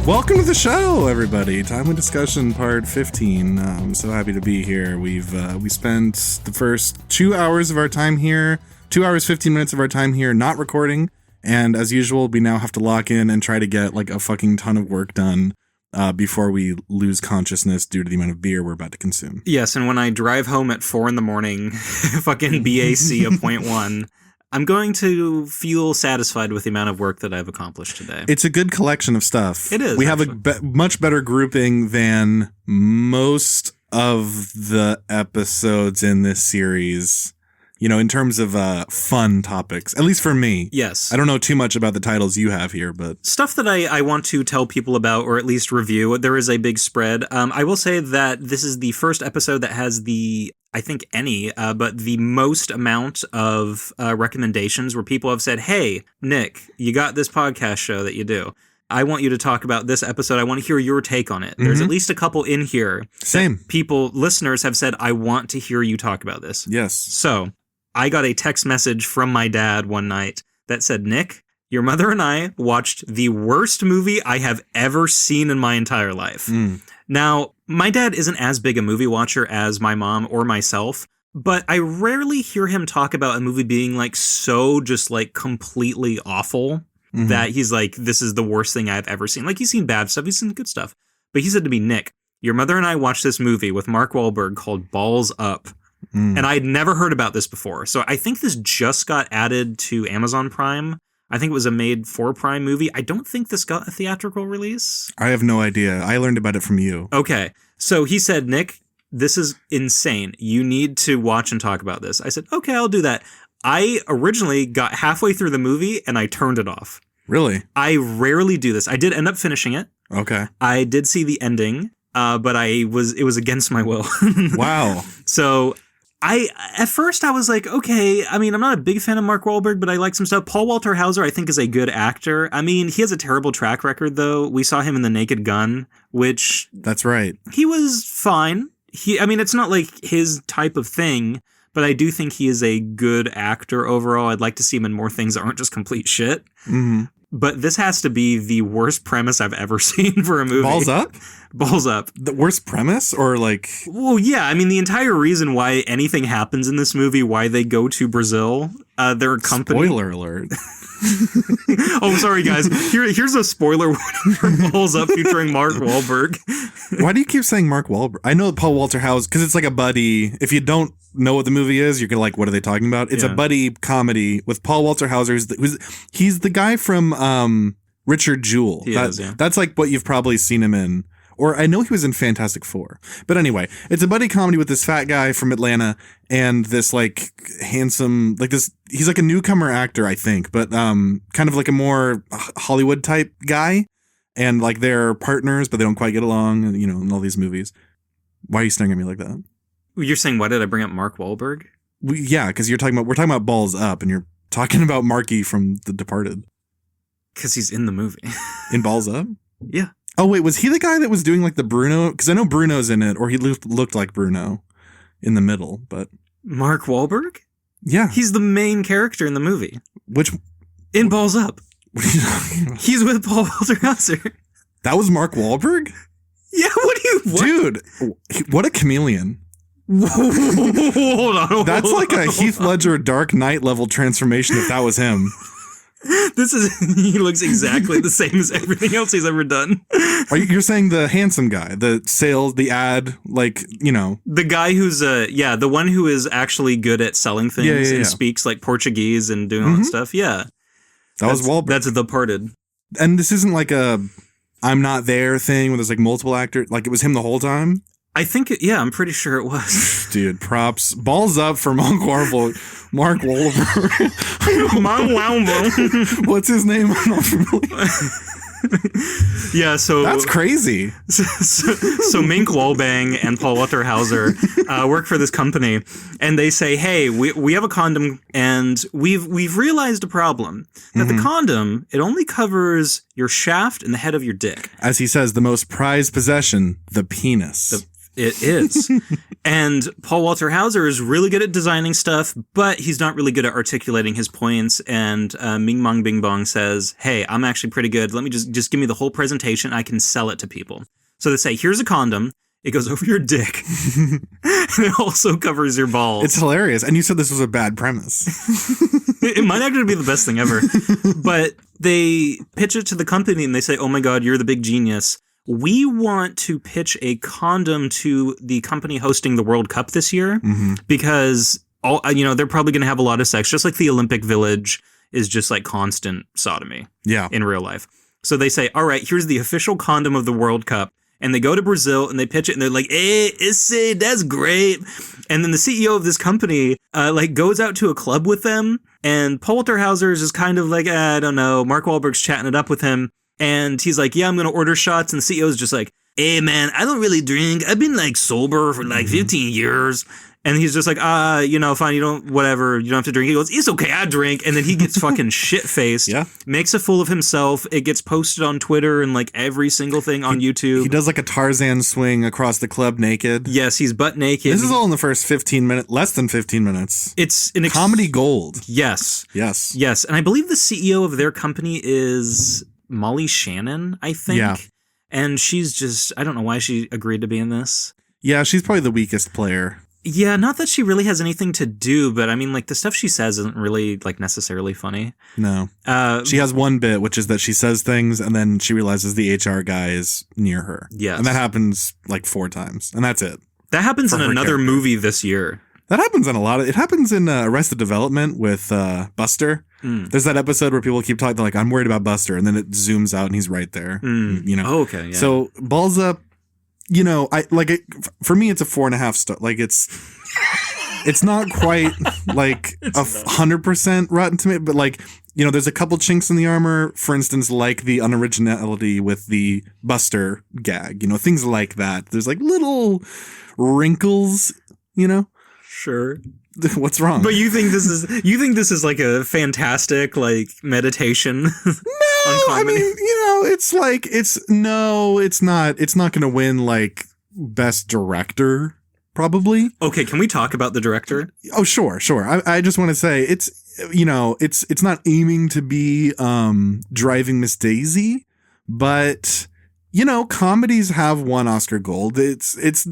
Welcome to the show, everybody. Timely Discussion Part 15. I'm so happy to be here. We spent the first 2 hours of our time here, 2 hours, 15 minutes of our time here not recording, and as usual, we now have to lock in and try to get like a fucking ton of work done before we lose consciousness due to the amount of beer we're about to consume. Yes, and when I drive home at 4 a.m, fucking BAC of 0.1, I'm going to feel satisfied with the amount of work that I've accomplished today. It's a good collection of stuff. It is. We have a much better grouping than most of the episodes in this series, you know, in terms of fun topics, at least for me. Yes. I don't know too much about the titles you have here, but... Stuff that I want to tell people about, or at least review. There is a big spread. I will say that this is the first episode that has but the most amount of recommendations where people have said, hey, Nick, you got this podcast show that you do. I want you to talk about this episode. I want to hear your take on it. Mm-hmm. There's at least a couple in here. Same. Listeners have said, I want to hear you talk about this. Yes. So I got a text message from my dad one night that said, Nick, your mother and I watched the worst movie I have ever seen in my entire life. Now, my dad isn't as big a movie watcher as my mom or myself, but I rarely hear him talk about a movie being like so just like completely awful that he's like, this is the worst thing I've ever seen. Like, he's seen bad stuff, he's seen good stuff. But he said to me, Nick, your mother and I watched this movie with Mark Wahlberg called Balls Up. And I'd never heard about this before. So I think this just got added to Amazon Prime. I think it was a made for Prime movie. I don't think this got a theatrical release. I have no idea. I learned about it from you. Okay. So he said, Nick, this is insane. You need to watch and talk about this. I said, okay, I'll do that. I originally got halfway through the movie and I turned it off. Really? I rarely do this. I did end up finishing it. Okay. I did see the ending, but it was against my will. Wow. So at first I was like, okay, I mean, I'm not a big fan of Mark Wahlberg, but I like some stuff. Paul Walter Hauser, I think, is a good actor. I mean, he has a terrible track record, though. We saw him in The Naked Gun, which... That's right. He was fine. It's not like his type of thing, but I do think he is a good actor overall. I'd like to see him in more things that aren't just complete shit. Mm-hmm. But this has to be the worst premise I've ever seen for a movie. Balls Up? Balls Up. The worst premise? Or like... Well, yeah. I mean, the entire reason why anything happens in this movie, why they go to Brazil, they're a company... Spoiler alert. Oh, sorry, guys. Here's a spoiler warning for Balls Up featuring Mark Wahlberg. Why do you keep saying Mark Wahlberg? I know Paul Walter Hauser, because it's like a buddy. If you don't know what the movie is, you're like, what are they talking about? It's a buddy comedy with Paul Walter Hauser. He's the guy from Richard Jewell. That's like what you've probably seen him in. Or I know he was in Fantastic Four. But anyway, it's a buddy comedy with this fat guy from Atlanta and this like handsome, like this, he's like a newcomer actor, I think, but kind of like a more Hollywood type guy. And like they're partners, but they don't quite get along, you know, in all these movies. Why are you staring at me like that? You're saying, why did I bring up Mark Wahlberg? Yeah, because we're talking about Balls Up and you're talking about Marky from The Departed. Because he's in the movie. In Balls Up? Yeah. Oh, wait, was he the guy that was doing like the Bruno? Because I know Bruno's in it, or he looked like Bruno in the middle, but... Mark Wahlberg? Yeah. He's the main character in the movie. In Balls Up. What are you talking about? He's with Paul Walter Hauser. That was Mark Wahlberg? Yeah, what? Dude, what a chameleon. Hold on. That's like a Heath Ledger Dark Knight level transformation if that was him. He looks exactly the same as everything else he's ever done. You're saying the handsome guy, the ad, like, you know. The guy who's, the one who is actually good at selling things and speaks like Portuguese and doing all that stuff. Yeah. That was Wahlberg. That's The Departed. And this isn't like a I'm not there thing where there's like multiple actors. Like it was him the whole time? I think, I'm pretty sure it was. Dude, props. Balls up for Mark Wahlberg. Mark Wahlberg. What's his name? I'm not familiar. Yeah, so that's crazy. So Mink Wallbang and Paul Walter Hauser work for this company, and they say, "Hey, we have a condom, and we've realized a problem that the condom, it only covers your shaft and the head of your dick." As he says, the most prized possession, the penis. It is. And Paul Walter Hauser is really good at designing stuff, but he's not really good at articulating his points. And Ming Mong Bing Bong says, "Hey, I'm actually pretty good. Let me just give me the whole presentation. I can sell it to people." So they say, "Here's a condom. It goes over your dick. And it also covers your balls." It's hilarious. And you said this was a bad premise. It might actually be the best thing ever. But they pitch it to the company and they say, "Oh my God, you're the big genius. We want to pitch a condom to the company hosting the World Cup this year because they're probably going to have a lot of sex, just like the Olympic Village is just like constant sodomy in real life." So they say, "All right, here's the official condom of the World Cup." And they go to Brazil and they pitch it and they're like, "Hey, esse, that's great." And then the CEO of this company goes out to a club with them, and Paul Walter Hauser is just kind of like, I don't know. Mark Wahlberg's chatting it up with him. And he's like, "Yeah, I'm going to order shots." And the CEO's just like, "Hey, man, I don't really drink. I've been like sober for like 15 years. And he's just like, fine, you don't have to drink. He goes, "It's okay, I drink." And then he gets fucking shit-faced, makes a fool of himself. It gets posted on Twitter and like every single thing on YouTube. He does like a Tarzan swing across the club naked. Yes, he's butt naked. This is all in the first 15 minutes, less than 15 minutes. It's an comedy gold. Yes. Yes. Yes. And I believe the CEO of their company is Molly Shannon, I think. Yeah. And she's just, I don't know why she agreed to be in this. Yeah, she's probably the weakest player. Yeah, not that she really has anything to do, but I mean, like, the stuff she says isn't really, like, necessarily funny. No. She has one bit, which is that she says things and then she realizes the HR guy is near her. Yes. And that happens, like, 4 times. And that's it. That happens in another movie this year. That happens in it happens in Arrested Development with Buster. There's that episode where people keep talking, like, "I'm worried about Buster," and then it zooms out and he's right there. Oh, okay. Yeah. So, balls up. For me, it's a 4.5 star. Like, it's not quite like 100% Rotten Tomato, but like, there's a couple chinks in the armor. For instance, like the unoriginality with the Buster gag, things like that. There's like little wrinkles, Sure. What's wrong? But you think this is like a fantastic like meditation? No, I mean, it's not. It's not going to win like best director, probably. Okay, can we talk about the director? Oh, sure. I just want to say it's not aiming to be Driving Miss Daisy, but comedies have won Oscar Gold. It's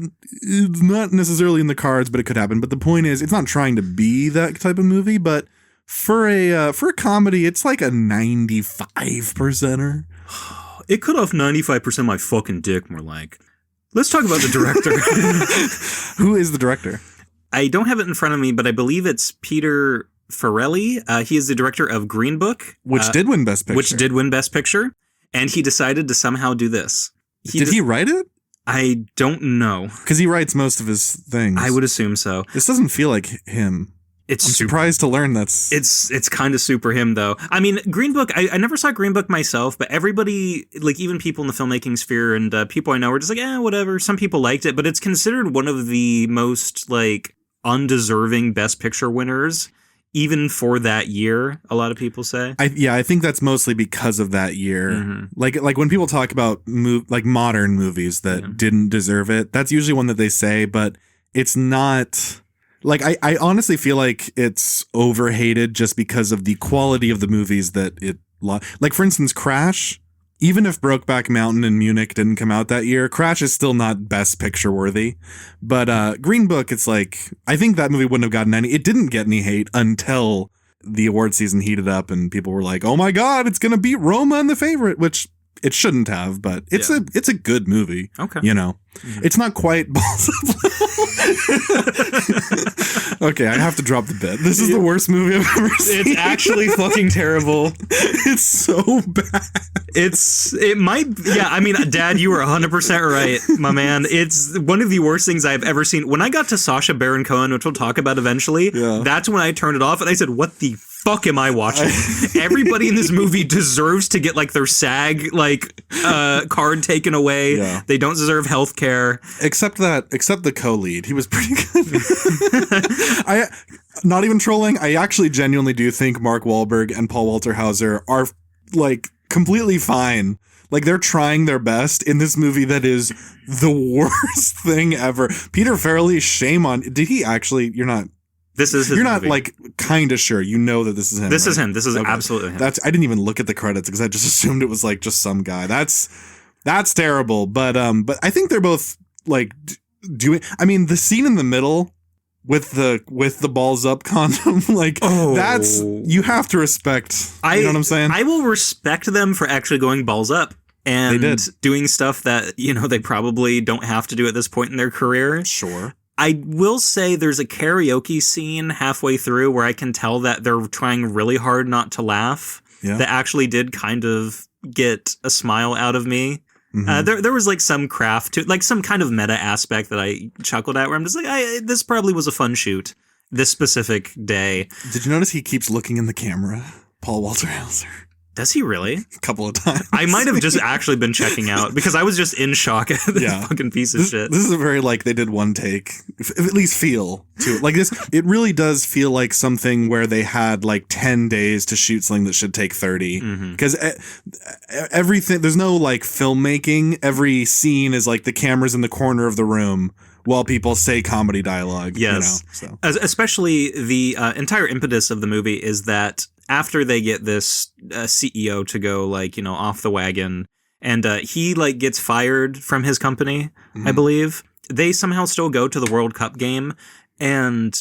not necessarily in the cards, but it could happen. But the point is, it's not trying to be that type of movie. But for a comedy, it's like a 95%er. It cut off 95% my fucking dick, more like. Let's talk about the director. Who is the director? I don't have it in front of me, but I believe it's Peter Farrelly. He is the director of Green Book, which did win Best Picture. And he decided to somehow do this. Did he write it? I don't know. Because he writes most of his things. I would assume so. This doesn't feel like him. I'm surprised to learn that's... It's kind of super him, though. I mean, Green Book, I never saw Green Book myself, but everybody, like even people in the filmmaking sphere and people I know are just like, whatever. Some people liked it, but it's considered one of the most, like, undeserving Best Picture winners. Even for that year, a lot of people say. I think that's mostly because of that year. Mm-hmm. Like when people talk about modern movies that didn't deserve it, that's usually one that they say, but it's not. Like I honestly feel like it's overhated just because of the quality of the movies that it. Like for instance, Crash. Even if Brokeback Mountain and Munich didn't come out that year, Crash is still not Best Picture worthy. But Green Book, it's like, I think that movie wouldn't have gotten any. It didn't get any hate until the award season heated up and people were like, "Oh my God, it's going to beat Roma and The Favorite," which it shouldn't have, but it's a good movie. Okay. It's not quite balls up. Okay, I have to drop the bit. This is the worst movie I've ever seen. It's actually fucking terrible. It's so bad. It might, yeah, I mean, Dad, you were 100% right, my man. It's one of the worst things I've ever seen. When I got to Sacha Baron Cohen, which we'll talk about eventually, that's when I turned it off and I said, what the fuck am I watching? Everybody in this movie deserves to get like their SAG card taken away. Yeah. They don't deserve health care. Except the co-lead. He was pretty good. Not even trolling. I actually genuinely do think Mark Wahlberg and Paul Walter Hauser are like completely fine. Like they're trying their best in this movie that is the worst thing ever. Peter Farrelly, shame on. Did he actually? You're not. This is his You're movie. not like kind of sure. You know that this is him. This is right? him. This is absolutely him. I didn't even look at the credits because I just assumed it was like just some guy. That's terrible. But I think they're both like doing. I mean, the scene in the middle with the balls up condom, like that's, you have to respect. You know what I'm saying? I will respect them for actually going balls up and doing stuff that, you know, they probably don't have to do at this point in their career. Sure. I will say there's a karaoke scene halfway through where I can tell that they're trying really hard not to laugh. Yeah. That actually did kind of get a smile out of me. Mm-hmm. There was like some craft to, like some kind of meta aspect that I chuckled at where I'm just like, this probably was a fun shoot this specific day. Did you notice he keeps looking in the camera? Paul Walter Hauser. Does he really? A couple of times. I might have just actually been checking out because I was just in shock at this fucking piece of shit. This is a very like they did one take, at least feel to it. Like this, it really does feel like something where they had like 10 days to shoot something that should take 30. Because everything, there's no like filmmaking. Every scene is like the camera's in the corner of the room while people say comedy dialogue. Yes. You know, so. Especially the entire impetus of the movie is that after they get this CEO to go like, you know, off the wagon and he like gets fired from his company, I believe, they somehow still go to the World Cup game and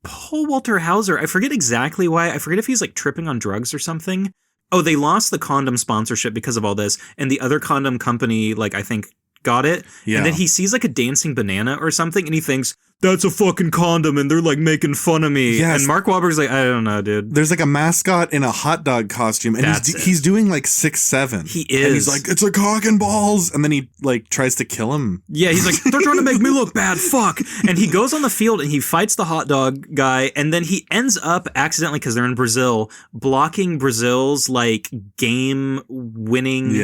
Paul Walter Hauser, I forget exactly why. I forget if he's like tripping on drugs or something. Oh, they lost the condom sponsorship because of all this. And the other condom company, like I think, got it. Yeah. And then he sees like a dancing banana or something and he thinks, that's a fucking condom and they're like making fun of me. Yes. And Mark Wahlberg's like, I don't know, dude. There's like a mascot in a hot dog costume and he's doing like 6'7". He is. And he's like, it's a cock and balls. And then he like tries to kill him. Yeah, he's like, they're trying to make me look bad. Fuck. And he goes on the field and he fights the hot dog guy. And then he ends up accidentally, because they're in Brazil, blocking Brazil's like game winning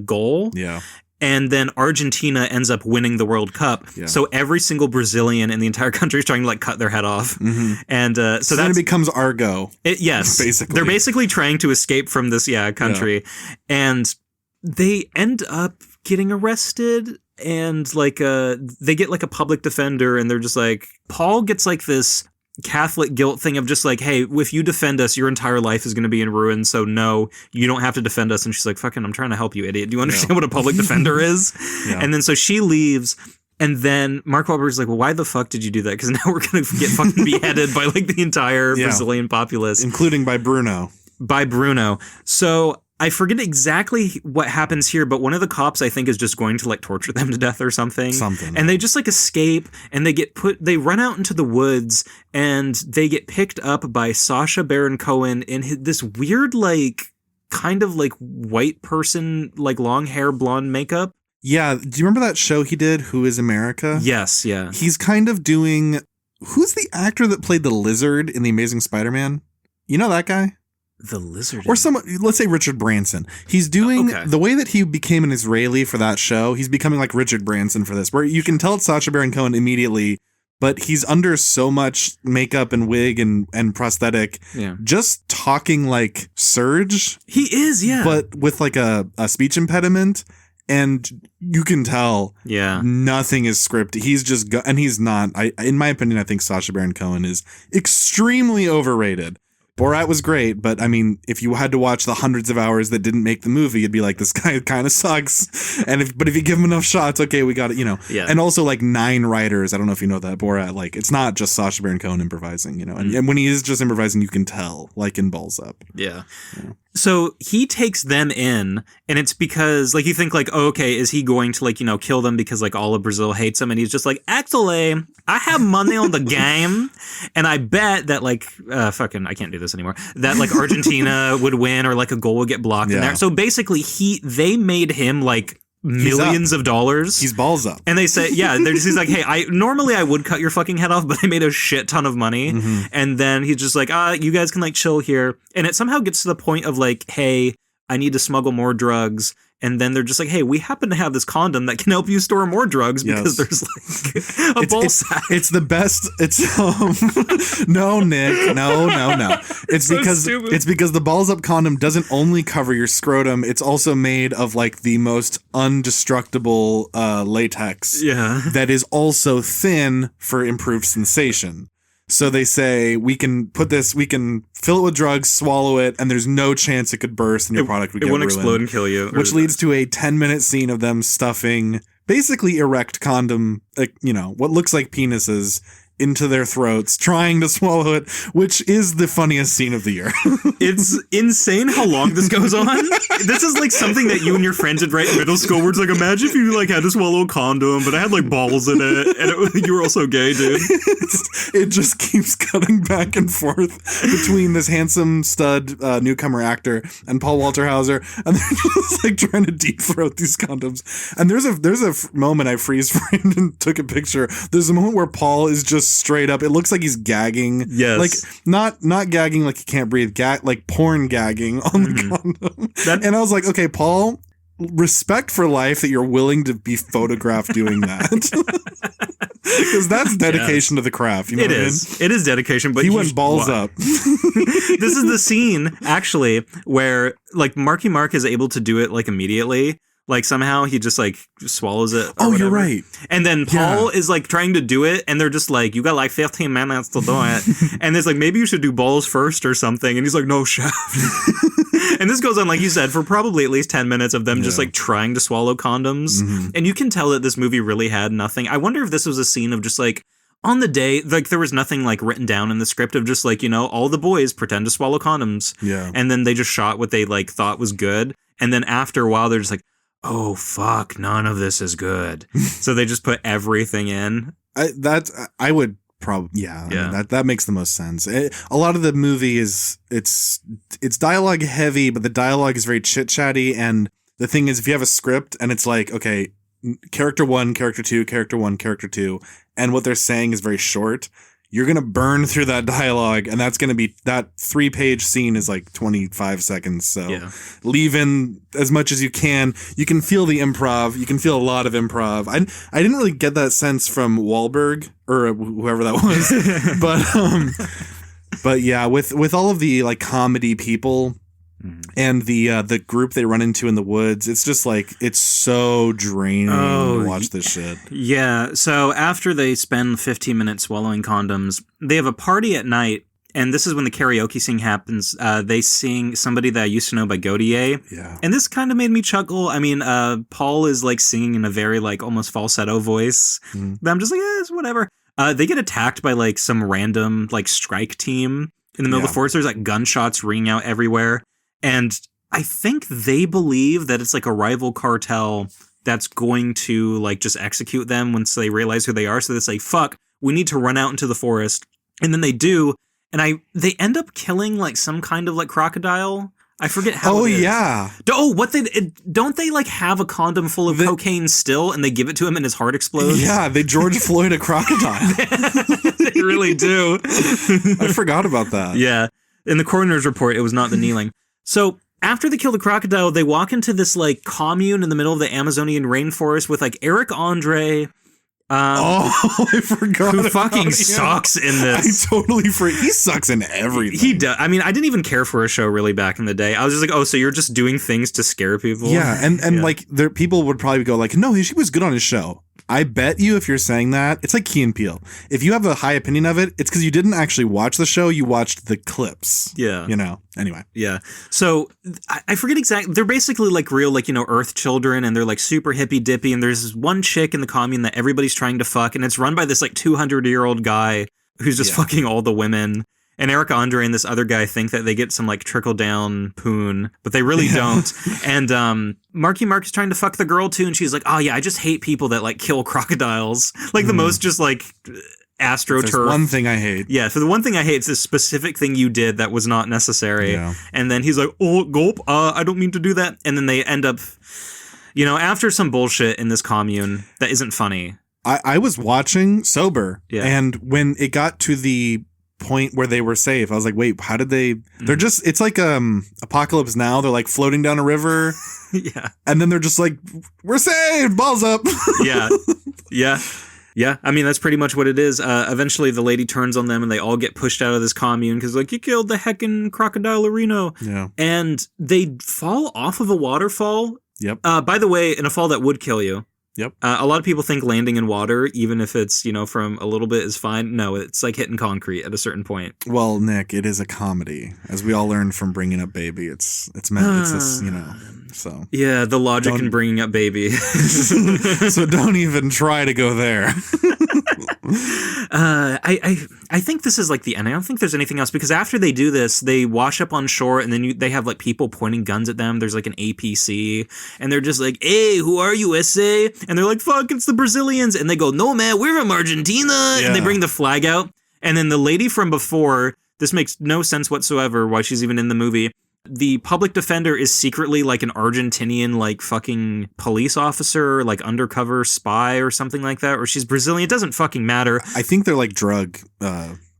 goal. Yeah. And then Argentina ends up winning the World Cup. Yeah. So every single Brazilian in the entire country is trying to like cut their head off. And so then it becomes Argo. Yes. Basically. They're basically trying to escape from this country. Yeah. And they end up getting arrested and like they get like a public defender and they're just like, Paul gets like this Catholic guilt thing of just like, hey, if you defend us, your entire life is going to be in ruin. So no, you don't have to defend us. And she's like, fucking, I'm trying to help you, idiot. Do you understand what a public defender is? Yeah. And then so she leaves. And then Mark Wahlberg's like, well, why the fuck did you do that? Because now we're going to get fucking beheaded by like the entire Brazilian populace. Including by Bruno. So I forget exactly what happens here, but one of the cops, I think, is just going to like torture them to death or something. And they just like escape and they run out into the woods and they get picked up by Sacha Baron Cohen in this weird, like kind of like white person, like long hair, blonde makeup. Yeah. Do you remember that show he did, Who is America? Yes. Yeah. He's kind of doing, who's the actor that played the lizard in The Amazing Spider-Man? You know that guy? The lizard. Or let's say Richard Branson. He's doing the way that he became an Israeli for that show. He's becoming like Richard Branson for this, where you can tell it's Sacha Baron Cohen immediately, but he's under so much makeup and wig and prosthetic. Yeah. Just talking like Serge. He is, yeah. But with like a speech impediment. And you can tell nothing is scripted. He's just, and he's not. In my opinion, I think Sacha Baron Cohen is extremely overrated. Borat was great, but I mean, if you had to watch the hundreds of hours that didn't make the movie, you'd be like, this guy kind of sucks. But if you give him enough shots, okay, we got it, you know. Yeah. And also like 9 writers. I don't know if you know that Borat, like it's not just Sacha Baron Cohen improvising, you know. And when he is just improvising, you can tell, like in Balls Up. Yeah. So he takes them in, and it's because, like, you think, like, oh, okay, is he going to, like, kill them because, like, all of Brazil hates him? And he's just like, actually, I have money on the game, and I bet that, like, I can't do this anymore, that, like, Argentina would win, or, like, a goal would get blocked in there. So basically, they made him, like, millions of dollars. He's balls up. And they say, he's like, hey, I would cut your fucking head off, but I made a shit ton of money. Mm-hmm. And then he's just like, you guys can, like, chill here. And it somehow gets to the point of, like, hey, I need to smuggle more drugs. And then they're just like, hey, we happen to have this condom that can help you store more drugs because there's, like, a ball sack. It's the best. It's no, Nick, no. It's so because stupid. It's because the balls up condom doesn't only cover your scrotum. It's also made of, like, the most undestructible latex. Yeah, that is also thin for improved sensation. So they say we can fill it with drugs, swallow it, and there's no chance it could burst and your product would get ruined. It won't explode and kill you. Which leads to a 10-minute scene of them stuffing basically erect condom, what looks like penises, into their throats, trying to swallow it, which is the funniest scene of the year. It's insane how long this goes on. This is like something that you and your friends would write in middle school, where it's like, imagine if you, like, had to swallow a condom, but I had, like, balls in it, and you were also gay, dude. It just keeps cutting back and forth between this handsome stud newcomer actor and Paul Walter Hauser, and they're just, like, trying to deep throat these condoms. And there's a moment I freeze framed and took a picture. There's a moment where Paul is just straight up, it looks like he's gagging. Yes. Like, not gagging like he can't breathe, like porn gagging on the condom. And I was like, okay, Paul, respect for life that you're willing to be photographed doing that. Because that's dedication to the craft. You know it is. I mean? It is dedication, but he went balls up. This is the scene, actually, where, like, Marky Mark is able to do it, like, immediately. Like, somehow he just, like, swallows it. Oh, whatever. You're right. And then Paul is, like, trying to do it, and they're just like, you got, like, 15 minutes to do it. And it's like, maybe you should do balls first or something. And he's like, no, chef. And this goes on, like you said, for probably at least 10 minutes of them just, like, trying to swallow condoms. Mm-hmm. And you can tell that this movie really had nothing. I wonder if this was a scene of just, like, on the day, like, there was nothing, like, written down in the script of just, like, all the boys pretend to swallow condoms. Yeah. And then they just shot what they, like, thought was good. And then after a while, they're just like, oh, fuck, none of this is good. So they just put everything in. I would probably, I mean, that makes the most sense. A lot of the movie it's dialogue heavy, but the dialogue is very chit-chatty. And the thing is, if you have a script and it's like, okay, character 1, character 2, character 1, character 2, and what they're saying is very short, you're going to burn through that dialogue, and that's going to be, that 3-page scene is like 25 seconds. So leave in as much as you can. You can feel the improv. You can feel a lot of improv. I didn't really get that sense from Wahlberg or whoever that was. But yeah, with all of the, like, comedy people and the group they run into in the woods, it's just like, it's so draining to watch this shit. Yeah. So after they spend 15 minutes swallowing condoms, they have a party at night, and this is when the karaoke sing happens. They sing Somebody That I Used to Know by Godier. Yeah. And this kind of made me chuckle. I mean, Paul is, like, singing in a very, like, almost falsetto voice. But I'm just like, it's whatever. They get attacked by, like, some random, like, strike team in the middle of the forest. There's, like, gunshots ringing out everywhere. And I think they believe that it's, like, a rival cartel that's going to, like, just execute them once they realize who they are. So it's like, fuck, we need to run out into the forest. And then they do. And they end up killing, like, some kind of, like, crocodile. I forget how it is. Yeah. Don't they, like, have a condom full of cocaine still, and they give it to him and his heart explodes? Yeah, they George Floyd a crocodile. They really do. I forgot about that. Yeah. In the coroner's report, it was not the kneeling. So after they kill the crocodile, they walk into this, like, commune in the middle of the Amazonian rainforest with, like, Eric Andre. I forgot. Who fucking sucks in this. I totally forgot. He sucks in everything. He does. I mean, I didn't even care for a show really back in the day. I was just like, oh, so you're just doing things to scare people? Yeah, and like, people would probably go like, no, he was good on his show. I bet you if you're saying that, it's like Key and Peele. If you have a high opinion of it, it's because you didn't actually watch the show. You watched the clips. Yeah. Anyway. Yeah. So I forget exactly. They're basically like real, like, Earth children, and they're like super hippy dippy. And there's this one chick in the commune that everybody's trying to fuck. And it's run by this like 200-year-old guy who's just fucking all the women. And Eric Andre and this other guy think that they get some like trickle down poon, but they really don't. And Marky Mark is trying to fuck the girl too, and she's like, "Oh yeah, I just hate people that like kill crocodiles." Like the most just like astroturf. There's one thing I hate. Yeah, for the one thing I hate, it's this specific thing you did that was not necessary. Yeah. And then he's like, "Oh, gulp, I don't mean to do that." And then they end up, after some bullshit in this commune that isn't funny. I was watching sober, and when it got to the point where they were safe, I was like, wait, how did they they're just, it's like Apocalypse Now, they're like floating down a river and then they're just like, we're saved, balls up. Yeah, I mean, that's pretty much what it is. Eventually the lady turns on them and they all get pushed out of this commune because like, you killed the heckin' crocodilerino. And they fall off of a waterfall. By the way, in a fall that would kill you. A lot of people think landing in water, even if it's, from a little bit, is fine. No, it's like hitting concrete at a certain point. Well, Nick, it is a comedy. As we all learned from Bringing Up Baby, it's meant, it's this, so. Yeah, the logic in Bringing Up Baby. So don't even try to go there. I think this is like the end. I don't think there's anything else because after they do this, they wash up on shore and then they have like people pointing guns at them. There's like an APC and they're just like, "Hey, who are you, SA?" And they're like, "Fuck, it's the Brazilians." And they go, "No, man, we're from Argentina." And they bring the flag out. And then the lady from before, this makes no sense whatsoever why she's even in the movie. The public defender is secretly like an Argentinian, like fucking police officer, like undercover spy or something like that. Or she's Brazilian. It doesn't fucking matter. I think they're like drug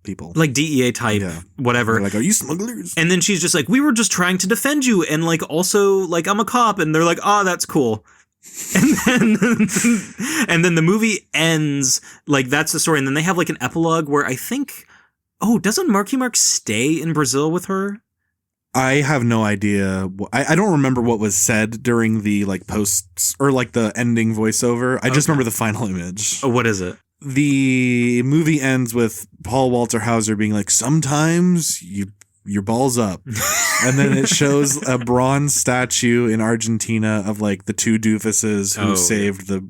people. Like DEA type, whatever. They're like, "Are you smugglers?" And then she's just like, "We were just trying to defend you. And like, also like, I'm a cop." And they're like, "Oh, that's cool." And then the movie ends like that's the story. And then they have like an epilogue where I think, doesn't Marky Mark stay in Brazil with her? I have no idea. I don't remember what was said during the like posts or like the ending voiceover. I just remember the final image. Oh, what is it? The movie ends with Paul Walter Hauser being like, "Sometimes your balls up." And then it shows a bronze statue in Argentina of like the two doofuses who saved the,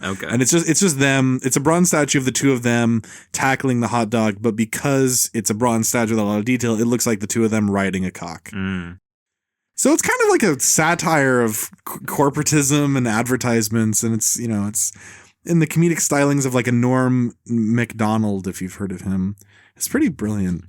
Okay. And it's just them. It's a bronze statue of the two of them tackling the hot dog, but because it's a bronze statue with a lot of detail, it looks like the two of them riding a cock. So it's kind of like a satire of corporatism and advertisements, and it's it's in the comedic stylings of like a Norm Macdonald, if you've heard of him. It's pretty brilliant.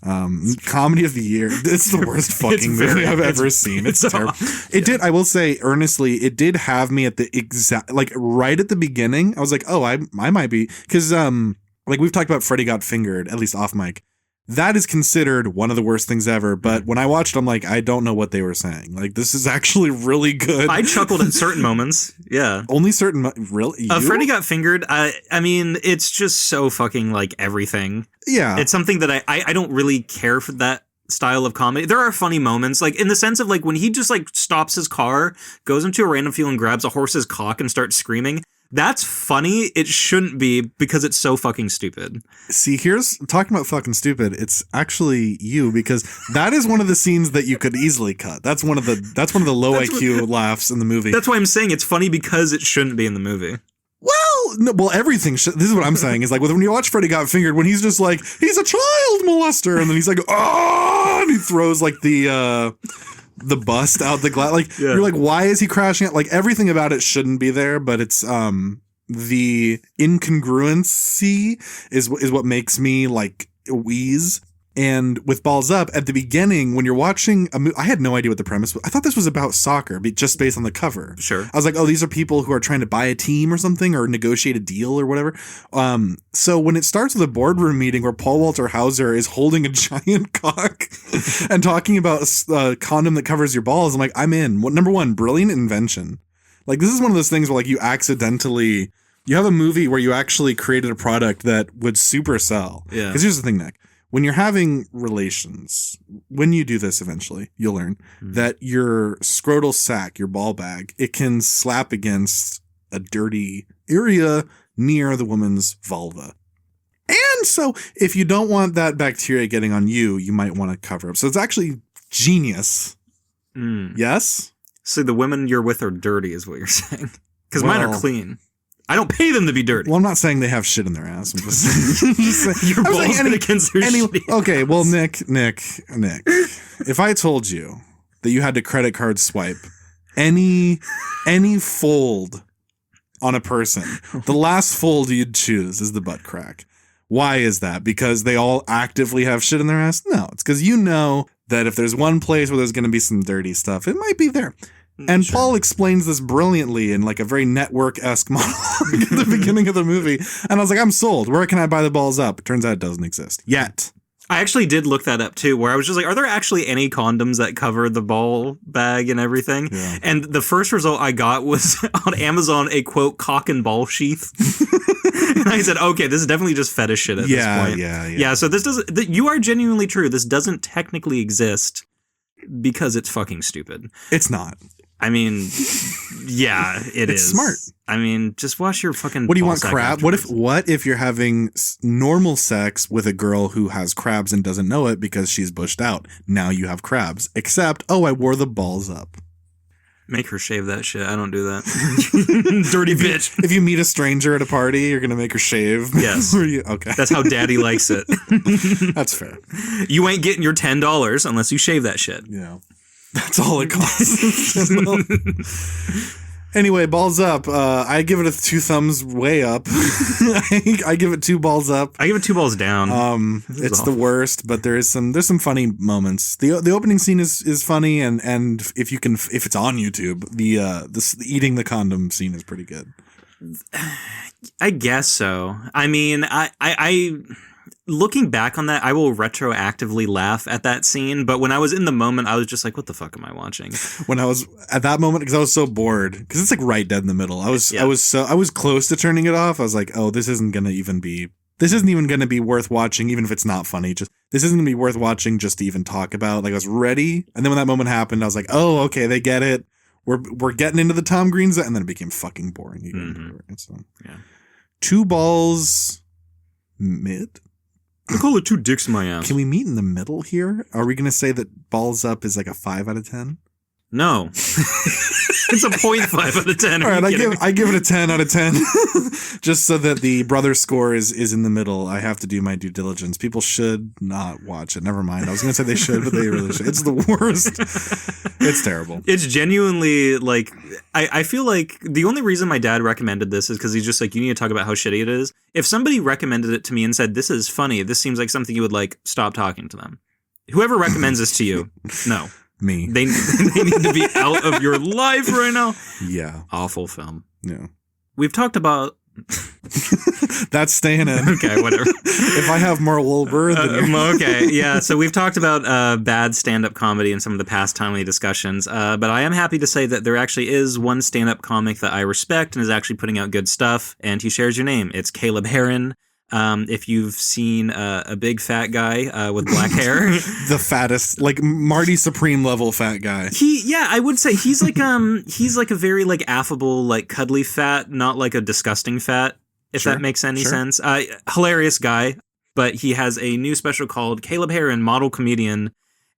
Comedy of the year. It's the worst fucking movie I've ever seen. It's terrible. Did, I will say earnestly, it did have me at the exact, like right at the beginning. I was like, oh, I might be, because like we've talked about Freddy Got Fingered, at least off mic. That is considered one of the worst things ever. But when I watched, I'm like, I don't know what they were saying. Like, this is actually really good. I chuckled at certain moments. Yeah. Only certain, really? Freddy Got Fingered. I mean, it's just so fucking like everything. Yeah. It's something that I don't really care for that style of comedy. There are funny moments, like in the sense of like when he just like stops his car, goes into a random field and grabs a horse's cock and starts screaming. That's funny. It shouldn't be because it's so fucking stupid. See, here's talking about fucking stupid. It's actually you, because that is one of the scenes that you could easily cut. That's one of the low IQ laughs in the movie. That's why I'm saying it's funny because it shouldn't be in the movie. Well, no, everything. This is what I'm saying. Is like when you watch Freddy Got Fingered, when he's just like, he's a child molester, and then he's like, oh, and he throws like the bust out the glass. Like, you're like, why is he crashing it? Like, everything about it shouldn't be there, but it's the incongruency is what makes me like wheeze. And with Balls Up, at the beginning, when you're watching a movie, I had no idea what the premise was. I thought this was about soccer, just based on the cover. Sure. I was like, oh, these are people who are trying to buy a team or something, or negotiate a deal or whatever. So when it starts with a boardroom meeting where Paul Walter Hauser is holding a giant cock and talking about a condom that covers your balls, I'm like, I'm in. Number one, brilliant invention. Like, this is one of those things where like you have a movie where you actually created a product that would super sell. Yeah. Because here's the thing, Nick. When you're having relations, when you do this eventually, you'll learn that your scrotal sac, your ball bag, it can slap against a dirty area near the woman's vulva. And so if you don't want that bacteria getting on you, you might want to cover up. So it's actually genius. Yes? So the women you're with are dirty is what you're saying. Because mine are clean. I don't pay them to be dirty. Well, I'm not saying they have shit in their ass. I'm just saying. Your balls against their shitty okay, well, Nick. If I told you that you had to credit card swipe any fold on a person, the last fold you'd choose is the butt crack. Why is that? Because they all actively have shit in their ass? No, it's because you know that if there's one place where there's going to be some dirty stuff, it might be there. And sure. Paul explains this brilliantly in like a very network-esque monologue at the beginning of the movie. And I was like, I'm sold. Where can I buy the balls up? It turns out it doesn't exist yet. I actually did look that up too, where I was just like, are there actually any condoms that cover the ball bag and everything? Yeah. And the first result I got was on Amazon, a quote, cock and ball sheath. And I said, okay, this is definitely just fetish shit at this point. Yeah, so this doesn't, you are genuinely true. This doesn't technically exist because it's fucking stupid. It's not. I mean, yeah, it's smart. I mean, just wash your fucking. What do you want, crab? What if you're having normal sex with a girl who has crabs and doesn't know it because she's bushed out? Now you have crabs. Except, I wore the balls up. Make her shave that shit. I don't do that. Dirty bitch. If you meet a stranger at a party, you're going to make her shave? Yes. Okay. That's how daddy likes it. That's fair. You ain't getting your $10 unless you shave that shit. Yeah. That's all it costs. Anyway, balls up. I give it a 2 thumbs way up. I give it 2 balls up. I give it 2 balls down. It's the worst, but there's some funny moments. The opening scene is funny, and if it's on YouTube, the eating the condom scene is pretty good. I guess so. I mean, I looking back on that, I will retroactively laugh at that scene. But when I was in the moment, I was just like, what the fuck am I watching? When I was at that moment, because I was so bored, because it's like right dead in the middle. I was close to turning it off. I was like, oh, this isn't even going to be worth watching, even if it's not funny. This isn't going to be worth watching just to even talk about. Like, I was ready. And then when that moment happened, I was like, oh, okay, they get it. We're getting into the Tom Green zone. And then it became fucking boring. Mm-hmm. So, yeah. 2 balls mid. I call it 2 dicks in my ass. Can we meet in the middle here? Are we going to say that balls up is like a 5 out of 10? No. It's a 0.5 out of 10. All right, I give it a 10 out of 10. Just so that the brother score is in the middle. I have to do my due diligence. People should not watch it. Never mind. I was going to say they should, but they really should. It's the worst. It's terrible. It's genuinely like, I feel like the only reason my dad recommended this is because he's just like, you need to talk about how shitty it is. If somebody recommended it to me and said, this is funny, this seems like something you would like, stop talking to them. Whoever recommends this to you, no. Me. They need to be out of your life right now. Yeah. Awful film. Yeah. We've talked about... That's staying in. Okay, whatever. If I have Mark Wahlberg, then okay, yeah. So we've talked about bad stand-up comedy in some of the past timely discussions, but I am happy to say that there actually is one stand-up comic that I respect and is actually putting out good stuff, and he shares your name. It's Caleb Herron. If you've seen a big fat guy with black hair, the fattest, like Marty Supreme level fat guy. I would say he's like a very like affable, like cuddly fat, not like a disgusting fat. If that makes any sense. Hilarious guy, but he has a new special called Caleb Herron, Model Comedian.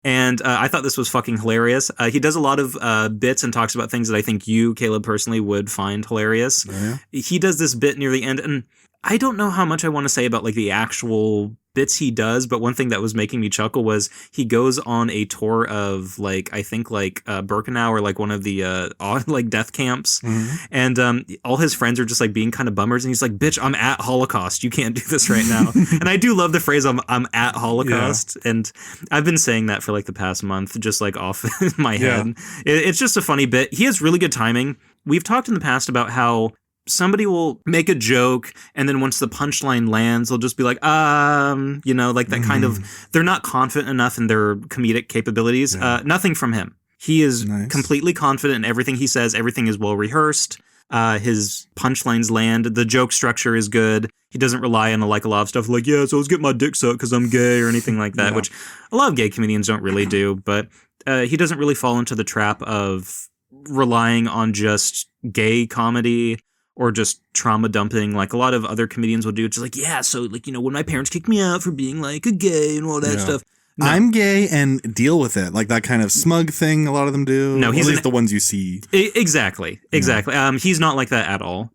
And I thought this was fucking hilarious. He does a lot of bits and talks about things that I think you, Caleb, personally would find hilarious. Oh, yeah? He does this bit near the end, and I don't know how much I want to say about like the actual bits he does, but one thing that was making me chuckle was he goes on a tour of like, I think like Birkenau or like one of the like death camps. Mm-hmm. And all his friends are just like being kind of bummers. And he's like, bitch, I'm at Holocaust. You can't do this right now. And I do love the phrase I'm at Holocaust. Yeah. And I've been saying that for like the past month, just like off in my head. Yeah. It's just a funny bit. He has really good timing. We've talked in the past about how somebody will make a joke, and then once the punchline lands, they'll just be like, like that kind of, they're not confident enough in their comedic capabilities. Yeah. Nothing from him. He is completely confident in everything he says. Everything is well rehearsed. His punchlines land. The joke structure is good. He doesn't rely on a lot of stuff like, yeah, so I was getting my dick sucked because I'm gay or anything like that, which a lot of gay comedians don't really do. But he doesn't really fall into the trap of relying on just gay comedy or just trauma dumping like a lot of other comedians will do. It's just like, yeah, so like, when my parents kicked me out for being like a gay and all that stuff. No. I'm gay and deal with it. Like that kind of smug thing a lot of them do. No, he's at least the ones you see. Exactly. He's not like that at all.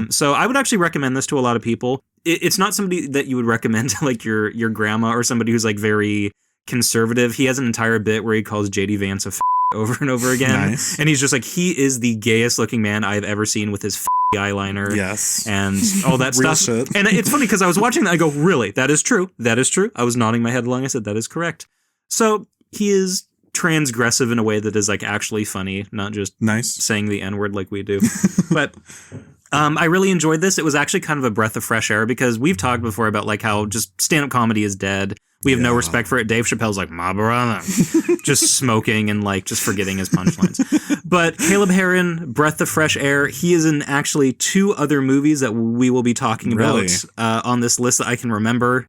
So I would actually recommend this to a lot of people. It's not somebody that you would recommend to like your grandma or somebody who's like very conservative. He has an entire bit where he calls JD Vance a over and over again. Nice. And he's just like, he is the gayest looking man I've ever seen with his eyeliner. Yes. And all that Real stuff. shit. And it's funny because I was watching that. I go, really? That is true. That is true. I was nodding my head along. I said, that is correct. So he is transgressive in a way that is like actually funny, not just nice saying the N-word like we do. But I really enjoyed this. It was actually kind of a breath of fresh air because we've talked before about like how just stand-up comedy is dead. We have no respect for it. Dave Chappelle's like, my brother. Just smoking and like just forgetting his punchlines. But Caleb Herron, breath of fresh air. He is in actually 2 other movies that we will be talking about on this list that I can remember.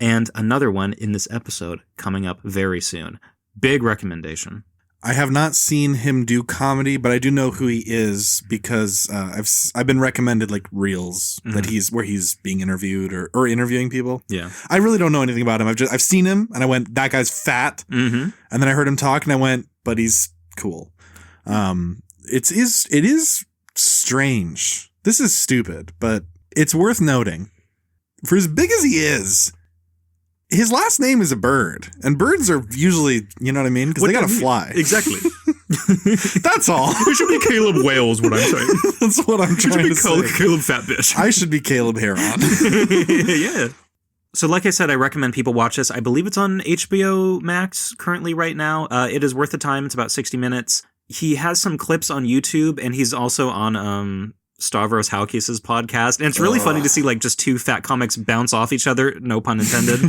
And another one in this episode coming up very soon. Big recommendation. I have not seen him do comedy, but I do know who he is because I've been recommended like reels that he's being interviewed or interviewing people. Yeah, I really don't know anything about him. I've seen him and I went, that guy's fat, and then I heard him talk and I went, but he's cool. It is strange. This is stupid, but it's worth noting. For as big as he is, his last name is a bird, and birds are usually, you know what I mean? Because they gotta fly. Exactly. That's all. It should be Caleb Wales, what I'm saying. That's what I'm trying to say. Caleb Fat Bitch. I should be Caleb Heron. Yeah. So like I said, I recommend people watch this. I believe it's on HBO Max currently right now. It is worth the time. It's about 60 minutes. He has some clips on YouTube, and he's also on Stavros Halkias' podcast, and it's really funny to see like just 2 fat comics bounce off each other, no pun intended.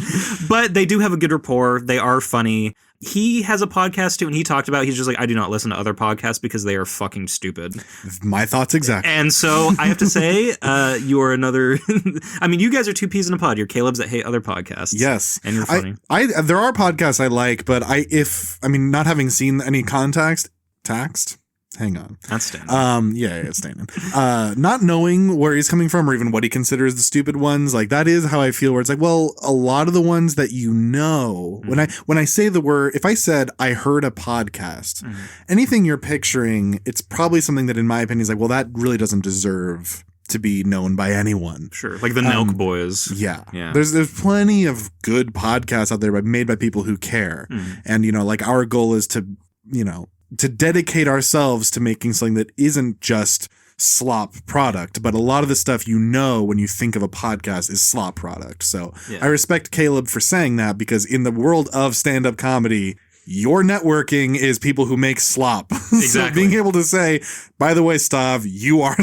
But they do have a good rapport. They are funny. He has a podcast too, and he talked about, he's just like, I do not listen to other podcasts because they are fucking stupid. My thoughts exactly. And so I have to say, you are another. I mean, you guys are 2 peas in a pod. You're Caleb's that hate other podcasts. Yes, and you're funny. There are podcasts I like, but not having seen any taxed. Hang on. That's standing. It's standing. Not knowing where he's coming from or even what he considers the stupid ones, like that is how I feel, where it's like, well, a lot of the ones that when I say the word, if I said I heard a podcast, anything you're picturing, it's probably something that in my opinion is like, well, that really doesn't deserve to be known by anyone. Sure. Like the Nelk Boys. Yeah. There's plenty of good podcasts out there made by people who care. And, like our goal is to dedicate ourselves to making something that isn't just slop product, but a lot of the stuff when you think of a podcast is slop product. So I respect Caleb for saying that, because in the world of stand-up comedy, your networking is people who make slop. Exactly. So being able to say, by the way, Stav, you are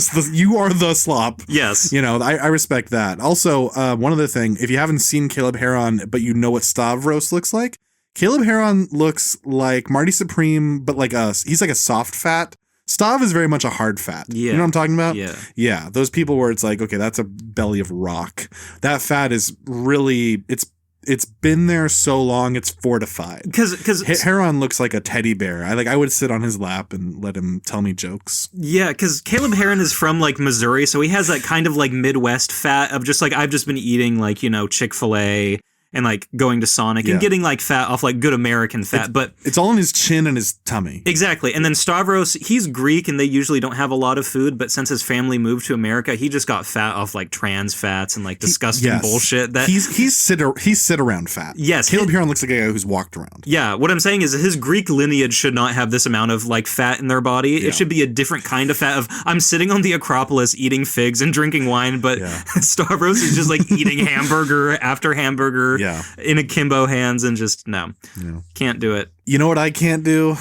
the slop. Yes. I respect that. Also, one other thing, if you haven't seen Caleb Heron, but you know what Stavros looks like, Caleb Heron looks like Marty Supreme, but like us. He's like a soft fat. Stav is very much a hard fat. Yeah. You know what I'm talking about? Yeah. Yeah. Those people where it's like, okay, that's a belly of rock. That fat is really, it's been there so long, it's fortified. Because Heron looks like a teddy bear. I would sit on his lap and let him tell me jokes. Yeah, because Caleb Heron is from like Missouri, so he has that kind of like Midwest fat of just like, I've just been eating like, Chick-fil-A and like going to Sonic and getting like fat off like good American fat, but it's all in his chin and his tummy. Exactly. And then Stavros, he's Greek and they usually don't have a lot of food, but since his family moved to America, he just got fat off like trans fats and like disgusting bullshit. That he's sit around fat. Yes. Caleb Heron looks like a guy who's walked around. Yeah. What I'm saying is that his Greek lineage should not have this amount of like fat in their body. Yeah. It should be a different kind of fat of, I'm sitting on the Acropolis eating figs and drinking wine, but Stavros is just like eating hamburger after hamburger in a Kimbo hands and just can't do it. You know what I can't do?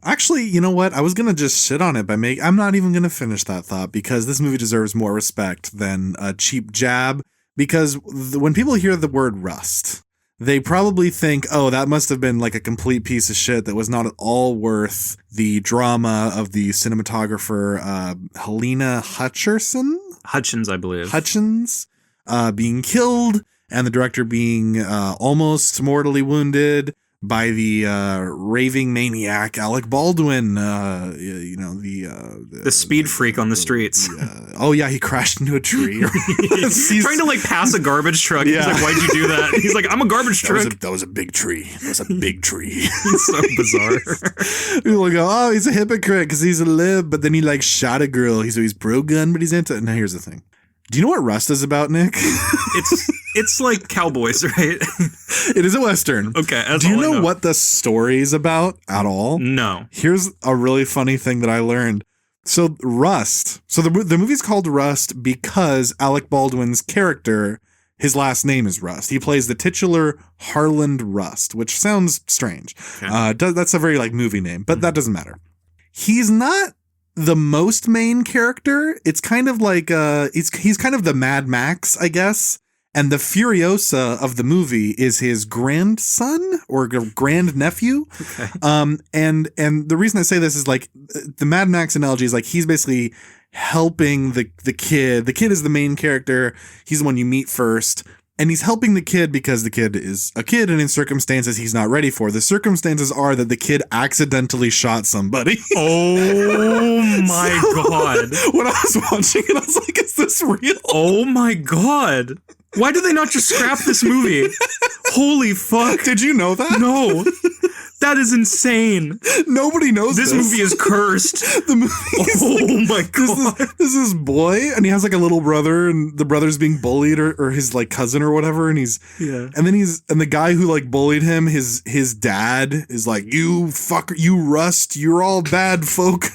Actually, you know what? I was going to just shit on it I'm not even going to finish that thought, because this movie deserves more respect than a cheap jab, because when people hear the word rust, they probably think, oh, that must have been like a complete piece of shit that was not at all worth the drama of the cinematographer Helena Hutchins, I believe. Being killed, and the director being almost mortally wounded. by the raving maniac Alec Baldwin. The speed freak on the streets. Oh yeah, he crashed into a tree. He's trying to like pass a garbage truck. Yeah. He's like, "Why'd you do that?" He's like, "I'm a garbage truck." That was a big tree. That was a big tree. He's so bizarre. People go, "Oh, he's a hypocrite because he's a lib," but then he like shot a girl. He's pro gun, but he's into. Now here's the thing. Do you know what Rust is about, Nick? It's like cowboys, right? It is a Western. Okay. Do you know what the story is about at all? No. Here's a really funny thing that I learned. So Rust. So the movie's called Rust because Alec Baldwin's character, his last name is Rust. He plays the titular Harland Rust, which sounds strange. Okay. That's a very like movie name, but that doesn't matter. He's not the most main character. It's kind of like he's kind of the Mad Max, I guess. And the Furiosa of the movie is his grandson or grandnephew. Okay. And the reason I say this is like the Mad Max analogy is like he's basically helping the kid. The kid is the main character. He's the one you meet first. And he's helping the kid because the kid is a kid and in circumstances he's not ready for. The circumstances are that the kid accidentally shot somebody. Oh my God. When I was watching it, I was like, is this real? Oh my God. Why did they not just scrap this movie? Holy fuck. Did you know that? No. That is insane. Nobody knows this. This movie is cursed. The movie is my God. This is boy, and he has like a little brother, and the brother's being bullied, or his like cousin or whatever, and and the guy who like bullied him, his dad is like, "You fucker, you Rust, you're all bad folk."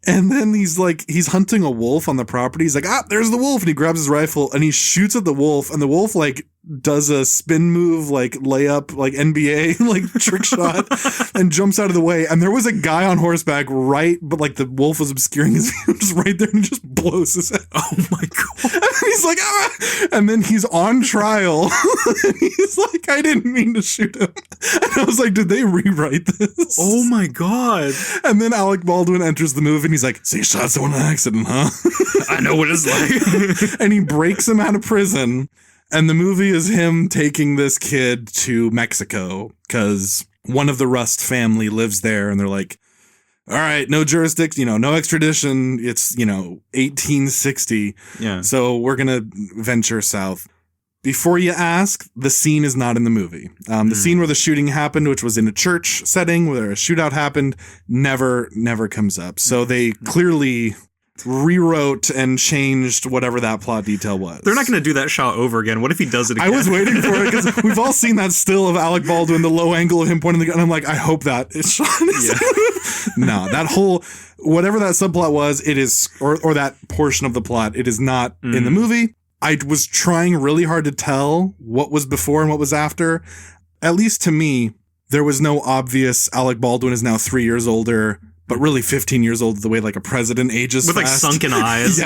And then he's hunting a wolf on the property. He's like, there's the wolf. And he grabs his rifle and he shoots at the wolf. And the wolf like does a spin move, like layup, like NBA, like trick shot and jumps out of the way. And there was a guy on horseback but like the wolf was obscuring his view just right there and he just blows his head. Oh my God. And he's like, and then he's on trial. And he's like, I didn't mean to shoot him. And I was like, did they rewrite this? Oh my God. And then Alec Baldwin enters the movie and he's like, so you shot someone in an accident, huh? I know what it's like. And he breaks him out of prison. And the movie is him taking this kid to Mexico because one of the Rust family lives there. And they're like, all right, no jurisdiction, no extradition. It's, 1860. Yeah. So we're going to venture south. Before you ask, the scene is not in the movie. The scene where the shooting happened, which was in a church setting where a shootout happened, never comes up. So they clearly rewrote and changed whatever that plot detail was. They're not going to do that shot over again. What if he does it again? I was waiting for it because we've all seen that still of Alec Baldwin, the low angle of him pointing the gun. I'm like, I hope that is shot. No, that whole, whatever that subplot was, it is, or that portion of the plot, it is not in the movie. I was trying really hard to tell what was before and what was after. At least to me, there was no obvious Alec Baldwin is now 3 years older, but really 15 years old the way like a president ages with fast. Like sunken eyes.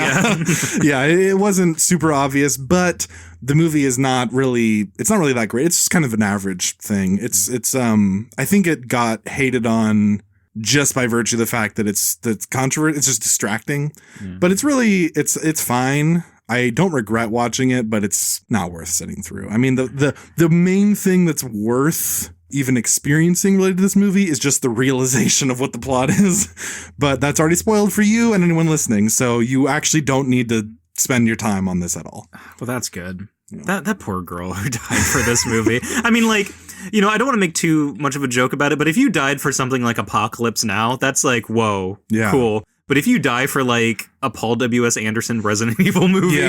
Yeah, it wasn't super obvious, but the movie is not really that great. It's just kind of an average thing. It's I think it got hated on just by virtue of the fact that it's controversial. It's just distracting, but it's really, it's fine. I don't regret watching it, but it's not worth sitting through. I mean, the main thing that's worth even experiencing related to this movie is just the realization of what the plot is. But that's already spoiled for you and anyone listening. So you actually don't need to spend your time on this at all. Well, that's good. Yeah. That poor girl who died for this movie. I mean, like, I don't want to make too much of a joke about it, but if you died for something like Apocalypse Now, that's like, whoa, cool. But if you die for like a Paul W.S. Anderson Resident Evil movie,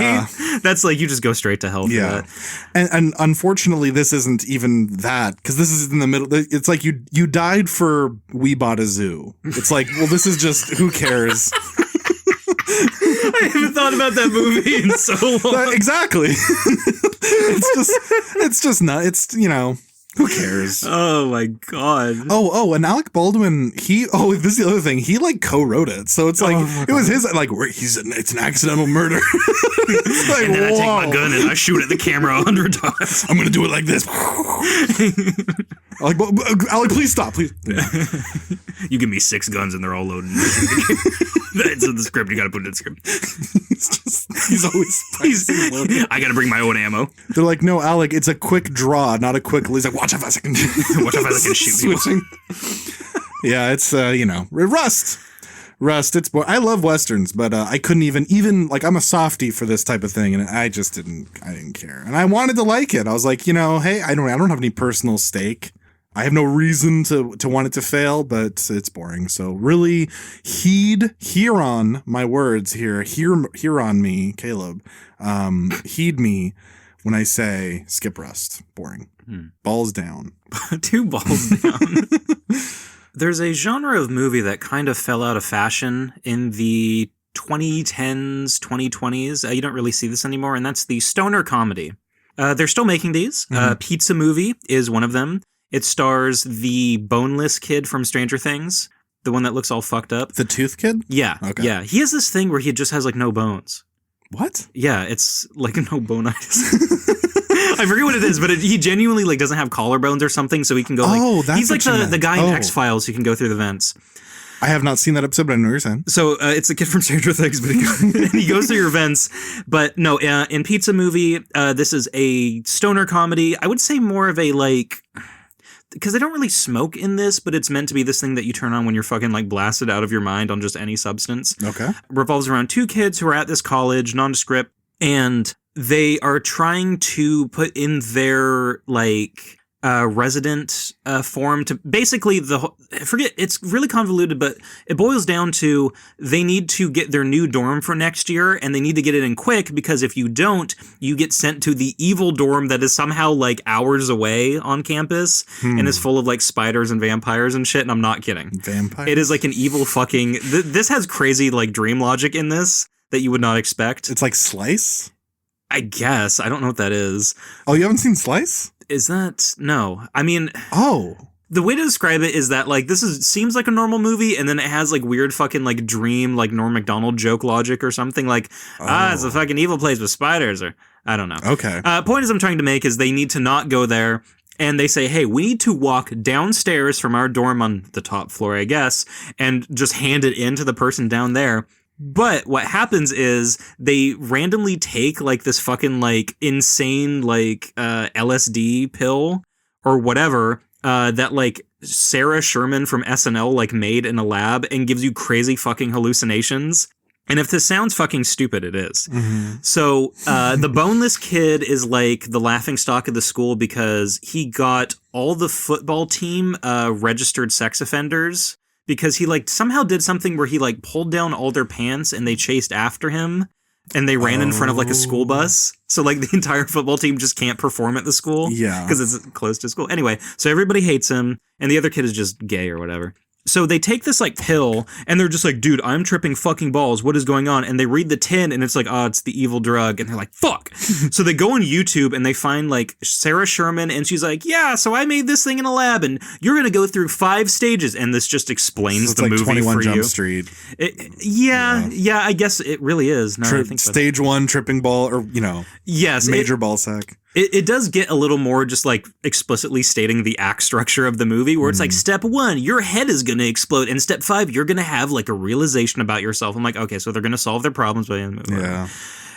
that's like you just go straight to hell for that. And unfortunately, this isn't even that because this is in the middle. It's like you died for We Bought a Zoo. It's like, well, this is just who cares. I haven't thought about that movie in so long. Exactly. it's just not. It's who cares? Oh my God. Oh, and Alec Baldwin, this is the other thing. He like co-wrote it. So it's like, it was his, like, it's an accidental murder. Like, and then I take my gun and I shoot at the camera 100 times. I'm going to do it like this. Alec, please stop, please. You give me 6 guns and they're all loaded. It's in the script. You got to put it in the script. he's always I got to bring my own ammo. They're like, no, Alec, it's a quick draw, not a quick. He's like, watch how fast I can shoot people. Yeah, it's Rust. It's I love westerns, but I couldn't even like I'm a softie for this type of thing, and I just didn't care, and I wanted to like it. I was like, hey, I don't have any personal stake. I have no reason to want it to fail, but it's boring. So really hear on my words here. Hear on me, Caleb. Heed me when I say skip Rust. Boring. Balls down. 2 balls down. There's a genre of movie that kind of fell out of fashion in the 2010s, 2020s. You don't really see this anymore, and that's the stoner comedy. They're still making these. Pizza Movie is one of them. It stars the boneless kid from Stranger Things, the one that looks all fucked up. The tooth kid? Yeah. Okay. Yeah. He has this thing where he just has like no bones. What? Yeah, it's like no bonitis. I forget what it is, but he genuinely like doesn't have collarbones or something, so he can go like... Oh, that's he's like the guy in X-Files who can go through the vents. I have not seen that episode, but I know what you're saying. So it's the kid from Stranger Things, but he goes through your vents. But no, in Pizza Movie, this is a stoner comedy. I would say more of a like... Because they don't really smoke in this, but it's meant to be this thing that you turn on when you're fucking like blasted out of your mind on just any substance. Okay. Revolves around 2 kids who are at this college, nondescript, and they are trying to put in their like resident form to basically it's really convoluted, but it boils down to they need to get their new dorm for next year, and they need to get it in quick because if you don't, you get sent to the evil dorm that is somehow like hours away on campus and is full of like spiders and vampires and shit, and I'm not kidding. Vampires? It is like an evil fucking... This has crazy like dream logic in this that you would not expect. It's like Slice? I guess. I don't know what that is. Oh, you haven't seen Slice? Is that... No. I mean... Oh. The way to describe it is that, like, seems like a normal movie, and then it has, like, weird fucking, like, dream, like, Norm Macdonald joke logic or something, like, it's a fucking evil place with spiders, or... I don't know. Okay. Point is I'm trying to make is they need to not go there, and they say, hey, we need to walk downstairs from our dorm on the top floor, I guess, and just hand it in to the person down there. But what happens is they randomly take like this fucking like insane like LSD pill or whatever that like Sarah Sherman from SNL like made in a lab and gives you crazy fucking hallucinations. And if this sounds fucking stupid, it is. Mm-hmm. So the boneless kid is like the laughingstock of the school because he got all the football team registered sex offenders. Because he like somehow did something where he like pulled down all their pants and they chased after him and they ran in front of like a school bus. So like the entire football team just can't perform at the school. Yeah. Because it's close to school. Anyway, so everybody hates him and the other kid is just gay or whatever. So they take this like pill and they're just like, dude, I'm tripping fucking balls. What is going on? And they read the tin and it's like, oh, it's the evil drug. And they're like, fuck. So they go on YouTube and they find like Sarah Sherman and she's like, yeah, so I made this thing in a lab and you're going to go through 5 stages. And this just explains the like movie 21 for Jump you. Street. Yeah, I guess it really is. No, I think stage 1 tripping ball or, yes, major ball sack. It does get a little more just like explicitly stating the act structure of the movie where it's like step 1, your head is going to explode. And step 5, you're going to have like a realization about yourself. I'm like, okay, so they're going to solve their problems by the end of the movie. Yeah.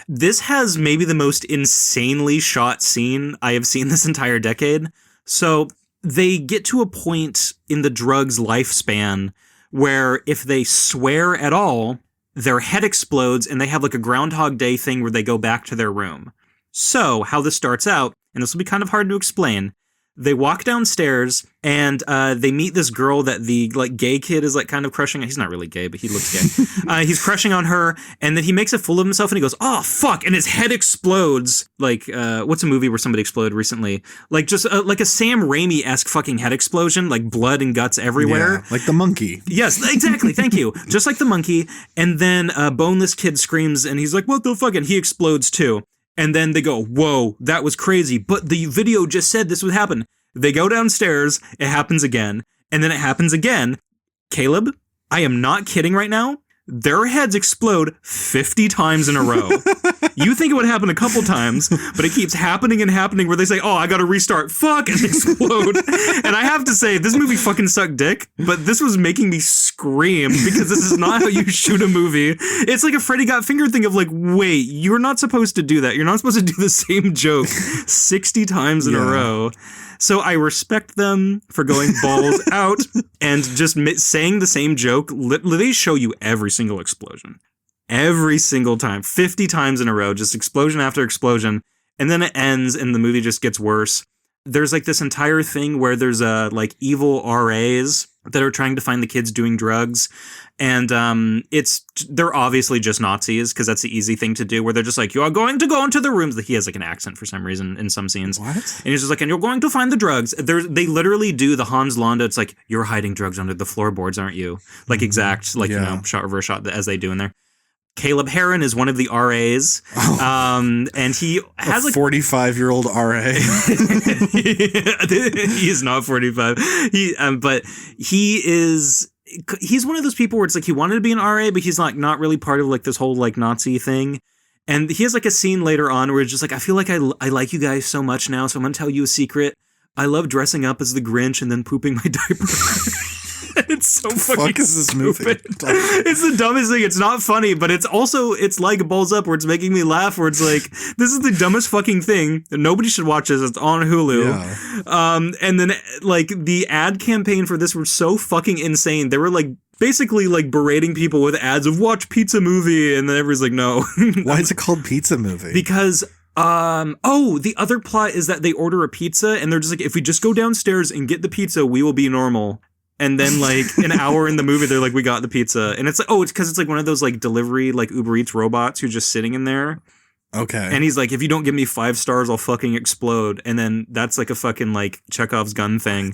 This has maybe the most insanely shot scene I have seen this entire decade. So they get to a point in the drug's lifespan where if they swear at all, their head explodes and they have like a Groundhog Day thing where they go back to their room. So, how this starts out, and this will be kind of hard to explain, they walk downstairs and they meet this girl that the like gay kid is like kind of crushing on. He's not really gay, but he looks gay. He's crushing on her, and then he makes a fool of himself and he goes, oh, fuck, and his head explodes. Like, what's a movie where somebody exploded recently? Like, just like a Sam Raimi-esque fucking head explosion, like blood and guts everywhere. Yeah, like the monkey. Yes, exactly, thank you. Just like the monkey. And then boneless kid screams and he's like, what the fuck? And he explodes too. And then they go, whoa, that was crazy. But the video just said this would happen. They go downstairs. It happens again. And then it happens again. Caleb, I am not kidding right now. Their heads explode 50 times in a row. You think it would happen a couple times, but it keeps happening and happening where they say, oh, I gotta restart, fuck, and explode. And I have to say, this movie fucking sucked dick, but this was making me scream because this is not how you shoot a movie. It's like a Freddy Got Fingered thing of like, wait, you're not supposed to do that. You're not supposed to do the same joke 60 times in a row. So I respect them for going balls out and just saying the same joke. They show you every single explosion. Every single time. 50 times in a row. Just explosion after explosion. And then it ends and the movie just gets worse. There's like this entire thing where there's like evil RAs that are trying to find the kids doing drugs. And they're obviously just Nazis because that's the easy thing to do, where they're just like, you are going to go into the rooms. He has like an accent for some reason in some scenes. What? And he's just like, and you're going to find the drugs. They literally do the Hans Landa. It's like, you're hiding drugs under the floorboards, aren't you? Like exact, like, shot reverse shot as they do in there. Caleb Heron is one of the RAs. And he has like 45-year-old RA. He is not 45. But he's one of those people where it's like he wanted to be an RA, but he's like not really part of like this whole like Nazi thing. And he has like a scene later on where it's just like, I feel like I like you guys so much now, so I'm gonna tell you a secret. I love dressing up as the Grinch and then pooping my diaper. It's so fucking is this movie? It's the dumbest thing. It's not funny, but it's like Balls Up, where it's making me laugh, where it's like, this is the dumbest fucking thing. Nobody should watch this. It's on Hulu. Yeah. And then like the ad campaign for this were so fucking insane. They were like basically like berating people with ads of watch Pizza Movie, and then everybody's like, no. Why is it called Pizza Movie? Because the other plot is that they order a pizza and they're just like, if we just go downstairs and get the pizza, we will be normal. And then like an hour in the movie, they're like, we got the pizza. And it's like, oh, it's because it's like one of those like delivery, like Uber Eats robots who's just sitting in there. Okay. And he's like, if you don't give me 5 stars, I'll fucking explode. And then that's like a fucking like Chekhov's gun thing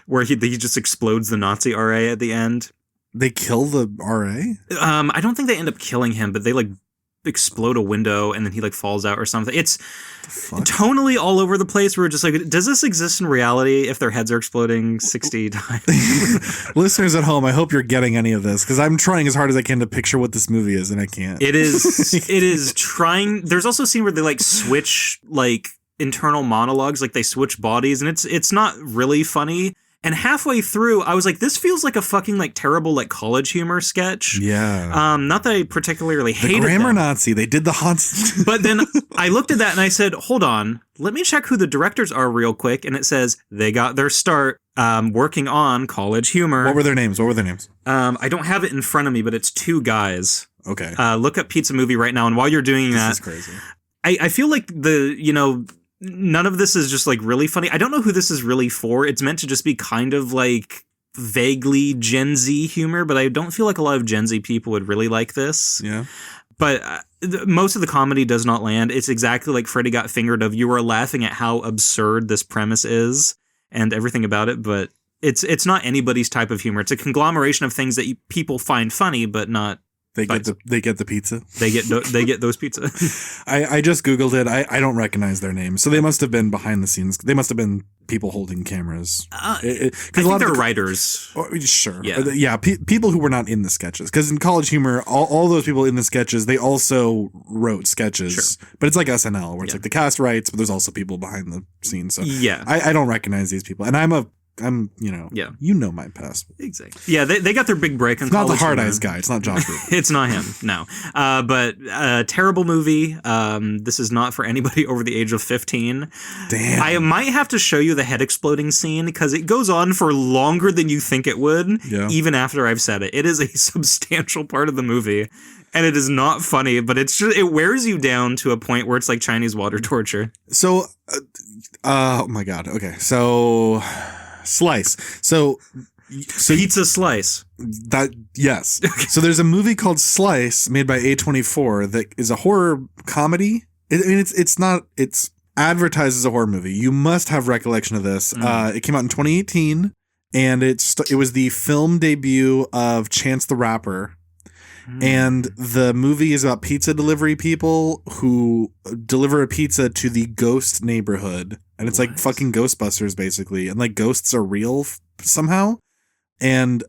where he just explodes the Nazi RA at the end. They kill the RA? I don't think they end up killing him, but they like explode a window and then he like falls out or something. It's tonally all over the place. We're just like, does this exist in reality if their heads are exploding 60 times? Listeners at home, I hope you're getting any of this because I'm trying as hard as I can to picture what this movie is and I can't. It is trying. There's also a scene where they like switch like internal monologues, like they switch bodies, and it's not really funny. And halfway through, I was like, this feels like a fucking like terrible like college humor sketch. Yeah. Not that I particularly hated the grammar them. Nazi. They did the Hans. But then I looked at that and I said, hold on, let me check who the directors are real quick. And it says they got their start working on college humor. What were their names? I don't have it in front of me, but it's 2 guys. Okay. Look up Pizza Movie right now. And while you're doing this is crazy. I feel like none of this is just like really funny. I don't know who this is really for. It's meant to just be kind of like vaguely Gen Z humor, but I don't feel like a lot of Gen Z people would really like this. Yeah. But most of the comedy does not land. It's exactly like Freddy Got Fingered of you are laughing at how absurd this premise is and everything about it, but it's not anybody's type of humor. It's a conglomeration of things that people find funny, but not. They get the pizza. They get those pizza. I just Googled it. I don't recognize their names. So they must have been behind the scenes. They must have been people holding cameras. I think they're writers. Sure. Yeah. Yeah. People who were not in the sketches. Because in College Humor, all those people in the sketches, they also wrote sketches. Sure. But it's like SNL, where it's like the cast writes, but there's also people behind the scenes. So yeah. I don't recognize these people. And you know my past. Exactly. Yeah, they got their big break in College. Not the Hard Eyes guy. It's not Josh Rubin. It's not him, no. But terrible movie. This is not for anybody over the age of 15. Damn. I might have to show you the head exploding scene because it goes on for longer than you think it would, even after I've said it. It is a substantial part of the movie. And it is not funny, but it wears you down to a point where it's like Chinese water torture. So, oh my God. Okay. So... Slice. So Pizza Slice. Yes. Okay. So there's a movie called Slice made by A24 that is a horror comedy. It's advertised as a horror movie. You must have recollection of this. It came out in 2018 and it was the film debut of Chance the Rapper. And the movie is about pizza delivery people who deliver a pizza to the ghost neighborhood. And it's like fucking Ghostbusters, basically. And like ghosts are real somehow. And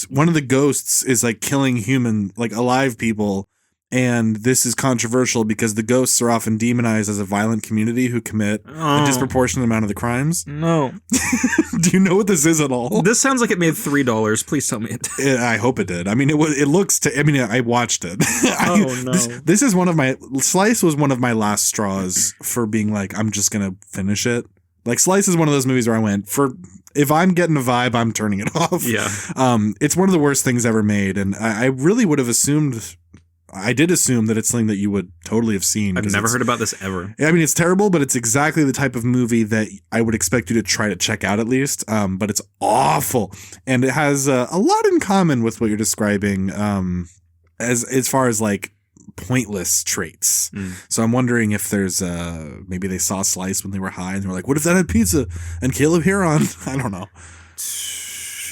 one of the ghosts is like killing alive people. And this is controversial because the ghosts are often demonized as a violent community who commit a disproportionate amount of the crimes. No. Do you know what this is at all? This sounds like it made $3. Please tell me it did. I hope it did. I mean, I watched it. Oh, no. This is Slice was one of my last straws for being like, I'm just going to finish it. Like, Slice is one of those movies where I went, if I'm getting a vibe, I'm turning it off. Yeah. It's one of the worst things ever made. And I really would have assumed... I did assume that it's something that you would totally have seen. I've never heard about this ever. I mean, it's terrible, but it's exactly the type of movie that I would expect you to try to check out at least. But it's awful. And it has a lot in common with what you're describing as far as like pointless traits. So I'm wondering if there's maybe they saw Slice when they were high and they were like, what if that had pizza and Caleb Huron? I don't know.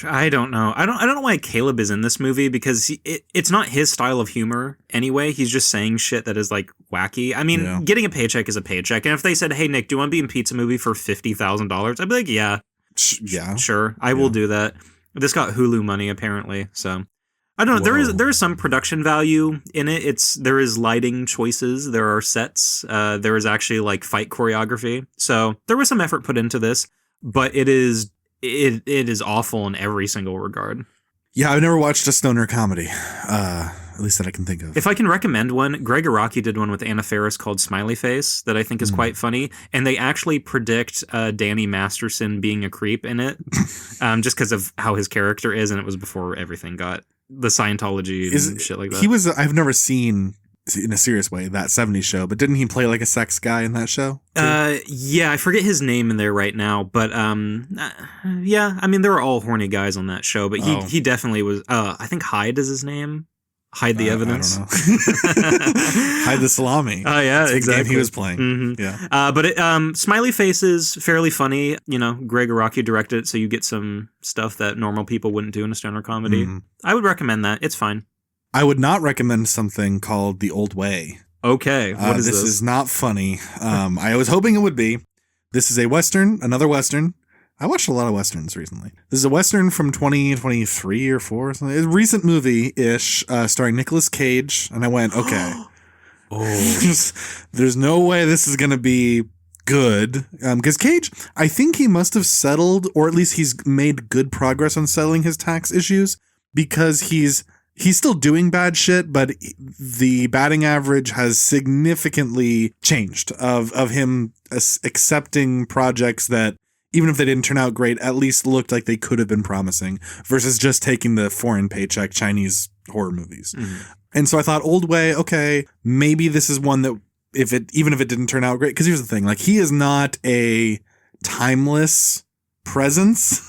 I don't know. I don't know why Caleb is in this movie because it's not his style of humor anyway. He's just saying shit that is like wacky. I mean, getting a paycheck is a paycheck. And if they said, hey, Nick, do you want to be in Pizza Movie for $50,000? I'd be like, yeah, sure. I will do that. This got Hulu money apparently. So I don't know. Whoa. There is some production value in it. There is lighting choices. There are sets. There is actually like fight choreography. So there was some effort put into this, but it is awful in every single regard. Yeah, I've never watched a stoner comedy, at least that I can think of. If I can recommend one, Greg Araki did one with Anna Faris called Smiley Face that I think is quite funny. And they actually predict Danny Masterson being a creep in it just because of how his character is. And it was before everything got the Scientology and shit like that. I've never seen... in a serious way, that 70s show, but didn't he play like a sex guy in that show? Yeah, I forget his name in there right now, but yeah, I mean, there were all horny guys on that show, but he definitely was, I think Hyde is his name. Hide the evidence. I don't know. Hide the salami. Oh yeah, that's exactly. The game he was playing. Mm-hmm. Yeah. But Smiley Face is fairly funny. You know, Greg Araki directed it, so you get some stuff that normal people wouldn't do in a stoner comedy. I would recommend that. It's fine. I would not recommend something called The Old Way. Okay, what is this? This is not funny. I was hoping it would be. This is a Western, another Western. I watched a lot of Westerns recently. This is a Western from 2023 or 4 or something. It's a recent movie-ish starring Nicolas Cage. And I went, okay. There's no way this is going to be good. Because Cage, I think he must have settled, or at least he's made good progress on settling his tax issues because he's still doing bad shit, but the batting average has significantly changed of him accepting projects that, even if they didn't turn out great, at least looked like they could have been promising versus just taking the foreign paycheck Chinese horror movies. And so I thought, Old Way, okay, maybe this is one that even if it didn't turn out great, because here's the thing, like he is not a timeless presence.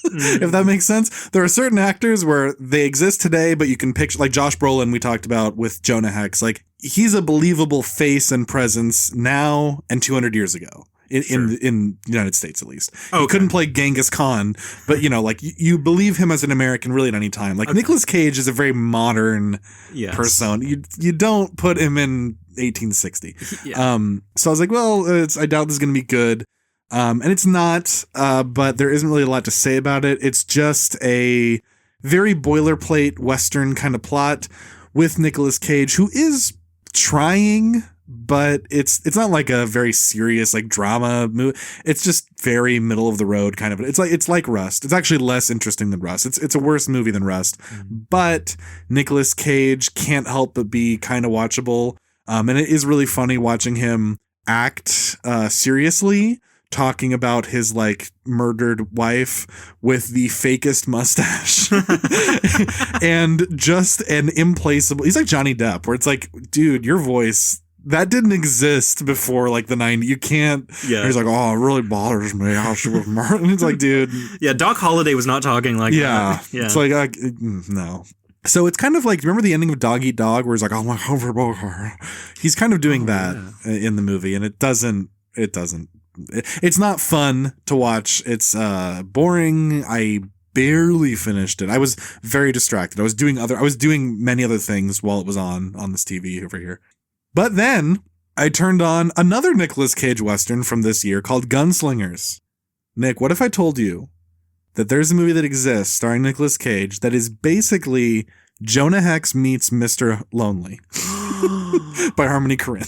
If that makes sense. There are certain actors where they exist today, but you can picture, like Josh Brolin we talked about with Jonah Hex, like he's a believable face and presence now and 200 years ago in the United States, at least. He couldn't play Genghis Khan, but like you believe him as an American really at any time. Like Nicolas Cage is a very modern persona. You don't put him in 1860. So I was like, well, I doubt this is going to be good. And it's not, but there isn't really a lot to say about it. It's just a very boilerplate Western kind of plot with Nicolas Cage, who is trying, but it's not like a very serious like drama movie. It's just very middle of the road kind of. It's like Rust. It's actually less interesting than Rust. It's a worse movie than Rust, but Nicolas Cage can't help but be kind of watchable. And it is really funny watching him act seriously, talking about his like murdered wife with the fakest mustache and just an implaceable. He's like Johnny Depp, where it's like, dude, your voice that didn't exist before like the 90s. You can't. Yeah. He's like, oh, it really bothers me how she was murdered. And it's like, dude. Yeah. Doc Holliday was not talking like that. Yeah. It's like, no. So it's kind of like, remember the ending of Dog Eat Dog where he's like, oh my God. He's kind of doing that in the movie, and it doesn't. It's not fun to watch. It's boring. I barely finished it. I was very distracted. I was doing many other things while it was on this TV over here. But then I turned on another Nicolas Cage Western from this year called Gunslingers. Nick, what if I told you that there's a movie that exists starring Nicolas Cage that is basically Jonah Hex meets Mr. Lonely? by Harmony Korine.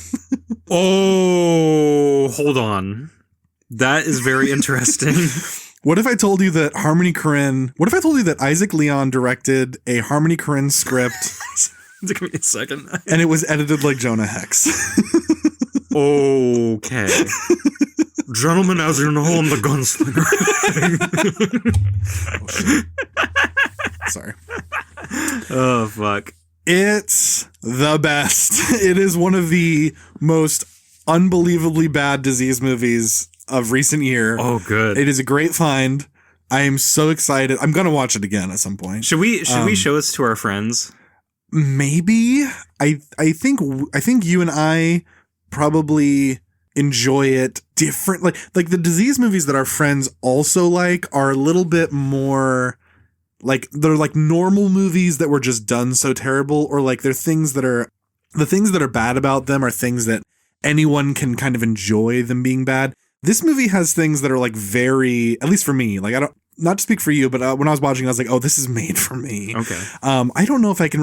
Oh, hold on. That is very interesting. What if I told you that what if I told you that Isaac Leon directed a Harmony Korine script? Give me a second. And it was edited like Jonah Hex. Okay. Gentlemen, as you know, I'm the gunslinger. Oh, shit. Sorry. Oh, fuck. It's the best. It is one of the most unbelievably bad disease movies of recent year. Oh, good. It is a great find. I am so excited. I'm going to watch it again at some point. Should we show this to our friends? Maybe. I think you and I probably enjoy it different. Like the disease movies that our friends also like are a little bit more like they're like normal movies that were just done so terrible, or like they're things that are the things that are bad about them are things that anyone can kind of enjoy them being bad. This movie has things that are like very, at least for me, like not to speak for you, but when I was watching, I was like, oh, this is made for me. Okay. I don't know if I can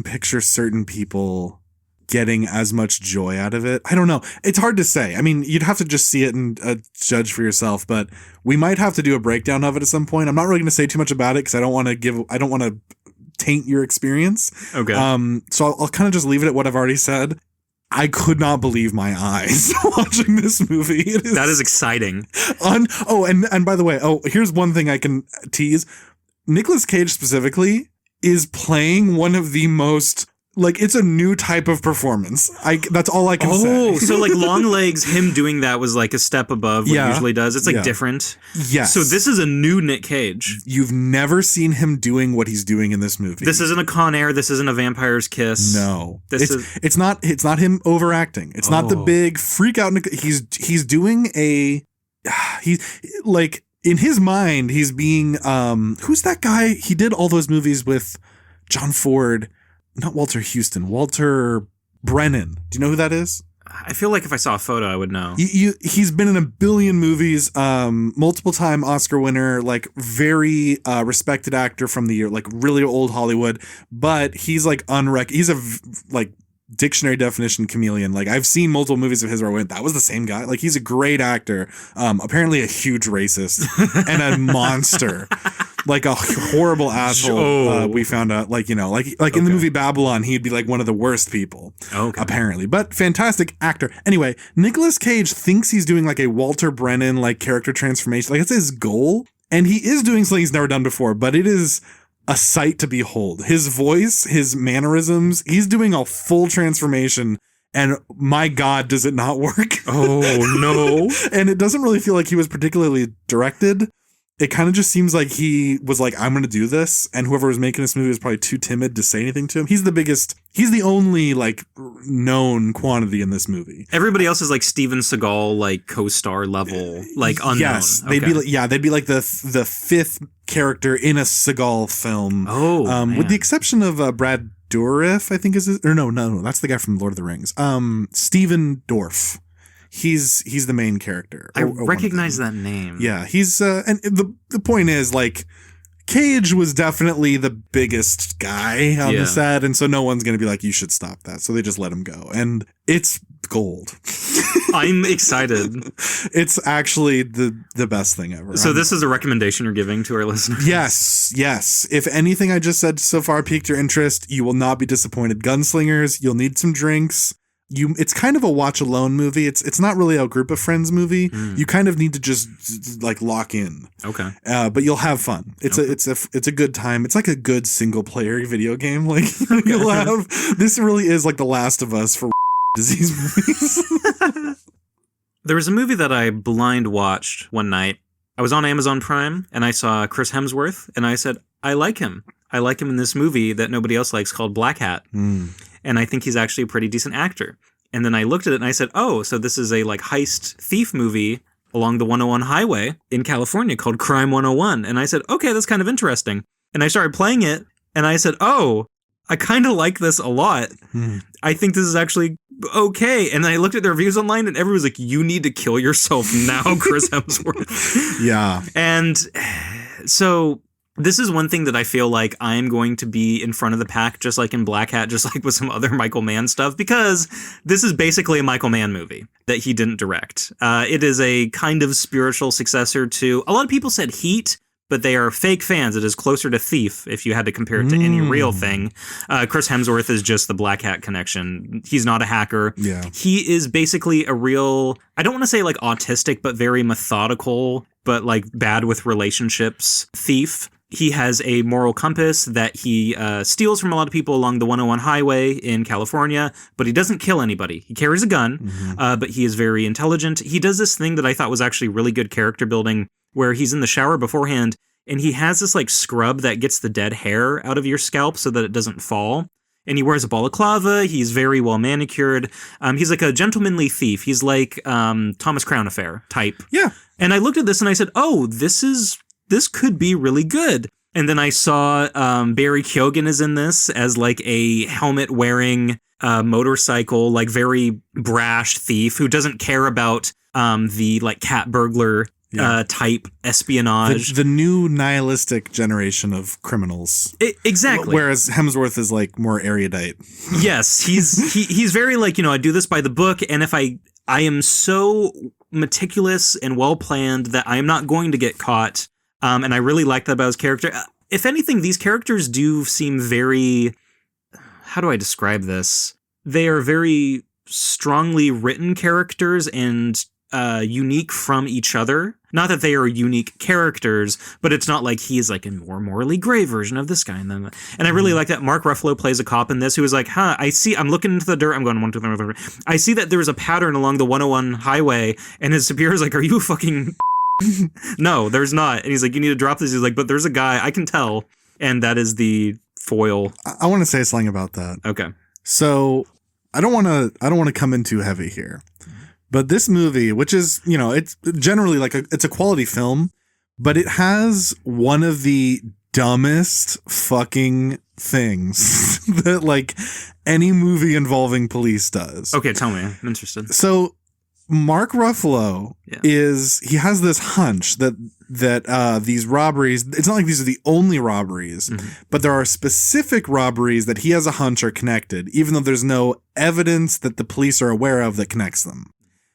picture certain people getting as much joy out of it. I don't know. It's hard to say. I mean, you'd have to just see it and judge for yourself, but we might have to do a breakdown of it at some point. I'm not really going to say too much about it because I don't want to taint your experience. Okay. So I'll kind of just leave it at what I've already said. I could not believe my eyes watching this movie. That is exciting. And by the way, here's one thing I can tease. Nicolas Cage specifically is playing one of the most, like, it's a new type of performance. That's all I can say. Oh, so like Longlegs, him doing that was like a step above what he usually does. It's like different. Yes. So this is a new Nick Cage. You've never seen him doing what he's doing in this movie. This isn't a Con Air. This isn't a Vampire's Kiss. No. It's not him overacting. It's not the big freak out. He's doing like in his mind, he's being, who's that guy? He did all those movies with John Ford. Not Walter Houston, Walter Brennan. Do you know who that is? I feel like if I saw a photo, I would know. He's been in a billion movies, multiple time Oscar winner, like very respected actor from the year, like really old Hollywood. But he's like he's a like dictionary definition chameleon. Like I've seen multiple movies of his where I went, that was the same guy. Like he's a great actor. Apparently a huge racist and a monster. Like a horrible asshole. We found out, like, you know, like in the movie Babylon, he'd be like one of the worst people. Apparently, but fantastic actor. Anyway, Nicolas Cage thinks he's doing like a Walter Brennan like character transformation. Like it's his goal, and he is doing something he's never done before. But it is a sight to behold. His voice, his mannerisms. He's doing a full transformation. And my God, does it not work? Oh no! And it doesn't really feel like he was particularly directed. It kind of just seems like he was like, I'm going to do this. And whoever was making this movie was probably too timid to say anything to him. He's the only like known quantity in this movie. Everybody else is like Steven Seagal, like co-star level, like unknown. Yes. They'd be like the fifth character in a Seagal film. With the exception of Brad Dourif, I think is his, or no, that's the guy from Lord of the Rings. Stephen Dorff. He's the main character. I recognize that name. Yeah, he's and the point is, like, Cage was definitely the biggest guy on the set, and so no one's gonna be like, you should stop that. So they just let him go, and it's gold. I'm excited. It's actually the best thing ever. So this is a recommendation you're giving to our listeners? Yes. If anything I just said so far piqued your interest, you will not be disappointed. Gunslingers, you'll need some drinks. It's kind of a watch alone movie. It's not really a group of friends movie. You kind of need to just like lock in. Okay. But you'll have fun. It's a good time. It's like a good single player video game. Like you'll have, this really is like The Last of Us for disease movies. There was a movie that I blind watched one night. I was on Amazon Prime and I saw Chris Hemsworth and I said, I like him. I like him in this movie that nobody else likes called Black Hat. And I think he's actually a pretty decent actor. And then I looked at it and I said, oh, so this is a like heist thief movie along the 101 highway in California called Crime 101. And I said, okay, that's kind of interesting. And I started playing it and I said, oh, I kind of like this a lot. I think this is actually okay. And I looked at the reviews online and everyone was like, you need to kill yourself now, Chris Hemsworth. Yeah. And so This is one thing that I feel like I'm going to be in front of the pack, just like in Black Hat, just like with some other Michael Mann stuff, because this is basically a Michael Mann movie that he didn't direct. It is a kind of spiritual successor to, a lot of people said Heat, but they are fake fans. It is closer to Thief if you had to compare it to any real thing. Chris Hemsworth is just the Black Hat connection. He's not a hacker. Yeah. He is basically a real, I don't want to say like autistic, but very methodical, but like bad with relationships thief. He has a moral compass that he steals from a lot of people along the 101 highway in California, but he doesn't kill anybody. He carries a gun, but he is very intelligent. He does this thing that I thought was actually really good character building, where he's in the shower beforehand, and he has this like scrub that gets the dead hair out of your scalp so that it doesn't fall. And he wears a balaclava. He's very well manicured. He's like a gentlemanly thief. He's like Thomas Crown Affair type. Yeah. And I looked at this and I said, oh, this could be really good. And then I saw Barry Keoghan is in this as like a helmet wearing motorcycle, like very brash thief who doesn't care about the like cat burglar type espionage. The new nihilistic generation of criminals. Exactly. Whereas Hemsworth is like more erudite. Yes, he's very like, I do this by the book, and if I am so meticulous and well planned that I am not going to get caught. And I really like that about his character. If anything, these characters do seem very, how do I describe this? They are very strongly written characters and unique from each other. Not that they are unique characters, but it's not like he is like a more morally gray version of this guy. And I really like that Mark Ruffalo plays a cop in this who is like, I'm looking into the dirt. I'm going 1, 2, 3, 4. I see that there's a pattern along the 101 highway, and his superior is like, are you fucking... No, there's not. And he's like, you need to drop this. He's like, but there's a guy, I can tell. And that is the foil. I want to say something about that. Okay. So I don't want to come in too heavy here, but this movie, which is, it's generally like it's a quality film, but it has one of the dumbest fucking things that like any movie involving police does. Okay. Tell me. I'm interested. So Mark Ruffalo he has this hunch that these robberies, it's not like these are the only robberies, but there are specific robberies that he has a hunch are connected, even though there's no evidence that the police are aware of that connects them.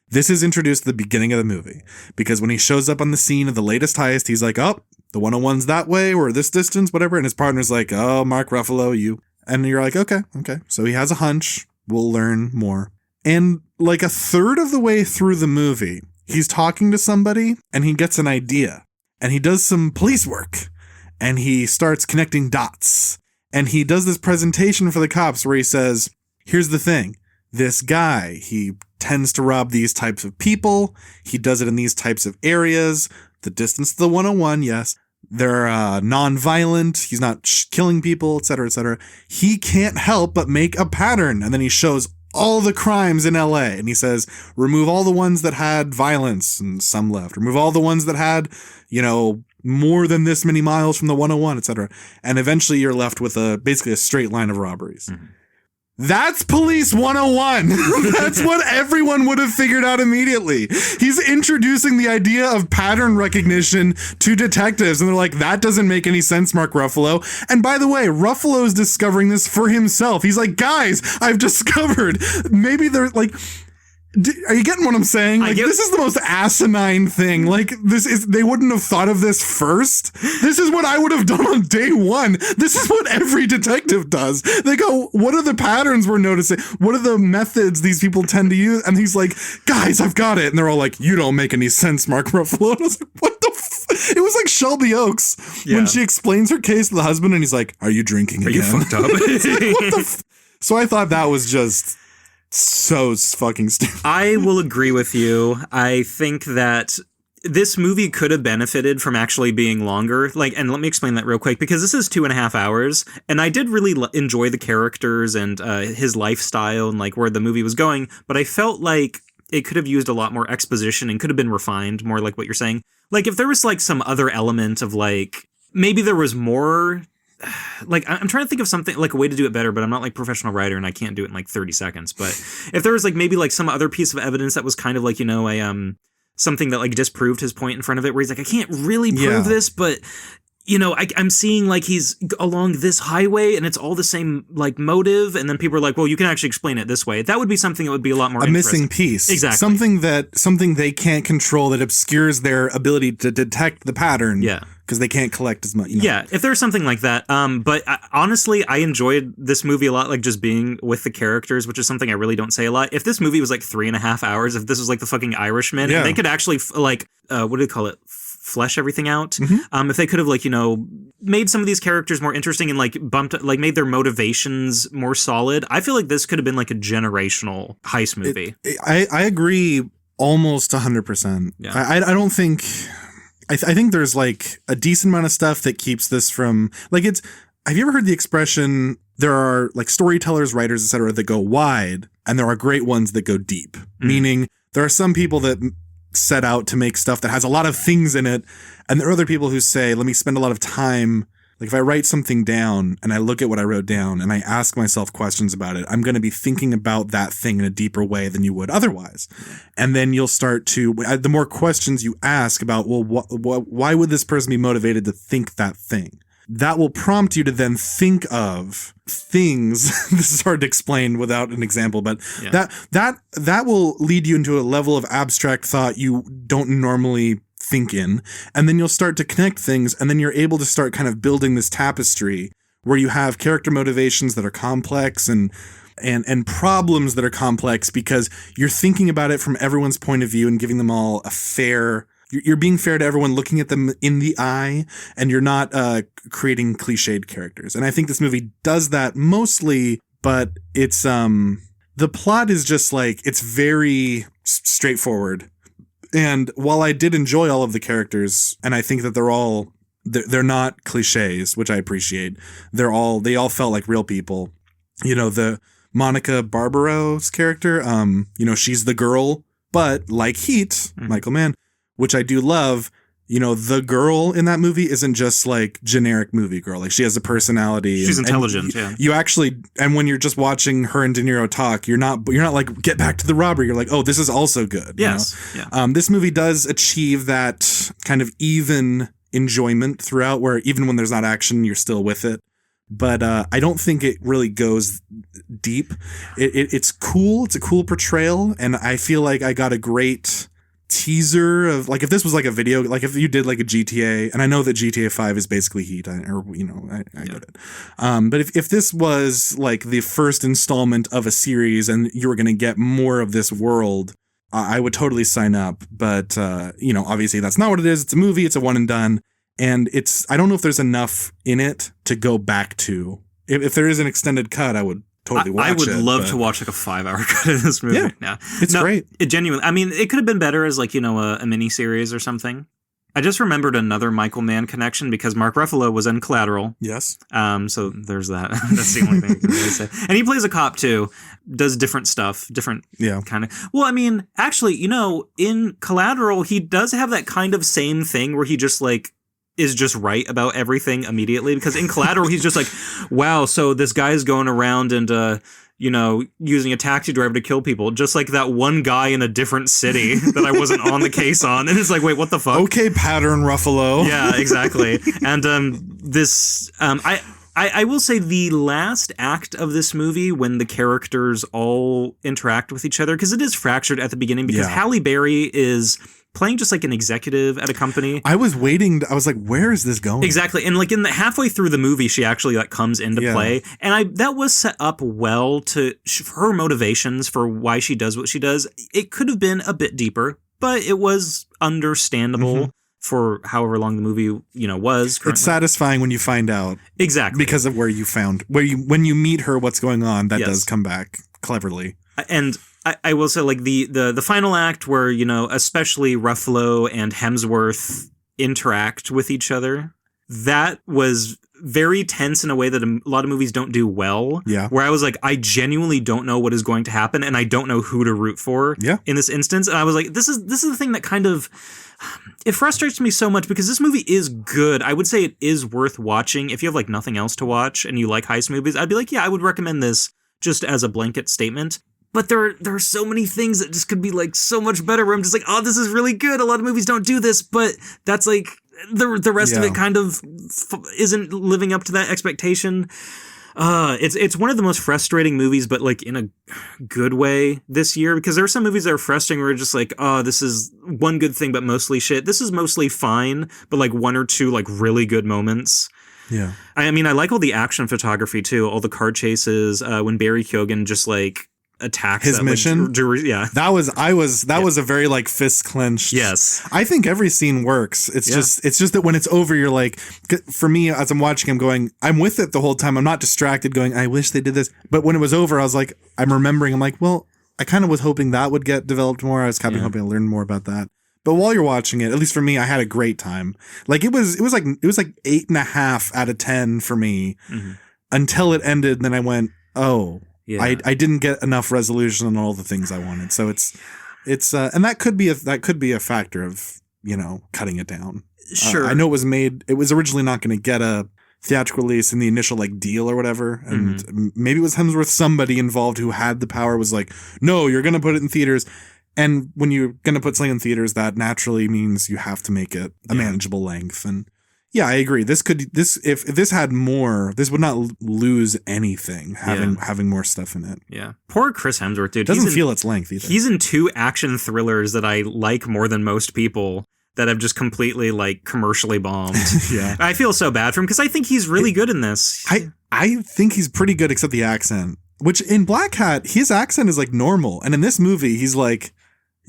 This is introduced at the beginning of the movie, because when he shows up on the scene of the latest heist, he's like, oh, the 101's that way or this distance, whatever. And his partner's like, oh, Mark Ruffalo, you. And you're like, okay. So he has a hunch. We'll learn more. And like a third of the way through the movie, he's talking to somebody and he gets an idea and he does some police work and he starts connecting dots and he does this presentation for the cops where he says, here's the thing. This guy, he tends to rob these types of people. He does it in these types of areas. The distance to the 101, yes. They're non-violent. He's not killing people, et cetera, et cetera. He can't help but make a pattern. And then he shows all the crimes in LA. And he says, remove all the ones that had violence and some left. Remove all the ones that had, more than this many miles from the 101, et cetera. And eventually you're left with basically a straight line of robberies. Mm-hmm. That's Police 101. That's what everyone would have figured out immediately. He's introducing the idea of pattern recognition to detectives. And they're like, that doesn't make any sense, Mark Ruffalo. And by the way, Ruffalo's discovering this for himself. He's like, guys, I've discovered. Maybe they're like... Are you getting what I'm saying? Like, this is the most asinine thing. Like, they wouldn't have thought of this first. This is what I would have done on day one. This is what every detective does. They go, what are the patterns we're noticing? What are the methods these people tend to use? And he's like, guys, I've got it. And they're all like, you don't make any sense, Mark Ruffalo. And I was like, what the It was like Shelby Oaks when she explains her case to the husband and he's like, are you drinking again? Are you fucked up? It's like, what the So I thought that was just... so fucking stupid. I will agree with you. I think that this movie could have benefited from actually being longer. Like, and let me explain that real quick, because this is 2.5 hours, and I did really enjoy the characters and his lifestyle and like where the movie was going. But I felt like it could have used a lot more exposition and could have been refined more, like what you're saying. Like if there was like some other element of like maybe there was more. Like, I'm trying to think of something, like a way to do it better, but I'm not like a professional writer and I can't do it in like 30 seconds. But if there was like maybe like some other piece of evidence that was kind of like, something that like disproved his point in front of it where he's like, I can't really prove this, but I'm seeing like he's along this highway and it's all the same like motive, and then people are like, well, you can actually explain it this way. That would be something that would be a lot more missing piece. Exactly. Something they can't control that obscures their ability to detect the pattern. Yeah. Because they can't collect as much. Yeah, if there's something like that. But honestly, I enjoyed this movie a lot, like just being with the characters, which is something I really don't say a lot. If this movie was like 3.5 hours, if this was like the fucking Irishman, and they could actually what do they call it? Flesh everything out. If they could have like, made some of these characters more interesting and like made their motivations more solid, I feel like this could have been like a generational heist movie. I agree almost 100%. Yeah. I don't think... I think there's like a decent amount of stuff that keeps this from like have you ever heard the expression, there are like storytellers, writers, etc. that go wide and there are great ones that go deep, meaning there are some people that set out to make stuff that has a lot of things in it. And there are other people who say, let me spend a lot of time. Like if I write something down and I look at what I wrote down and I ask myself questions about it, I'm going to be thinking about that thing in a deeper way than you would otherwise. And then you'll start to, the more questions you ask about, well, why would this person be motivated to think that thing? That will prompt you to then think of things. This is hard to explain without an example, but that will lead you into a level of abstract thought you don't normally think in. And then you'll start to connect things. And then you're able to start kind of building this tapestry where you have character motivations that are complex and problems that are complex because you're thinking about it from everyone's point of view and giving them all a fair... You're being fair to everyone, looking at them in the eye, and you're not creating cliched characters. And I think this movie does that mostly, but it's the plot is just like, it's very straightforward. And while I did enjoy all of the characters, and I think that they're not cliches, which I appreciate. They all felt like real people. The Monica Barbaro's character, she's the girl, but like Heat, Michael Mann, which I do love, the girl in that movie isn't just like generic movie girl. Like she has a personality. She's intelligent. You actually, and when you're just watching her and De Niro talk, you're not like, get back to the robbery. You're like, oh, this is also good. Yes. Yeah. This movie does achieve that kind of even enjoyment throughout where even when there's not action, you're still with it. But I don't think it really goes deep. It's cool. It's a cool portrayal. And I feel like I got a great teaser of like, if this was like a video, like if you did like a GTA, and I know that GTA 5 is basically Heat, I get it. But if this was like the first installment of a series and you were going to get more of this world, I would totally sign up. But, obviously that's not what it is. It's a movie. It's a one and done. And I don't know if there's enough in it to go back to. If there is an extended cut, I would totally watch it. I would love to watch like a 5-hour cut of this movie. Yeah, it's great. It genuinely, I mean, it could have been better as like, a mini series or something. I just remembered another Michael Mann connection because Mark Ruffalo was in Collateral. Yes. So there's that. That's the only thing I can really say. And he plays a cop too. Does different stuff. Different kind of. Well, I mean, actually, in Collateral, he does have that kind of same thing where he just like is just right about everything immediately, because in Collateral he's just like, wow, so this guy's going around and using a taxi driver to kill people, just like that one guy in a different city that I wasn't on the case on. And it's like, wait, what the fuck? Okay, pattern Ruffalo. Yeah, exactly. And I will say the last act of this movie, when the characters all interact with each other, because it is fractured at the beginning, because Halle Berry is playing just like an executive at a company. I was waiting. I was like, where is this going? Exactly. And like in the halfway through the movie, she actually like comes into play. And that was set up well to her motivations for why she does what she does. It could have been a bit deeper, but it was understandable for however long the movie, was currently. It's satisfying when you find out. Exactly. Because of when you meet her, what's going on, that does come back cleverly. And I will say, like, the final act where, especially Ruffalo and Hemsworth interact with each other, that was very tense in a way that a lot of movies don't do well. Yeah. Where I was like, I genuinely don't know what is going to happen, and I don't know who to root for in this instance. And I was like, this is the thing that kind of... It frustrates me so much because this movie is good. I would say it is worth watching. If you have, like, nothing else to watch and you like heist movies, I'd be like, yeah, I would recommend this just as a blanket statement. But there are so many things that just could be like so much better where I'm just like, oh, this is really good. A lot of movies don't do this, but that's like, the rest of it kind of isn't living up to that expectation. It's one of the most frustrating movies, but like in a good way this year, because there are some movies that are frustrating where you're just like, oh, this is one good thing, but mostly shit. This is mostly fine, but like one or two like really good moments. Yeah. I mean, I like all the action photography too, all the car chases, when Barry Keoghan just like attacks his that, mission. Like, yeah. That was a very like fist clenched. Yes. I think every scene works. It's just that when it's over, you're like, for me, as I'm watching, I'm with it the whole time. I'm not distracted going, I wish they did this. But when it was over, I was like, I'm remembering, I'm like, well, I kind of was hoping that would get developed more. I was kind of hoping to learn more about that. But while you're watching it, at least for me, I had a great time. Like it was like 8.5 out of 10 for me until it ended. And then I went, oh, yeah. I didn't get enough resolution on all the things I wanted. So it's and that could be a factor of, cutting it down. Sure. I know it was originally not going to get a theatrical release in the initial like deal or whatever. And maybe it was Hemsworth, somebody involved who had the power was like, no, you're going to put it in theaters. And when you're going to put something in theaters, that naturally means you have to make it a manageable length. And yeah, I agree. If this had more, this would not lose anything having more stuff in it. Yeah. Poor Chris Hemsworth, dude. Doesn't feel its length either. He's in 2 action thrillers that I like more than most people that have just completely like commercially bombed. Yeah. I feel so bad for him because I think he's really good in this. I think he's pretty good except the accent, which in Black Hat, his accent is like normal. And in this movie, he's like,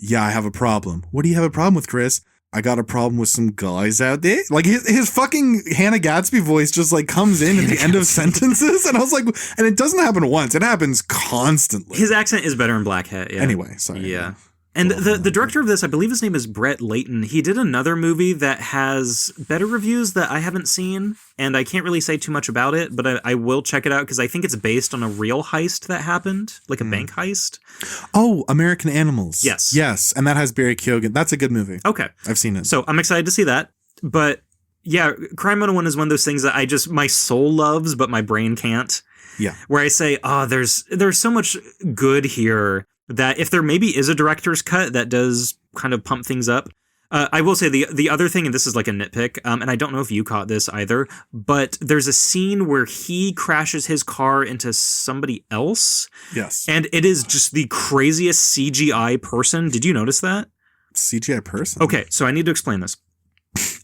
yeah, I have a problem. What do you have a problem with, Chris? I got a problem with some guys out there. Like his fucking Hannah Gadsby voice just like comes in at the end of sentences. And I was like, and it doesn't happen once. It happens constantly. His accent is better in Black Hat. Yeah. Anyway, sorry. Yeah. And the director of this, I believe his name is Brett Layton. He did another movie that has better reviews that I haven't seen, and I can't really say too much about it, but I will check it out because I think it's based on a real heist that happened, like a bank heist. Oh, American Animals. Yes. Yes, and that has Barry Keoghan. That's a good movie. Okay. I've seen it. So I'm excited to see that, but yeah, Crime 101 is one of those things that my soul loves, but my brain can't. Yeah. Where I say, oh, there's so much good here that if there maybe is a director's cut that does kind of pump things up. I will say the other thing, and this is like a nitpick, and I don't know if you caught this either, but there's a scene where he crashes his car into somebody else. Yes. And it is just the craziest CGI person. Did you notice that? CGI person? Okay, so I need to explain this.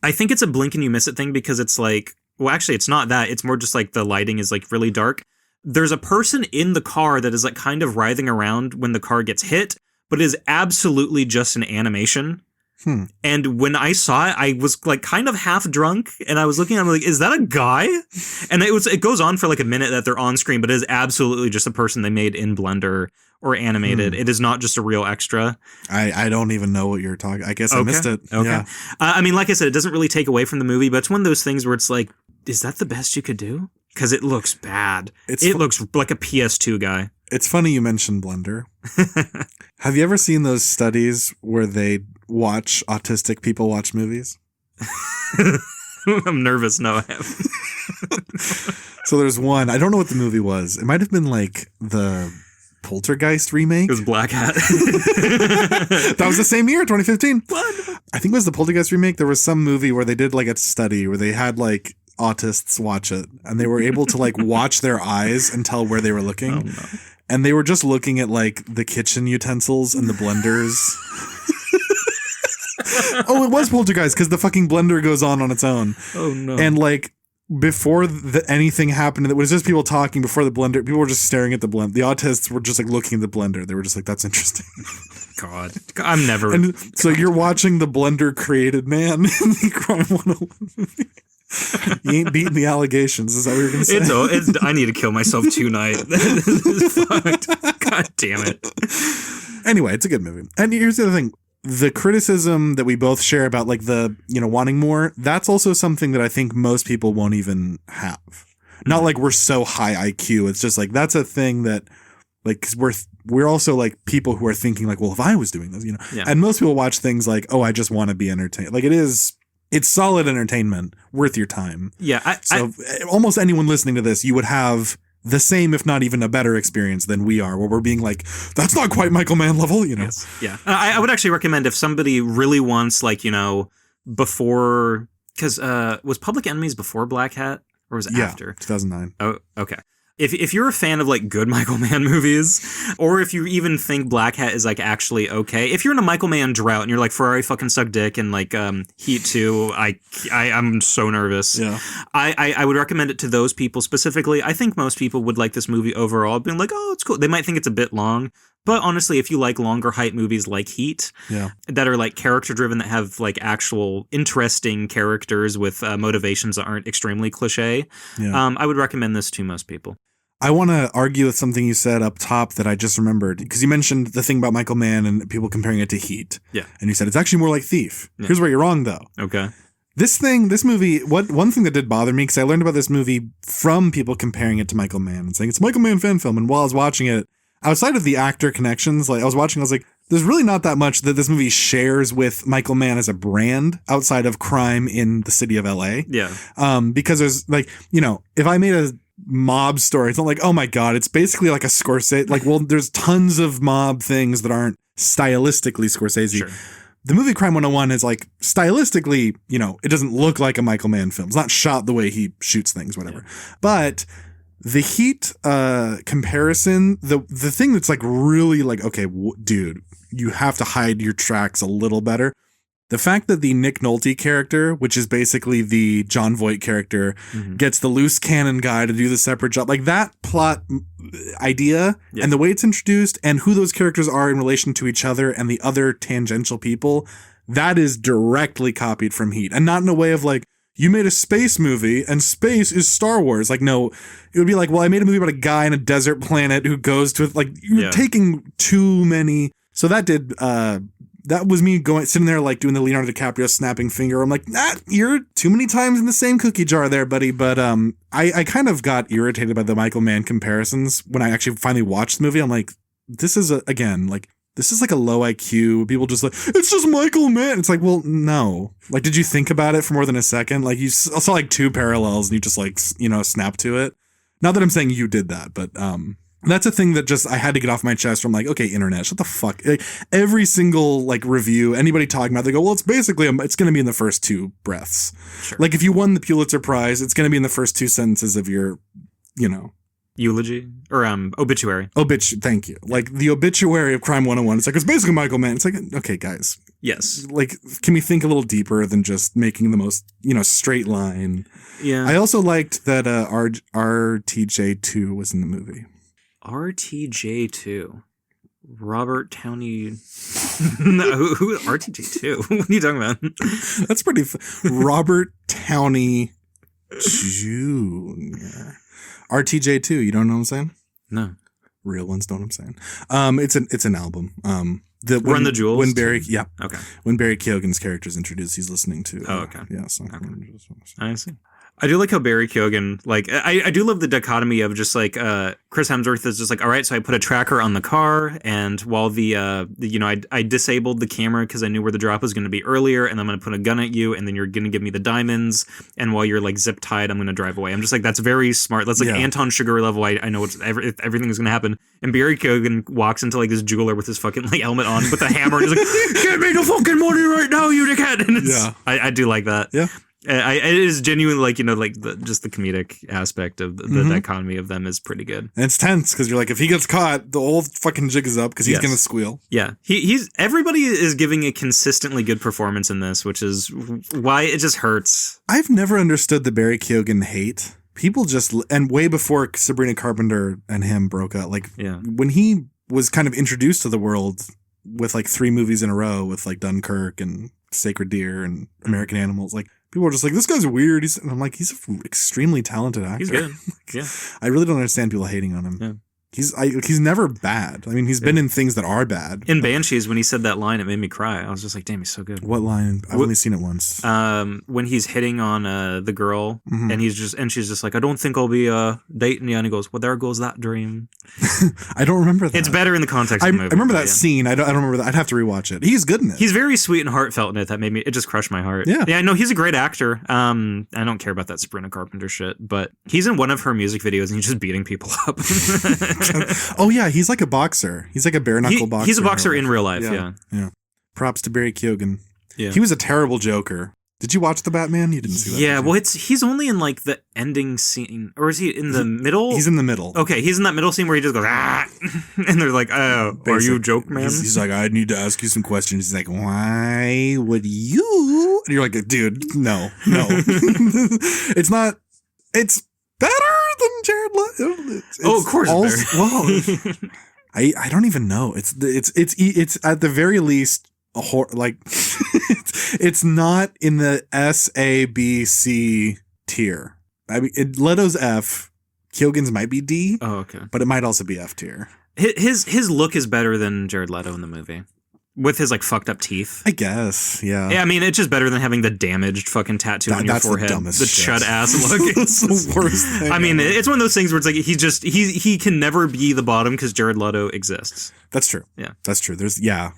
I think it's a blink and you miss it thing because it's like, well, actually, it's not that. It's more just like the lighting is like really dark. There's a person in the car that is like kind of writhing around when the car gets hit, but it is absolutely just an animation. And when I saw it, I was like kind of half drunk and I was looking, I'm like, is that a guy? And it goes on for like a minute that they're on screen, but it is absolutely just a person they made in Blender or animated. It is not just a real extra. I don't even know what you're talking. I guess I missed it. Okay. Yeah. I mean, like I said, it doesn't really take away from the movie, but it's one of those things where it's like, is that the best you could do? Because it looks bad. It looks like a PS2 guy. It's funny you mentioned Blender. Have you ever seen those studies where they watch autistic people watch movies? I'm nervous. No, I haven't. So there's one. I don't know what the movie was. It might have been like the Poltergeist remake. It was Black Hat. That was the same year, 2015. What? I think it was the Poltergeist remake. There was some movie where they did like a study where they had like autists watch it and they were able to like watch their eyes and tell where they were looking. Oh, no. And they were just looking at like the kitchen utensils and the blenders. Oh, it was Poltergeist because the fucking blender goes on its own. Oh no. And like before anything happened, it was just people talking before the blender. People were just staring at the blender. The autists were just like looking at the blender. They were just like, that's interesting. God, I'm never. And so you're watching the blender created man in the Crime 101 movie. You ain't beating the allegations. Is that what you're going to say? I need to kill myself tonight. This is fucked. God damn it. Anyway, it's a good movie. And here's the other thing. The criticism that we both share about like the, wanting more, that's also something that I think most people won't even have. Not like we're so high IQ. It's just like, that's a thing that like, cause we're also like people who are thinking like, well, if I was doing this, Yeah. And most people watch things like, oh, I just want to be entertained. Like it's solid entertainment worth your time. Yeah. So almost anyone listening to this, you would have the same, if not even a better experience than we are, where we're being like, that's not quite Michael Mann level, Yes. Yeah. I would actually recommend if somebody really wants like, before Because was Public Enemies before Black Hat or was it after? 2009. Oh, okay. If you're a fan of like good Michael Mann movies, or if you even think Black Hat is like actually okay, if you're in a Michael Mann drought and you're like Ferrari fucking suck dick and like Heat 2, I'm so nervous. Yeah. I would recommend it to those people specifically. I think most people would like this movie overall, being like, oh, it's cool. They might think it's a bit long, but honestly, if you like longer hype movies like Heat, that are like character driven, that have like actual interesting characters with motivations that aren't extremely cliche, I would recommend this to most people. I want to argue with something you said up top that I just remembered, because you mentioned the thing about Michael Mann and people comparing it to Heat. Yeah. And you said it's actually more like Thief. Yeah. Here's where you're wrong, though. Okay. This movie, one thing that did bother me, because I learned about this movie from people comparing it to Michael Mann and saying it's a Michael Mann fan film. And while I was watching it, outside of the actor connections, like I was like, there's really not that much that this movie shares with Michael Mann as a brand outside of crime in the city of LA. Yeah. Because there's like, if I made a mob story, it's not like, oh my God, it's basically like a Scorsese. Like, well, there's tons of mob things that aren't stylistically Scorsese. Sure. The movie Crime 101 is like stylistically, it doesn't look like a Michael Mann film. It's not shot the way he shoots things, whatever. Yeah. But the Heat comparison, the thing that's like really like, okay, dude, you have to hide your tracks a little better. The fact that the Nick Nolte character, which is basically the John Voight character, gets the loose cannon guy to do the separate job, like that plot idea and the way it's introduced and who those characters are in relation to each other and the other tangential people, that is directly copied from Heat. And not in a way of like, you made a space movie and space is Star Wars. Like, no, it would be like, well, I made a movie about a guy in a desert planet who goes to, like, you're taking too many. So that did, that was me sitting there like doing the Leonardo DiCaprio snapping finger. I'm like, you're too many times in the same cookie jar there, buddy. But I kind of got irritated by the Michael Mann comparisons when I actually finally watched the movie. I'm like, this is like a low IQ. People just like, it's just Michael Mann. It's like, well, no. Like, did you think about it for more than a second? Like, you saw like two parallels and you just like, snap to it. Not that I'm saying you did that, but that's a thing that just I had to get off my chest from like, okay, internet, shut the fuck. Like, every single like review, anybody talking about it, they go, well, it's basically, it's going to be in the first two breaths. Sure. Like if you won the Pulitzer Prize, it's going to be in the first two sentences of your, eulogy or obituary. Thank you. Like the obituary of Crime 101. It's like, it's basically Michael Mann. It's like, okay, guys. Yes. Like, can we think a little deeper than just making the most, straight line? Yeah. I also liked that RTJ2 was in the movie. RTJ2. Robert Downey. No, who RTJ2? What are you talking about? That's pretty Robert Downey Jr. RTJ2, you don't know what I'm saying? No. Real ones know what I'm saying. It's an album. Run the Jewels? When Barry Okay. When Barry Keoghan's character is introduced, he's listening to okay. So okay. I see. I do like how Barry Keoghan, like, I do love the dichotomy of just like, Chris Hemsworth is just like, all right, so I put a tracker on the car, and while I disabled the camera because I knew where the drop was going to be earlier, and I'm going to put a gun at you, and then you're going to give me the diamonds, and while you're like zip tied, I'm going to drive away. I'm just like, that's very smart. That's like Anton Chigurh level. I know everything is going to happen. And Barry Keoghan walks into like this jeweler with his fucking like helmet on with a hammer, and he's like, get me the fucking money right now, you dickhead. And I do like that. Yeah. It is genuinely like, just the comedic aspect of the dichotomy of them is pretty good. And it's tense because you're like, if he gets caught, the whole fucking jig is up because he's going to squeal. Yeah. Everybody is giving a consistently good performance in this, which is why it just hurts. I've never understood the Barry Keoghan hate. People just, and way before Sabrina Carpenter and him broke up, like when he was kind of introduced to the world with like 3 movies in a row with like Dunkirk and Sacred Deer and American Animals, like, people are just like, this guy's weird. And I'm like, he's an extremely talented actor. He's good. Yeah. I really don't understand people hating on him. Yeah. He's never bad. I mean, he's been in things that are bad. In Banshees, when he said that line, it made me cry. I was just like, damn, he's so good. What line? I've only seen it once. When he's hitting on the girl, and she's just like, I don't think I'll be dating you. And he goes, well, there goes that dream. I don't remember that. It's better in the context of the movie. I remember that scene. I don't remember that. I'd have to rewatch it. He's good in it. He's very sweet and heartfelt in it. That it just crushed my heart. Yeah. Yeah, no, he's a great actor. I don't care about that Sabrina Carpenter shit, but he's in one of her music videos and he's just beating people up. Oh, yeah. He's like a boxer. He's like a bare knuckle boxer. He's a boxer in real life. Yeah. Props to Barry Keoghan. Yeah. He was a terrible Joker. Did you watch the Batman? You didn't see that. Yeah, well, he's only in like the ending scene, or is he in the middle? He's in the middle. Okay, he's in that middle scene where he just goes, ah, and they're like, oh, are you a joke man? He's like, I need to ask you some questions. He's like, why would you? And you're like, dude, no. It's not. It's better than Jared Leto. Of course it's better. Well, I don't even know. It's at the very least a horror. Like, it's not in the S, A, B, C tier. I mean, Leto's F. Keoghan's might be D. Oh, okay. But it might also be F tier. His look is better than Jared Leto in the movie. With his like fucked up teeth. I guess, yeah. Yeah, I mean, it's just better than having the damaged fucking tattoo on your forehead. The chud ass look. It's the worst thing. I mean, it's one of those things where it's like he can never be the bottom because Jared Leto exists. That's true. Yeah. That's true. There's yeah.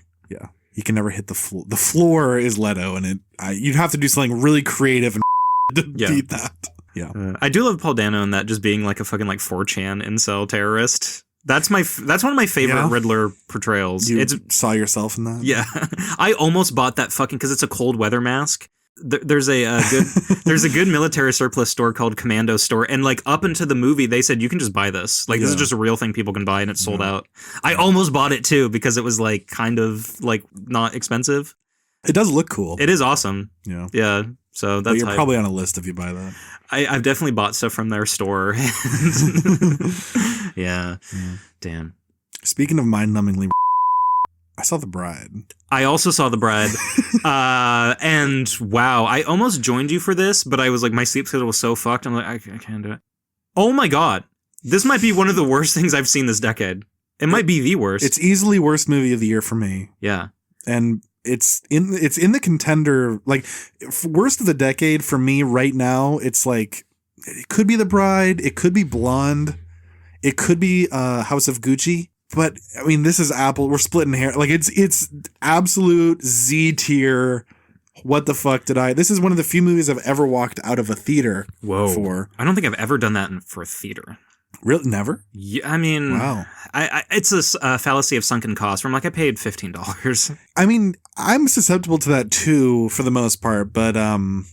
He can never hit the floor. The floor is Leto, and you'd have to do something really creative and to beat that. Yeah. I do love Paul Dano in that, just being like a fucking like 4chan incel terrorist. That's one of my favorite Riddler portrayals. You saw yourself in that? Yeah. I almost bought that fucking, because it's a cold weather mask. There's a good military surplus store called Commando Store, and like up into the movie they said you can just buy this. Like this is just a real thing people can buy, and it's sold out. I almost bought it too because it was like kind of like not expensive. It does look cool. It is awesome. Yeah. Yeah. So that's you're probably on a list if you buy that. I've definitely bought stuff from their store. Yeah. Damn. Speaking of mind-numbingly, I saw The Bride. I also saw The Bride. And wow, I almost joined you for this, but I was like, my sleep schedule was so fucked. I'm like, I can't do it. Oh my God. This might be one of the worst things I've seen this decade. It might be the worst. It's easily worst movie of the year for me. Yeah. And it's in the contender, like worst of the decade for me right now. It's like, it could be The Bride. It could be Blonde. It could be House of Gucci. But I mean, this is Apple. We're splitting hair. Like it's absolute Z tier. What the fuck did I? This is one of the few movies I've ever walked out of a theater for. I don't think I've ever done that for a theater. Really? Never? Yeah, I mean, wow. It's a fallacy of sunken cost. Where I'm like, I paid $15. I mean, I'm susceptible to that too, for the most part. But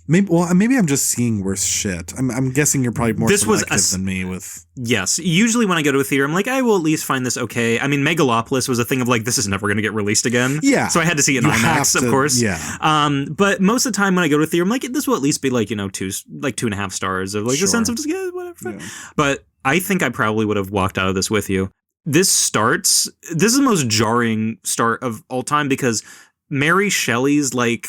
maybe I'm just seeing worse shit. I'm guessing you're probably more selective than me with. Yes, usually when I go to a theater, I'm like, I will at least find this okay. I mean, Megalopolis was a thing of like, this is never going to get released again. Yeah, so I had to see it in IMAX, of course. Yeah. But most of the time when I go to a theater, I'm like, this will at least be like 2.5 stars of like a sense of just whatever. Yeah. But I think I probably would have walked out of this with you. This is the most jarring start of all time because Mary Shelley's like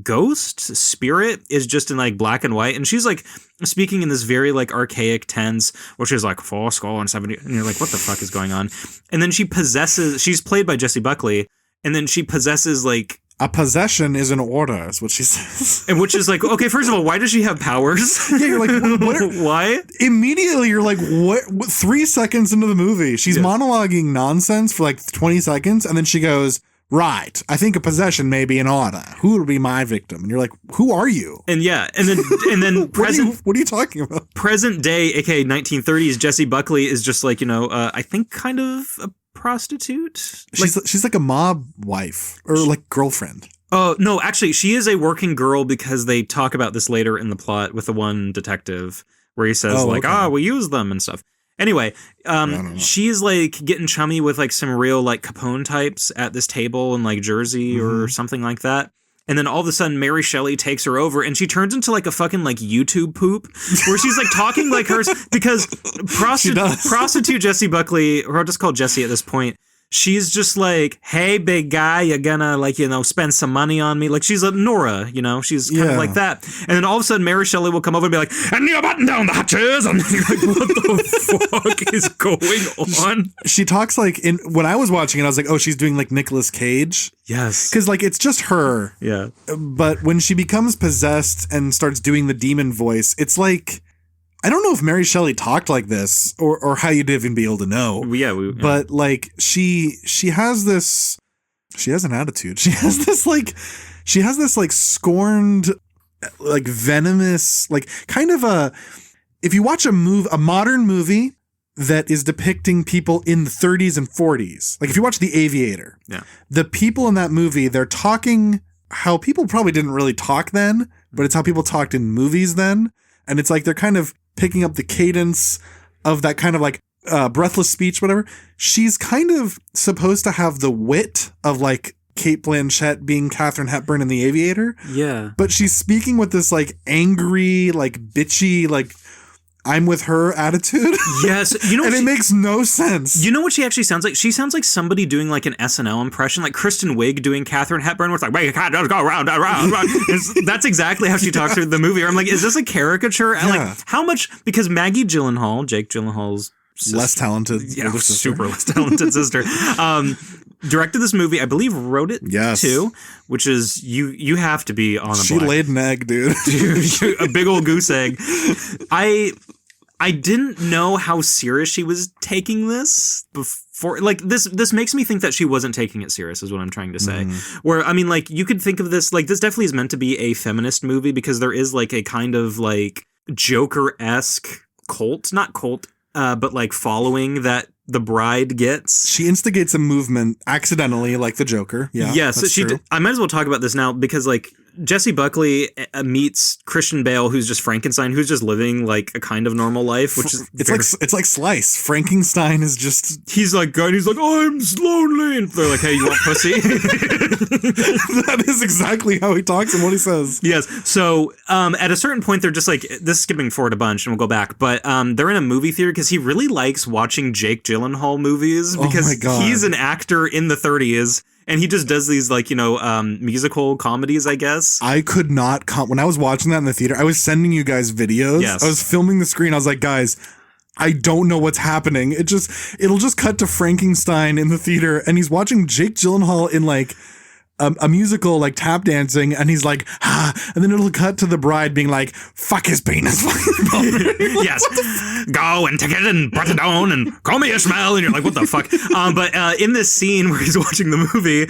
ghost spirit is just in like black and white, and she's like speaking in this very like archaic tense, which is like 70, and you're like, what the fuck is going on? And then she's played by Jessie Buckley, and then she possesses like, a possession is an order, is what she says. And which is like, okay, first of all, why does she have powers? Yeah, you're like, why? Immediately, you're like, what? 3 seconds into the movie, she's monologuing nonsense for like 20 seconds, and then she goes, right, I think a possession may be an order. Who would be my victim? And you're like, who are you? And then present. What are you talking about? Present day, aka 1930s, Jessie Buckley is just like, I think kind of a prostitute. She's like a mob wife or like girlfriend. Oh, no, actually, she is a working girl because they talk about this later in the plot with the one detective where he says we use them and stuff. Anyway, she's like getting chummy with like some real like Capone types at this table in like Jersey or something like that. And then all of a sudden, Mary Shelley takes her over, and she turns into like a fucking like YouTube poop, where she's like talking like hers because prostitute Jessie Buckley, or I'll just call Jessie at this point. She's just like, hey, big guy, you're gonna like, spend some money on me. Like she's a Nora, she's kind of like that. And then all of a sudden Mary Shelley will come over and be like, and you button down the hatches. And you're like, what the fuck is going on? She talks like when I was watching it, I was like, oh, she's doing like Nicolas Cage. Yes. Because like it's just her. Yeah. But when she becomes possessed and starts doing the demon voice, it's like, I don't know if Mary Shelley talked like this or how you'd even be able to know. Yeah. But like she has an attitude. She has this like scorned, like venomous, like kind of if you watch a modern movie that is depicting people in the 30s and 40s, like if you watch The Aviator, the people in that movie, they're talking how people probably didn't really talk then, but it's how people talked in movies then. And it's like they're kind of picking up the cadence of that kind of like breathless speech, whatever. She's kind of supposed to have the wit of like Cate Blanchett being Katharine Hepburn in The Aviator. Yeah. But she's speaking with this like angry, like bitchy, like I'm with her attitude. Yes. You know, and it makes no sense. You know what she actually sounds like? She sounds like somebody doing like an SNL impression, like Kristen Wiig doing Katharine Hepburn, where it's like, wait, can't just go round, round, round. That's exactly how she talks through the movie. I'm like, is this a caricature? And like, how much, because Maggie Gyllenhaal, Jake Gyllenhaal's sister, less talented, super less talented sister, directed this movie. I believe wrote it too, which is you have to be on a She laid an egg, dude. A big old goose egg. I didn't know how serious she was taking this before. Like this makes me think that she wasn't taking it serious, is what I'm trying to say. Where, I mean, like, you could think of this, like, this definitely is meant to be a feminist movie because there is like a kind of like Joker-esque not cult, but like following that the bride gets. She instigates a movement accidentally, like the Joker. Yeah. Yes, that's true. I might as well talk about this now because like Jessie Buckley meets Christian Bale, who's just Frankenstein, who's just living like a kind of normal life, which is it's like Slice. Frankenstein is just he's like I'm lonely, and they're like, hey, you want pussy? That is exactly how he talks and what he says. Yes. So at a certain point, they're just like, this is skipping forward a bunch, and we'll go back, but they're in a movie theater because he really likes watching Jake Gyllenhaal movies because he's an actor in the 30s. And he just does these, like, you know, musical comedies, I guess. I could not... when I was watching that in the theater, I was sending you guys videos. Yes. I was filming the screen. I was like, guys, I don't know what's happening. It'll just cut to Frankenstein in the theater, and he's watching Jake Gyllenhaal in, like, a musical, like, tap dancing, and he's like, and then it'll cut to the bride being like, fuck his penis. Yes. Go and take it and put it on and call me Ishmael. And you're like, what the fuck? But in this scene where he's watching the movie,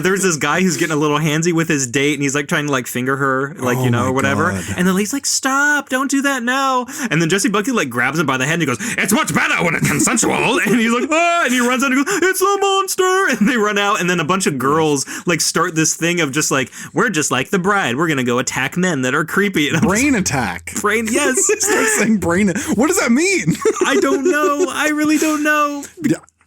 there's this guy who's getting a little handsy with his date, and he's like trying to like finger her, like, you know, or whatever. God. And then he's like, stop, don't do that now. And then Jessie Buckley like grabs him by the head and he goes, it's much better when it's consensual. And he's like, and he runs out and goes, it's a monster. And they run out, and then a bunch of girls like start this thing of just like, we're just like the bride. We're going to go attack men that are creepy. And brain attack. Brain, yes. Start saying brain. What does that mean? I don't know. I really don't know.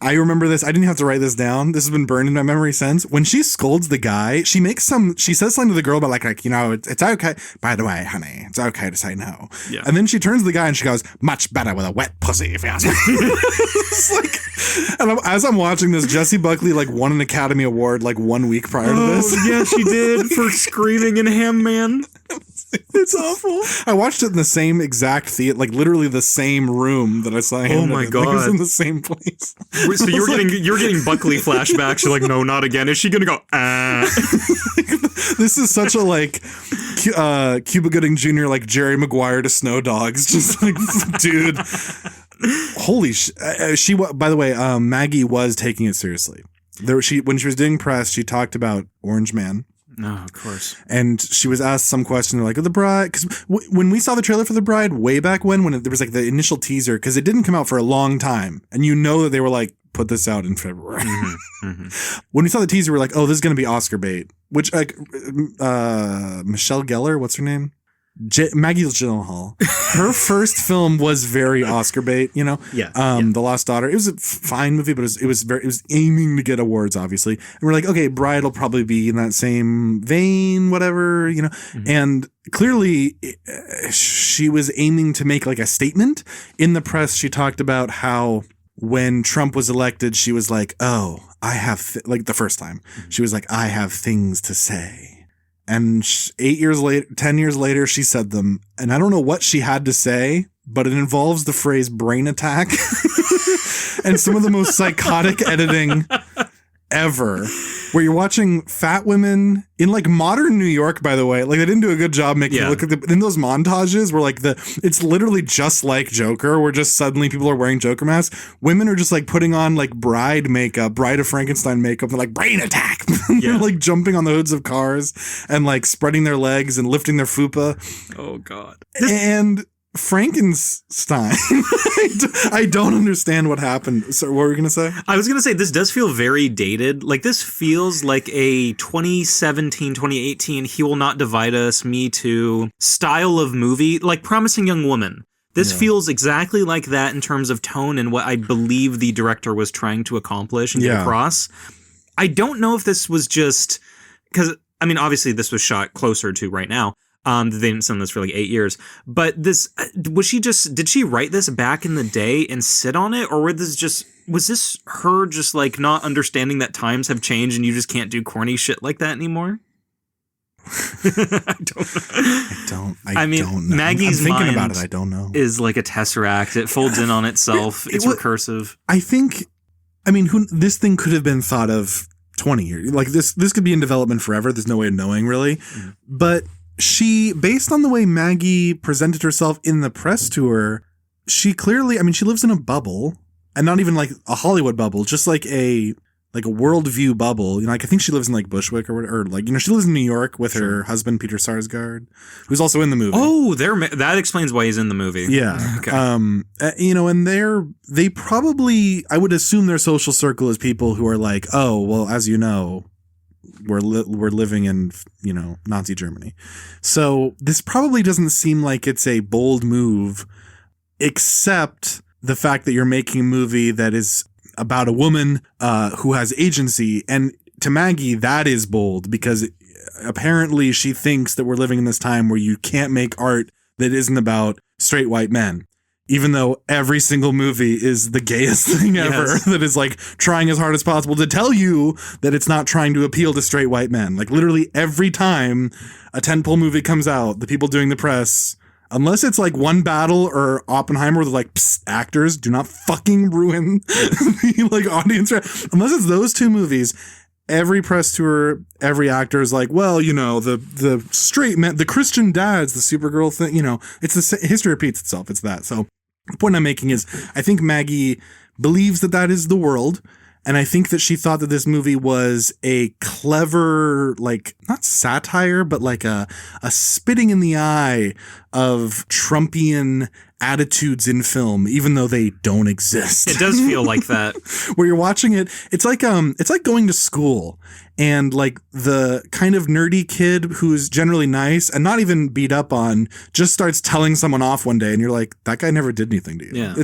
I remember this. I didn't have to write this down. This has been burned in my memory since. When she scolds the guy, she says something to the girl about like, you know, it's okay. By the way, honey, it's okay to say no. Yeah. And then she turns to the guy and she goes, much better with a wet pussy, if you ask me. It's like, and as I'm watching this, Jessie Buckley like won an Academy Award like 1 week prior to this. Yeah, she did, for screaming in Ham Man. It's awful. I watched it in the same exact theater, like literally the same room that I saw him. Oh my God. Like, it was in the same place. So you're getting Buckley flashbacks. You're like, no, not again. Is she gonna go? This is such a like Cuba Gooding Jr. like Jerry Maguire to Snow Dogs. Just like, dude. Holy she. By the way, Maggie was taking it seriously. When she was doing press, she talked about Orange Man. No, of course. And she was asked some question like, the bride, because when we saw the trailer for The Bride way back when there was like the initial teaser, because it didn't come out for a long time, and you know that they were like, put this out in February. When we saw the teaser, we're like, oh, this is going to be Oscar bait, which like Michelle Gellar, what's her name? Maggie Gyllenhaal. Her first film was very Oscar bait, you know? Yeah. The Lost Daughter. It was a fine movie, but it was aiming to get awards, obviously. And we're like, okay, Bride will probably be in that same vein, whatever, you know? And clearly she was aiming to make like a statement. In the press, she talked about how when Trump was elected, she was like, oh, I have, like the first time, she was like, I have things to say. And 10 years later, she said them. And I don't know what she had to say, but it involves the phrase brain attack and some of the most psychotic editing ever, where you're watching fat women in like modern New York, by the way. Like, they didn't do a good job making you look at in those montages where like it's literally just like Joker, where just suddenly people are wearing Joker masks. Women are just like putting on like bride makeup, Bride of Frankenstein makeup. They're like, brain attack. They're like jumping on the hoods of cars and like spreading their legs and lifting their fupa. Oh God. And Frankenstein. I don't understand what happened. So what were you going to say? I was going to say, this does feel very dated. Like, this feels like a 2017, 2018, He Will Not Divide Us, Me Too style of movie, like Promising Young Woman. This feels exactly like that in terms of tone and what I believe the director was trying to accomplish and get across. I don't know if this was just... Because, I mean, obviously this was shot closer to right now. They didn't send this for like 8 years. But this, did she write this back in the day and sit on it? Or was this her just like not understanding that times have changed and you just can't do corny shit like that anymore? I don't know. Maggie's I'm thinking mind about it. I don't know. Is like a tesseract. It folds in on itself. It's recursive. I think, this thing could have been thought of 20 years. Like this could be in development forever. There's no way of knowing really. Mm-hmm. But she, based on the way Maggie presented herself in the press tour, she clearly, she lives in a bubble, and not even like a Hollywood bubble, just like a worldview bubble. I think she lives in like Bushwick or like, she lives in New York with her husband, Peter Sarsgaard, who's also in the movie. Oh, that explains why he's in the movie. Yeah. Okay. And they probably, I would assume their social circle is people who are like, oh, well, as you know, we're living in, Nazi Germany. So this probably doesn't seem like it's a bold move, except the fact that you're making a movie that is about a woman who has agency. And to Maggie, that is bold because apparently she thinks that we're living in this time where you can't make art that isn't about straight white men. Even though every single movie is the gayest thing ever, that is like trying as hard as possible to tell you that it's not trying to appeal to straight white men. Like literally every time a tentpole movie comes out, the people doing the press, unless it's like One Battle or Oppenheimer, they're like, psst, actors, do not fucking ruin the like audience. Unless it's those two movies, every press tour, every actor is like, well, the straight men, the Christian dads, the Supergirl thing, it's history repeats itself. It's that. So the point I'm making is I think Maggie believes that is the world. And I think that she thought that this movie was a clever, like, not satire, but like a spitting in the eye of Trumpian attitudes in film, even though they don't exist. It does feel like that. Where you're watching it, it's like going to school and like the kind of nerdy kid who's generally nice and not even beat up on just starts telling someone off one day and you're like, that guy never did anything to you. Yeah.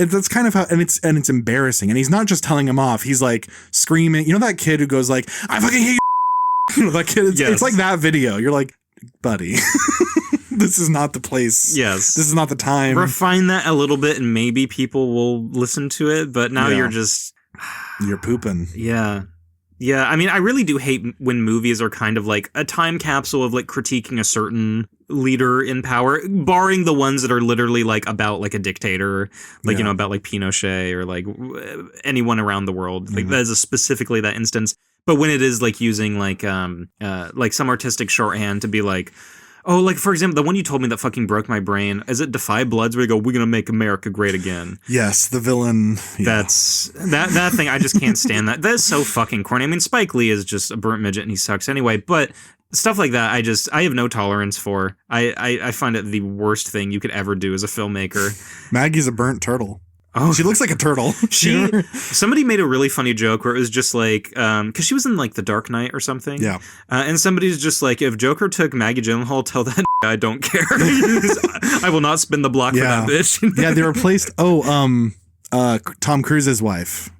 That's kind of how, and it's embarrassing. And he's not just telling him off, he's like screaming. That kid who goes like, I fucking hate you. That kid, it's like that video. You're like, buddy. This is not the place. Yes. This is not the time. Refine that a little bit and maybe people will listen to it, but now you're pooping. Yeah. Yeah, I really do hate when movies are kind of like a time capsule of like critiquing a certain leader in power, barring the ones that are literally like about like a dictator, like, about like Pinochet or like anyone around the world. Like that is specifically that instance. But when it is like using like some artistic shorthand to be like, oh, like, for example, the one you told me that fucking broke my brain, is it Defy Bloods where you go, we're going to make America great again? Yes, the villain. Yeah. That's, that thing, I just can't stand that. That is so fucking corny. Spike Lee is just a burnt midget and he sucks anyway, but stuff like that, I have no tolerance for. I find it the worst thing you could ever do as a filmmaker. Maggie's a burnt turtle. Oh, she looks like a turtle. Somebody made a really funny joke where it was just like, because she was in like The Dark Knight or something. Yeah. And somebody's just like, if Joker took Maggie Gyllenhaal, tell that I don't care. I will not spin the block for that bitch. Yeah, they replaced, Tom Cruise's wife.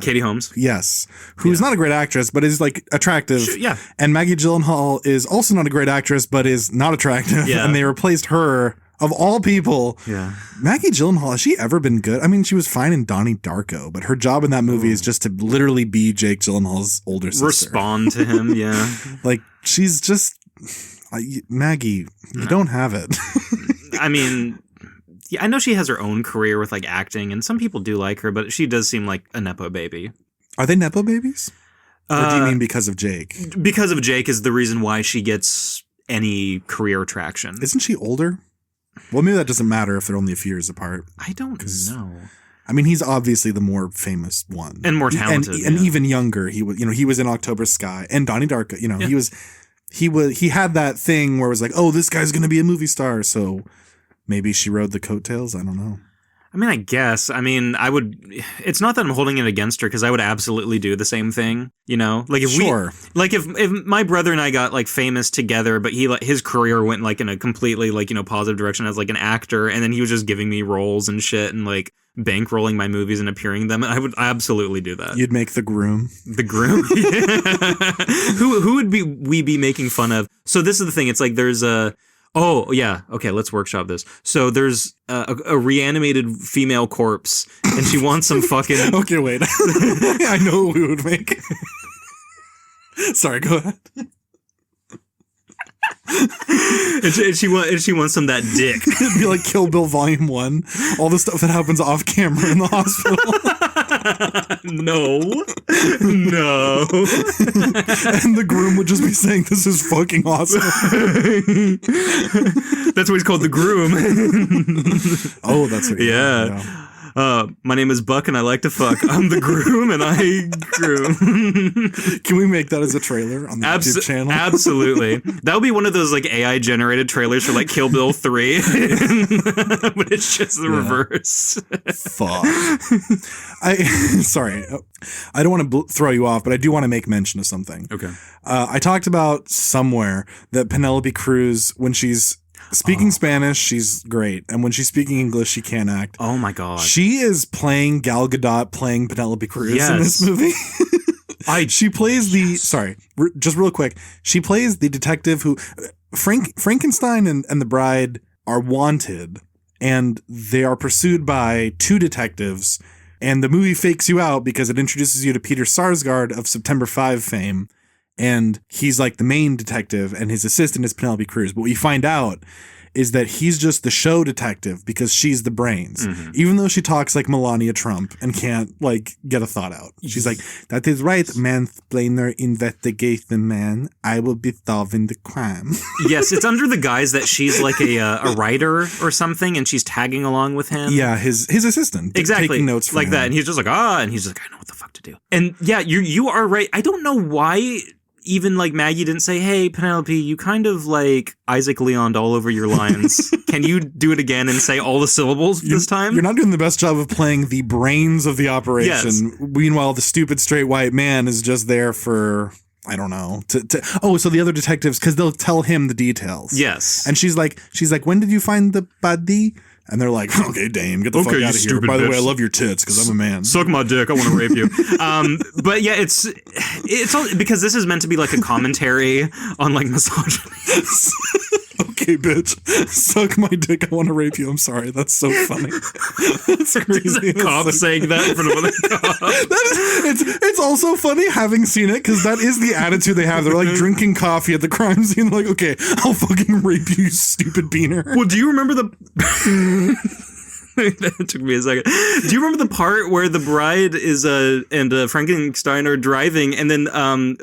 Katie Holmes. Yes. Who's not a great actress, but is like attractive. Yeah. And Maggie Gyllenhaal is also not a great actress, but is not attractive. Yeah. And they replaced her. Of all people, Maggie Gyllenhaal, has she ever been good? She was fine in Donnie Darko, but her job in that movie is just to literally be Jake Gyllenhaal's older sister. Respond to him, yeah. Like, she's just... Maggie, you don't have it. I know she has her own career with, like, acting, and some people do like her, but she does seem like a Nepo baby. Are they Nepo babies? Or do you mean because of Jake? Because of Jake is the reason why she gets any career traction. Isn't she older? Well, maybe that doesn't matter if they're only a few years apart. I don't know. He's obviously the more famous one and more talented, and even younger. He was in October Sky and Donnie Darko. He had that thing where it was like, oh, this guy's going to be a movie star. So maybe she rode the coattails. I don't know. I mean, I guess. I mean, I would. It's not that I'm holding it against her because I would absolutely do the same thing. You know, like if if my brother and I got like famous together, but his career went like in a completely like positive direction as like an actor, and then he was just giving me roles and shit and like bankrolling my movies and appearing in them, I would absolutely do that. You'd make the groom. The groom. Who would we be making fun of? So this is the thing. It's like there's a. Oh, yeah. Okay, let's workshop this. So there's a reanimated female corpse, and she wants some fucking... Okay, wait. I know what we would make. Sorry, go ahead. and she wants some that dick. It'd be like Kill Bill Volume 1. All the stuff that happens off camera in the hospital. No. And the groom would just be saying, this is fucking awesome. That's why he's called the groom. Oh, that's what yeah. My name is Buck and I like to fuck. I'm the groom and I groom. Can we make that as a trailer on the YouTube channel? Absolutely. That would be one of those like AI generated trailers for like Kill Bill 3. But it's just the reverse. Fuck. Sorry. I don't want to throw you off, but I do want to make mention of something. Okay. I talked about somewhere that Penelope Cruz, when she's speaking Spanish, she's great. And when she's speaking English, she can't act. Oh my God. She is playing Gal Gadot playing Penelope Cruz in this movie. She plays just real quick. She plays the detective who Frankenstein and the bride are wanted, and they are pursued by two detectives. And the movie fakes you out because it introduces you to Peter Sarsgaard of September 5 fame. And he's like the main detective and his assistant is Penelope Cruz. But what you find out is that he's just the show detective because she's the brains. Mm-hmm. Even though she talks like Melania Trump and can't like get a thought out. She's like, that is right, mansplainer, investigate the man. I will be solving the crime. Yes, it's under the guise that she's like a writer or something and she's tagging along with him. Yeah, his assistant. Exactly. Taking notes for like him. that. And he's just like, and he's like, I know what the fuck to do. And yeah, you are right. I don't know why... Even like Maggie didn't say, hey, Penelope, you kind of like Isaac Leon all over your lines. Can you do it again and say all the syllables this time? You're not doing the best job of playing the brains of the operation. Yes. Meanwhile, the stupid straight white man is just there for... I don't know. So the other detectives, because they'll tell him the details. Yes. And she's like, when did you find the body? And they're like, okay, dame, get the fuck out of here. By the way, I love your tits because I'm a man. Suck my dick. I want to rape you. But yeah, it's all, because this is meant to be like a commentary on like misogyny. Okay, bitch. Suck my dick. I want to rape you. I'm sorry. That's so funny. That's crazy. Cop saying that in front of other cops. It's also funny having seen it because that is the attitude they have. They're like drinking coffee at the crime scene. Like, okay, I'll fucking rape you, you stupid beaner. Well, do you remember the... That took me a second. Do you remember the part where the bride is and Frankenstein are driving and then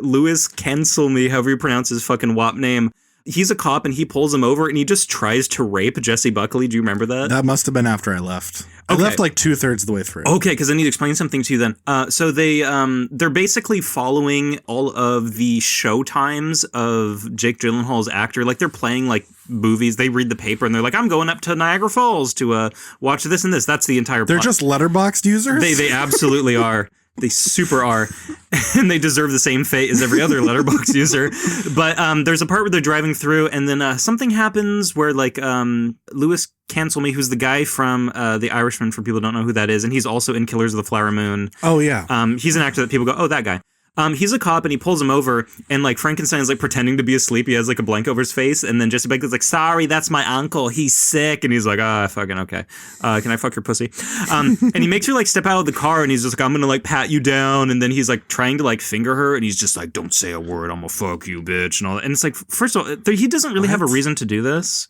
Louis Cancel Me, however you pronounce his fucking WAP name, he's a cop and he pulls him over and he just tries to rape Jessie Buckley. Do you remember that? That must have been after I left. Okay. I left like 2/3 of the way through. Okay, because I need to explain something to you then. So they're basically following all of the show times of Jake Gyllenhaal's actor. Like they're playing like movies. They read the paper and they're like, I'm going up to Niagara Falls to watch this and this. That's the entire plot. They're just Letterboxd users? They absolutely are. They super are. And they deserve the same fate as every other Letterboxd user. But there's a part where they're driving through and then something happens where like Louis Cancel Me, who's the guy from The Irishman, for people who don't know who that is. And he's also in Killers of the Flower Moon. Oh, yeah. He's an actor that people go, oh, that guy. He's a cop and he pulls him over and like Frankenstein's like pretending to be asleep. He has like a blank over his face and then Jessie Buckley's like, sorry, that's my uncle. He's sick. And he's like, fucking okay. Can I fuck your pussy? And he makes her like step out of the car and he's just like, I'm gonna like pat you down. And then he's like trying to like finger her and he's just like, don't say a word. I'm gonna fuck you, bitch. And all that. And it's like, first of all, he doesn't really have a reason to do this.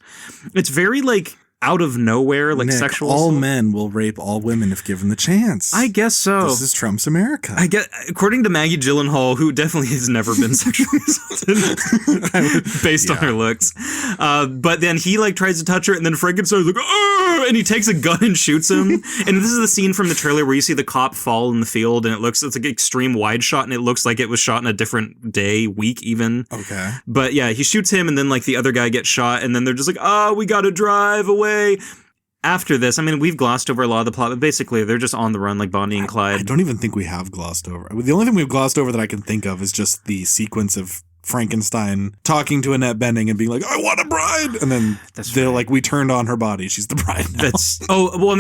It's very like out of nowhere, like Nick, sexual all assault. Men will rape all women if given the chance. I guess so. This is Trump's America. I guess, according to Maggie Gyllenhaal, who definitely has never been sexually assaulted based on her looks. But then he like tries to touch her and then Frankenstein's like, oh! and he takes a gun and shoots him. And this is the scene from the trailer where you see the cop fall in the field, and it's like an extreme wide shot, and it looks like it was shot in a different day, week even. Okay. But yeah, he shoots him, and then like the other guy gets shot, and then they're just like, oh, we gotta drive away. After this, I mean, we've glossed over a lot of the plot, but basically they're just on the run like Bonnie and Clyde. I don't even think we have glossed over. The only thing we've glossed over that I can think of is just the sequence of Frankenstein talking to Annette Bening and being like, I want a bride. And then they're like, we turned on her body. She's the bride now.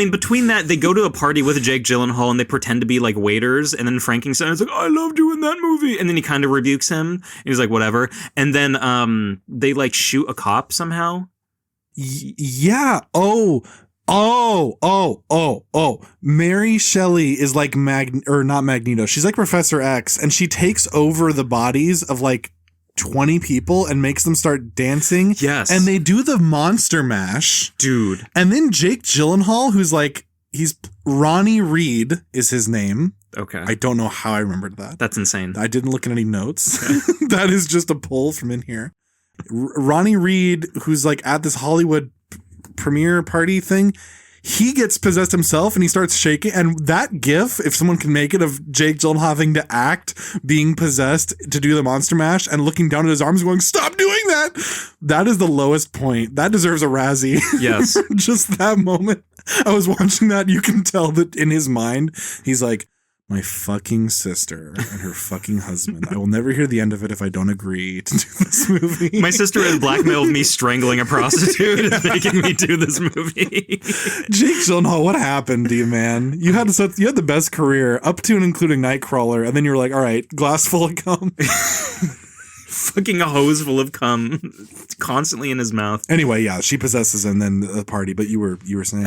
Between that, they go to a party with Jake Gyllenhaal and they pretend to be like waiters. And then Frankenstein is like, I love doing that movie. And then he kind of rebukes him. And he's like, whatever. And then they like shoot a cop somehow. Yeah. Oh. Mary Shelley is like not Magneto. She's like Professor X, and she takes over the bodies of like 20 people and makes them start dancing. Yes. And they do the monster mash. Dude. And then Jake Gyllenhaal, who's like, he's Ronnie Reed is his name. Okay. I don't know how I remembered that. That's insane. I didn't look at any notes. That is just a pull from in here. Ronnie Reed, who's like at this Hollywood premiere party thing, he gets possessed himself and he starts shaking. And that gif, if someone can make it, of Jake Gyllenhaal having to act being possessed to do the monster mash and looking down at his arms going, stop doing that. That is the lowest point. That deserves a Razzie. Yes. Just that moment. I was watching that. You can tell that in his mind, he's like, my fucking sister and her fucking husband. I will never hear the end of it if I don't agree to do this movie. My sister has blackmailed me strangling a prostitute and making me do this movie. Jake Gyllenhaal, what happened to you, man? You had the best career up to and including Nightcrawler, and then you were like, all right, glass full of cum. Fucking a hose full of cum constantly in his mouth. Anyway, yeah, she possesses him, then the party. But you were saying,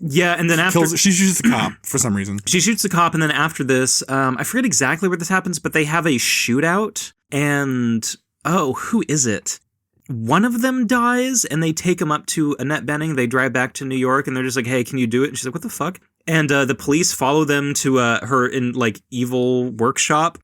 yeah, and then after she shoots the cop for some reason. She shoots the cop, and then after this, I forget exactly where this happens, but they have a shootout, and who is it? One of them dies, and they take him up to Annette Bening. They drive back to New York, and they're just like, "Hey, can you do it?" And she's like, "What the fuck?" And the police follow them to her in like evil workshop.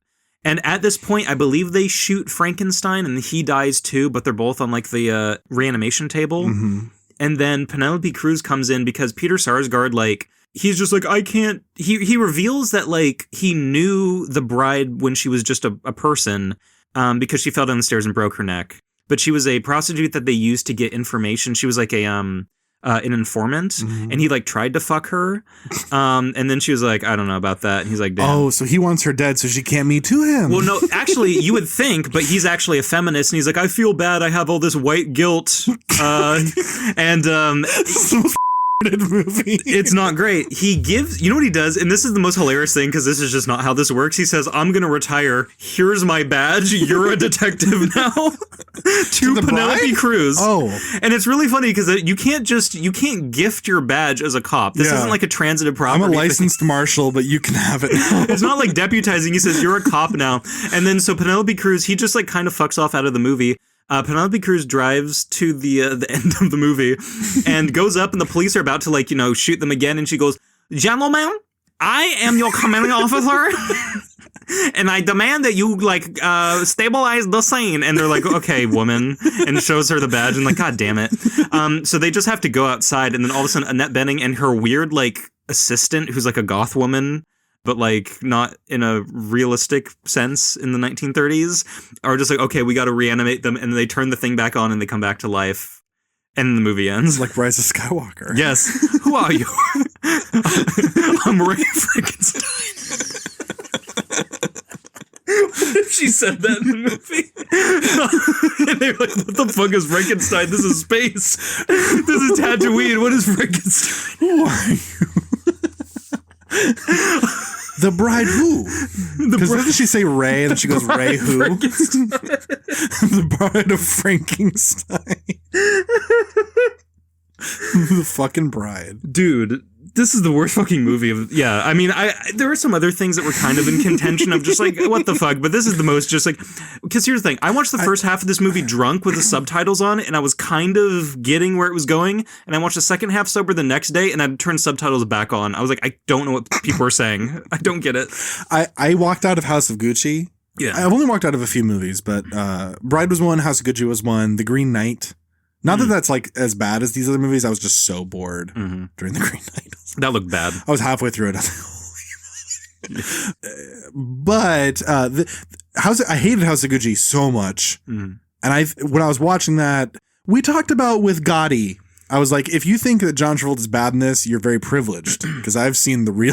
And at this point, I believe they shoot Frankenstein and he dies too, but they're both on like the reanimation table. Mm-hmm. And then Penelope Cruz comes in because Peter Sarsgaard, like, he's just like, I can't. He reveals that like he knew the bride when she was just a person because she fell down the stairs and broke her neck. But she was a prostitute that they used to get information. She was like an informant, mm-hmm. and he like tried to fuck her, and then she was like, I don't know about that, and he's like, damn. Oh, so he wants her dead so she can't me too him. Well, no, actually you would think, but he's actually a feminist, and he's like, I feel bad, I have all this white guilt, and movie. It's not great. He gives, you know what he does, and this is the most hilarious thing because this is just not how this works. He says, I'm gonna retire, here's my badge, you're a detective now. To Penelope bride? Cruz. Oh. And it's really funny because you can't gift your badge as a cop. This isn't like a transitive property. I'm a licensed marshal, but you can have it now. It's not like deputizing. He says, you're a cop now. And then so Penelope Cruz, he just like kind of fucks off out of the movie. Penelope Cruz drives to the end of the movie and goes up, and the police are about to like, shoot them again. And she goes, gentlemen, I am your commanding officer, and I demand that you like stabilize the scene. And they're like, okay, woman, and shows her the badge, and like, God damn it. So they just have to go outside, and then all of a sudden Annette Bening and her weird like assistant, who's like a goth woman, but like not in a realistic sense in the 1930s, are just like, okay, we got to reanimate them, and they turn the thing back on and they come back to life, and the movie ends. Like Rise of Skywalker. Yes. Who are you? I'm Ray Frankenstein. What if she said that in the movie? And they're like, what the fuck is Frankenstein? This is space. This is Tatooine. What is Frankenstein? Who are you? The bride who? Because doesn't she say Ray and then she goes Ray who? The bride of Frankenstein. The fucking bride. Dude, this is the worst fucking movie of, yeah. I mean, there were some other things that were kind of in contention of just like, what the fuck? But this is the most just like, because here's the thing. I watched the first half of this movie drunk with the subtitles on, and I was kind of getting where it was going. And I watched the second half sober the next day, and I turned subtitles back on. I was like, I don't know what people are saying. I don't get it. I walked out of House of Gucci. Yeah. I've only walked out of a few movies, but Bride was one, House of Gucci was one, The Green Knight Not that that's like as bad as these other movies. I was just so bored during the Green Knight. That looked bad. I was halfway through it. I was like, but I hated House of Gucci so much. And when I was watching that, we talked about with Gotti. I was like, if you think that John Travolta is bad in this, you're very privileged because I've seen some real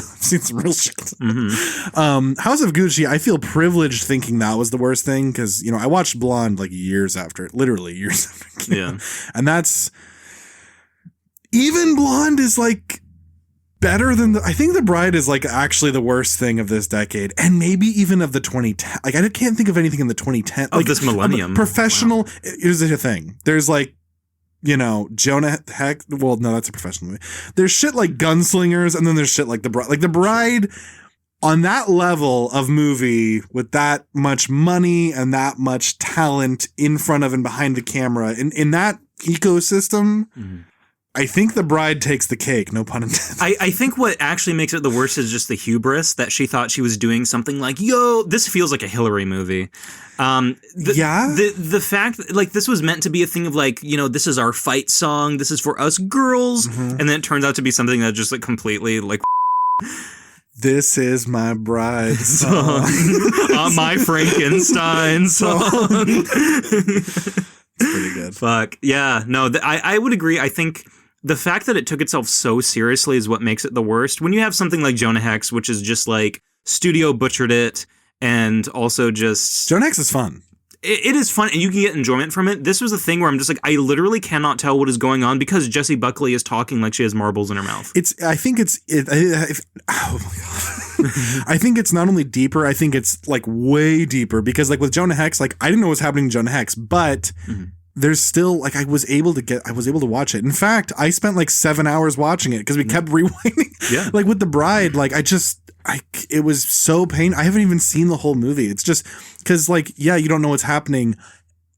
shit. House of Gucci, I feel privileged thinking that was the worst thing because, you know, I watched Blonde like literally years after. Yeah. And that's even Blonde is like better than I think The Bride is like actually the worst thing of this decade and maybe even of the 2010. Like I can't think of anything in the 2010 of this millennium. Professional. Wow. Here's the thing. There's like, you know, Jonah Heck. Well, no, that's a professional movie. There's shit like Gunslingers, and then there's shit like The Bride. Like The Bride, on that level of movie with that much money and that much talent in front of and behind the camera, in that ecosystem, I think The Bride takes the cake. No pun intended. I think what actually makes it the worst is just the hubris that she thought she was doing something like, yo, this feels like a Hillary movie. The fact like this was meant to be a thing of like, you know, this is our fight song, this is for us girls, and then it turns out to be something that just like completely like this is my bride song. My Frankenstein song. It's pretty good. Fuck yeah, no, I would agree. I think the fact that it took itself so seriously is what makes it the worst. When you have something like Jonah Hex, which is just like studio butchered it. And also just... Jonah Hex is fun. It is fun, and you can get enjoyment from it. This was a thing where I'm just like, I literally cannot tell what is going on because Jessie Buckley is talking like she has marbles in her mouth. I think it's oh my God. I think it's not only deeper, I think it's like way deeper because like with Jonah Hex, like I didn't know what was happening to Jonah Hex, but there's still like I was able to watch it. In fact, I spent like 7 hours watching it because we kept rewinding. Yeah. Like with The Bride, like it was so painful. I haven't even seen the whole movie. It's just because like, yeah, you don't know what's happening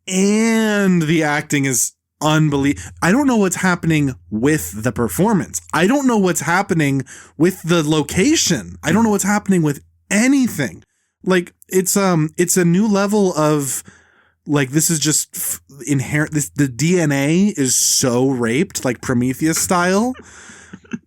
and the acting is unbelievable. I don't know what's happening with the performance. I don't know what's happening with the location. I don't know what's happening with anything. Like it's a new level of like, this is just inherent. The DNA is so raped, like Prometheus style.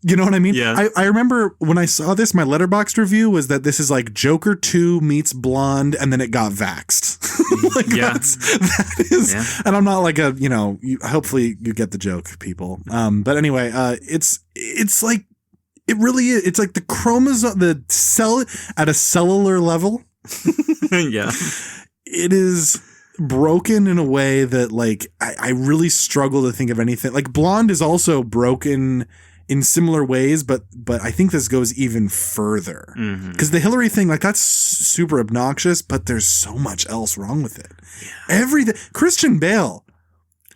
You know what I mean? Yeah. I remember when I saw this, my Letterboxd review was that this is like Joker 2 meets Blonde, and then it got vaxxed. Like yeah. That is, yeah. And I'm not like a, you know, hopefully you get the joke, people. But anyway, it's like, it really is. It's like the chromosome, the cell at a cellular level. Yeah. It is broken in a way that like, I really struggle to think of anything. Like Blonde is also broken in similar ways, but I think this goes even further because the Hillary thing, like that's super obnoxious, but there's so much else wrong with it. Yeah. Everything. Christian Bale,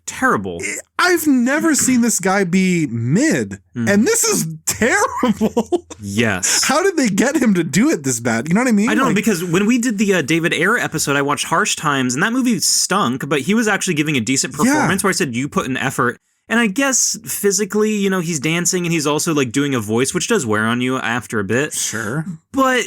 terrible. I've never seen this guy be mid, and this is terrible. Yes. How did they get him to do it this bad? You know what I mean? I don't know, because when we did the David Ayer episode, I watched Harsh Times, and that movie stunk, but he was actually giving a decent performance where I said, you put an effort. And I guess physically, you know, he's dancing and he's also like doing a voice, which does wear on you after a bit. Sure. But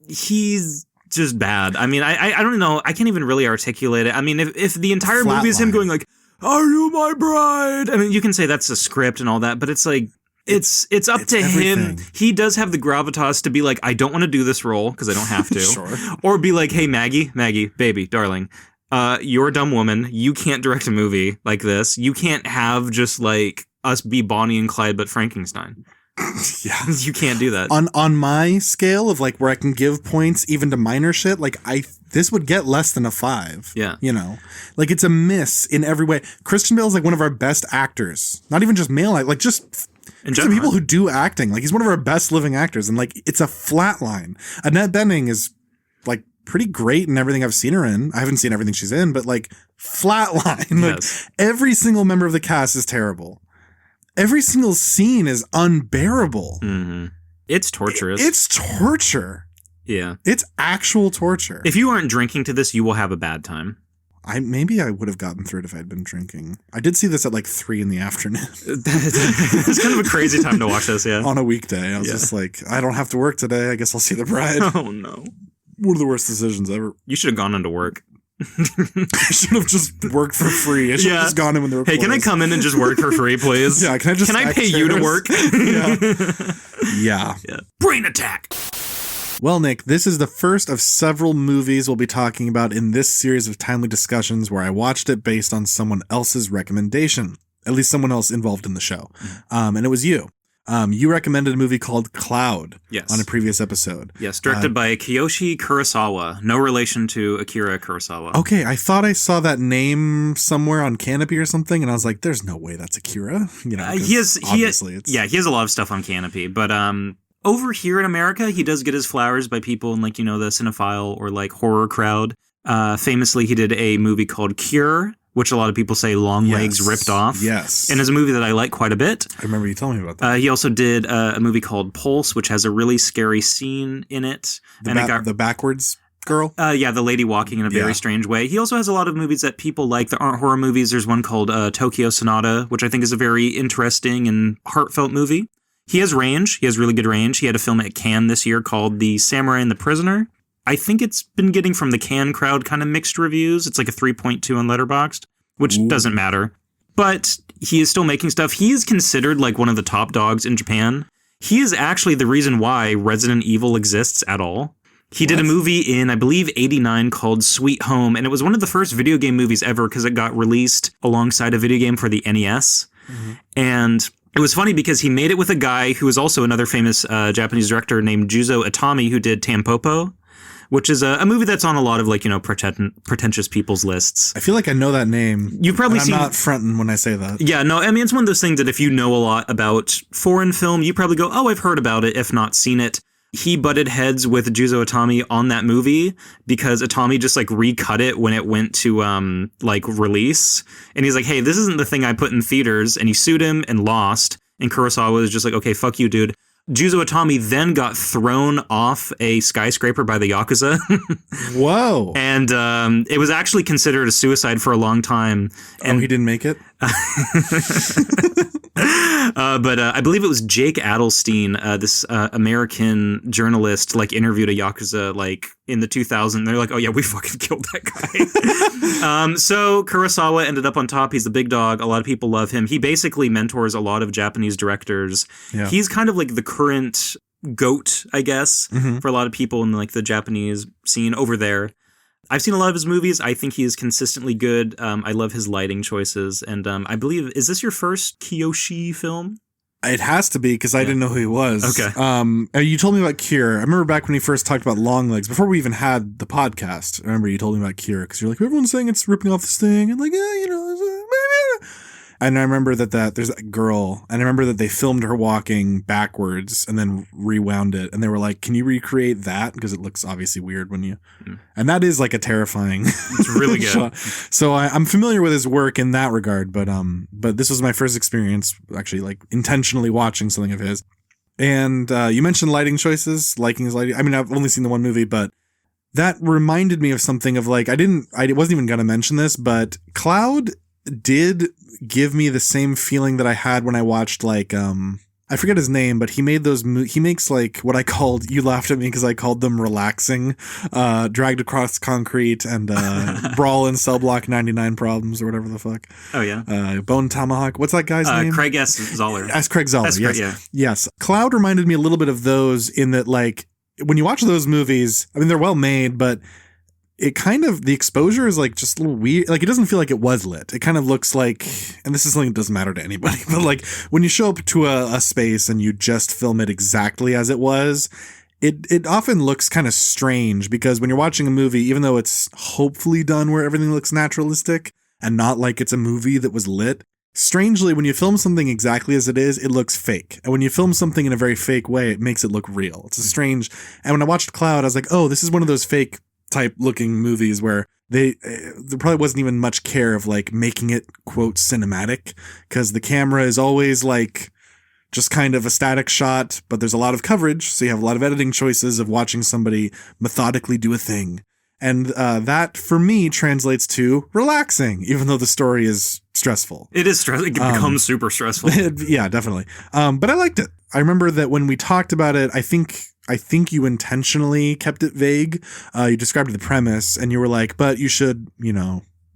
he's just bad. I mean, I don't know. I can't even really articulate it. I mean, if the entire movie is him going like, "Are you my bride?" I mean, you can say that's a script and all that, but it's like, it's up to him. He does have the gravitas to be like, I don't want to do this role because I don't have to. Sure. Or be like, hey, Maggie, baby, darling. You're a dumb woman. You can't direct a movie like this. You can't have just like us be Bonnie and Clyde but Frankenstein. Yeah. You can't do that. On my scale of like where I can give points even to minor shit, like this would get less than a 5. Yeah. You know? Like it's a miss in every way. Christian Bale is like one of our best actors. Not even just male, like just the people who do acting. Like he's one of our best living actors, and like it's a flat line. Annette Bening is like pretty great in everything I've seen her in. I haven't seen everything she's in, but like flatline. Like every single member of the cast is terrible. Every single scene is unbearable. Mm-hmm. It's torturous. It's torture. Yeah. It's actual torture. If you aren't drinking to this, you will have a bad time. Maybe I would have gotten through it if I'd been drinking. I did see this at like 3 p.m. It's kind of a crazy time to watch this, yeah. On a weekday. I was just like, I don't have to work today. I guess I'll see The Bride. Oh, no. One of the worst decisions ever. You should have gone into work. I should have just worked for free. I should have just gone in when they were closed. Can I come in and just work for free, please? Yeah, can I pay you to work? Yeah. Brain attack. Well, Nick, this is the first of several movies we'll be talking about in this series of timely discussions where I watched it based on someone else's recommendation, at least someone else involved in the show. And it was you. You recommended a movie called Cloud on a previous episode. Yes, directed by Kiyoshi Kurosawa. No relation to Akira Kurosawa. Okay, I thought I saw that name somewhere on Canopy or something, and I was like, "There's no way that's Akira." You know, he has a lot of stuff on Canopy, but over here in America, he does get his flowers by people in the cinephile or horror crowd. Famously, he did a movie called Cure, which a lot of people say Longlegs ripped off. Yes. And is a movie that I like quite a bit. I remember you telling me about that. He also did a movie called Pulse, which has a really scary scene in it. The backwards girl? The lady walking in a very strange way. He also has a lot of movies that people like that aren't horror movies. There's one called Tokyo Sonata, which I think is a very interesting and heartfelt movie. He has range. He has really good range. He had a film at Cannes this year called The Samurai and the Prisoner. I think it's been getting from the Cannes crowd kind of mixed reviews. It's like a 3.2 on Letterboxd, which doesn't matter. But he is still making stuff. He is considered one of the top dogs in Japan. He is actually the reason why Resident Evil exists at all. He did a movie in, I believe, 89 called Sweet Home, and it was one of the first video game movies ever because it got released alongside a video game for the NES. Mm-hmm. And it was funny because he made it with a guy who was also another famous Japanese director named Juzo Itami, who did Tampopo, which is a movie that's on a lot of pretentious people's lists. I feel like I know that name. You've probably seen. I'm not fronting when I say that. Yeah, no, I mean, it's one of those things that if you know a lot about foreign film, you probably go, oh, I've heard about it, if not seen it. He butted heads with Juzo Itami on that movie because Itami just recut it when it went to release. And he's like, hey, this isn't the thing I put in theaters. And he sued him and lost. And Kurosawa was just like, okay, fuck you, dude. Juzo Itami then got thrown off a skyscraper by the Yakuza. Whoa. And it was actually considered a suicide for a long time. And he didn't make it? But I believe it was Jake Adelstein, this American journalist, interviewed a Yakuza in the 2000s. They're like, oh yeah, we fucking killed that guy. So Kurosawa ended up on top. He's the big dog. A lot of people love him. He basically mentors a lot of Japanese directors. Yeah. He's kind of the current GOAT, I guess, for a lot of people in the Japanese scene over there. I've seen a lot of his movies. I think he is consistently good. I love his lighting choices. And I believe, is this your first Kiyoshi film? It has to be because I didn't know who he was. Okay. You told me about Cure. I remember back when he first talked about Longlegs, before we even had the podcast. I remember you told me about Cure because you're like, everyone's saying it's ripping off this thing. And and I remember that there's that girl, and I remember that they filmed her walking backwards and then rewound it. And they were like, can you recreate that? Because it looks obviously weird when you... And that is a terrifying... It's really good. shot. So I'm familiar with his work in that regard, but this was my first experience actually intentionally watching something of his. And you mentioned lighting choices, liking his lighting. I mean, I've only seen the one movie, but that reminded me of something of I wasn't even going to mention this, but Cloud did give me the same feeling that I had when I watched I forget his name, but he made he makes what I called, you laughed at me because I called them relaxing, Dragged Across Concrete and Brawl in Cell Block 99 Problems or whatever the fuck. Oh yeah. Bone Tomahawk. What's that guy's name? Craig S. Zoller. Craig Zoller. That's yes. Craig, yeah. Yes. Cloud reminded me a little bit of those in that when you watch those movies, I mean, they're well made, but it kind of, the exposure is just a little weird. It doesn't feel like it was lit. It kind of looks and this is something that doesn't matter to anybody, but when you show up to a space and you just film it exactly as it was, it often looks kind of strange because when you're watching a movie, even though it's hopefully done where everything looks naturalistic and not like it's a movie that was lit, strangely, when you film something exactly as it is, it looks fake. And when you film something in a very fake way, it makes it look real. It's a strange, and when I watched Cloud, I was like, oh, this is one of those fake type looking movies where there probably wasn't even much care of making it quote cinematic because the camera is always just kind of a static shot, but there's a lot of coverage, so you have a lot of editing choices of watching somebody methodically do a thing. And that for me translates to relaxing, even though the story is stressful. It is stressful. It becomes super stressful. Yeah, definitely. But I liked it. I remember that when we talked about it, I think I think you intentionally kept it vague. You described the premise and you were like, but you should,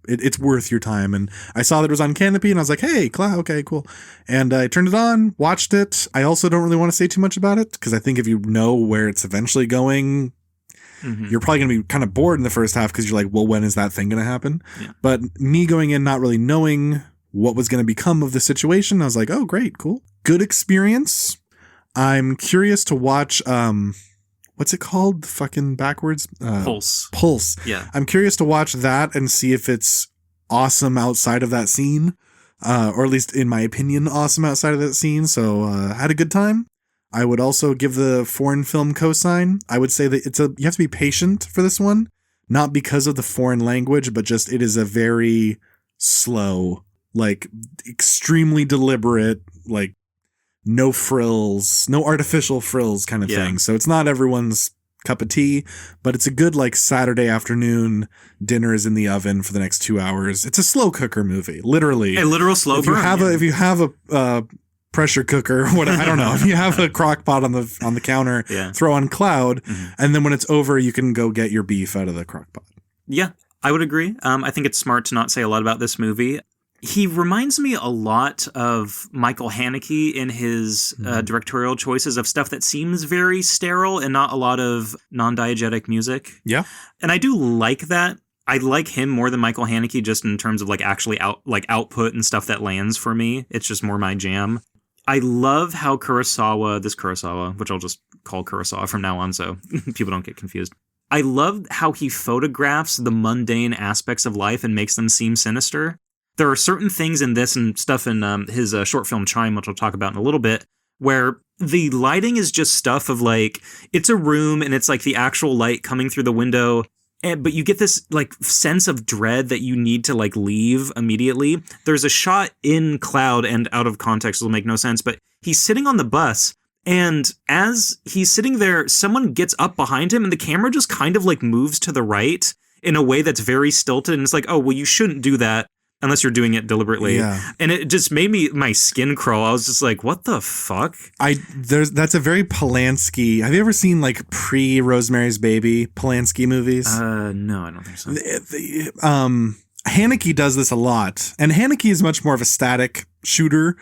it's worth your time. And I saw that it was on Canopy and I was like, hey, okay, cool. And I turned it on, watched it. I also don't really want to say too much about it because I think if you know where it's eventually going, you're probably going to be kind of bored in the first half because you're like, well, when is that thing going to happen? Yeah. But me going in not really knowing what was going to become of the situation, I was like, oh, great, cool. Good experience. I'm curious to watch, what's it called? Fucking backwards? Pulse. Yeah. I'm curious to watch that and see if it's awesome outside of that scene, or at least in my opinion, awesome outside of that scene. So, had a good time. I would also give the foreign film cosign. I would say that you have to be patient for this one, not because of the foreign language, but just it is a very slow, like extremely deliberate, like no frills, no artificial frills kind of thing. So it's not everyone's cup of tea, but it's a good like Saturday afternoon, dinner is in the oven for the next 2 hours. It's a slow cooker movie, literally. A literal slow burn. If you have a pressure cooker, I don't know. If you have a crock pot on the counter, throw on Cloud, and then when it's over, you can go get your beef out of the crock pot. Yeah, I would agree. I think it's smart to not say a lot about this movie. He reminds me a lot of Michael Haneke in his directorial choices of stuff that seems very sterile and not a lot of non-diegetic music. Yeah. And I do like that. I like him more than Michael Haneke just in terms of like actually output and stuff that lands for me. It's just more my jam. I love how Kurosawa, which I'll just call Kurosawa from now on so people don't get confused. I love how he photographs the mundane aspects of life and makes them seem sinister. There are certain things in this and stuff in his short film Chime, which I'll talk about in a little bit, where the lighting is just stuff of like, it's a room and it's like the actual light coming through the window. But you get this like sense of dread that you need to like leave immediately. There's a shot in Cloud, and out of context, it'll make no sense, but he's sitting on the bus, and as he's sitting there, someone gets up behind him, and the camera just kind of like moves to the right in a way that's very stilted, and it's like, oh, well, you shouldn't do that unless you're doing it deliberately. Yeah. And it just made my skin crawl. I was just like, what the fuck? That's a very Polanski. Have you ever seen like pre-Rosemary's Baby Polanski movies? No, I don't think so. Haneke does this a lot. And Haneke is much more of a static shooter,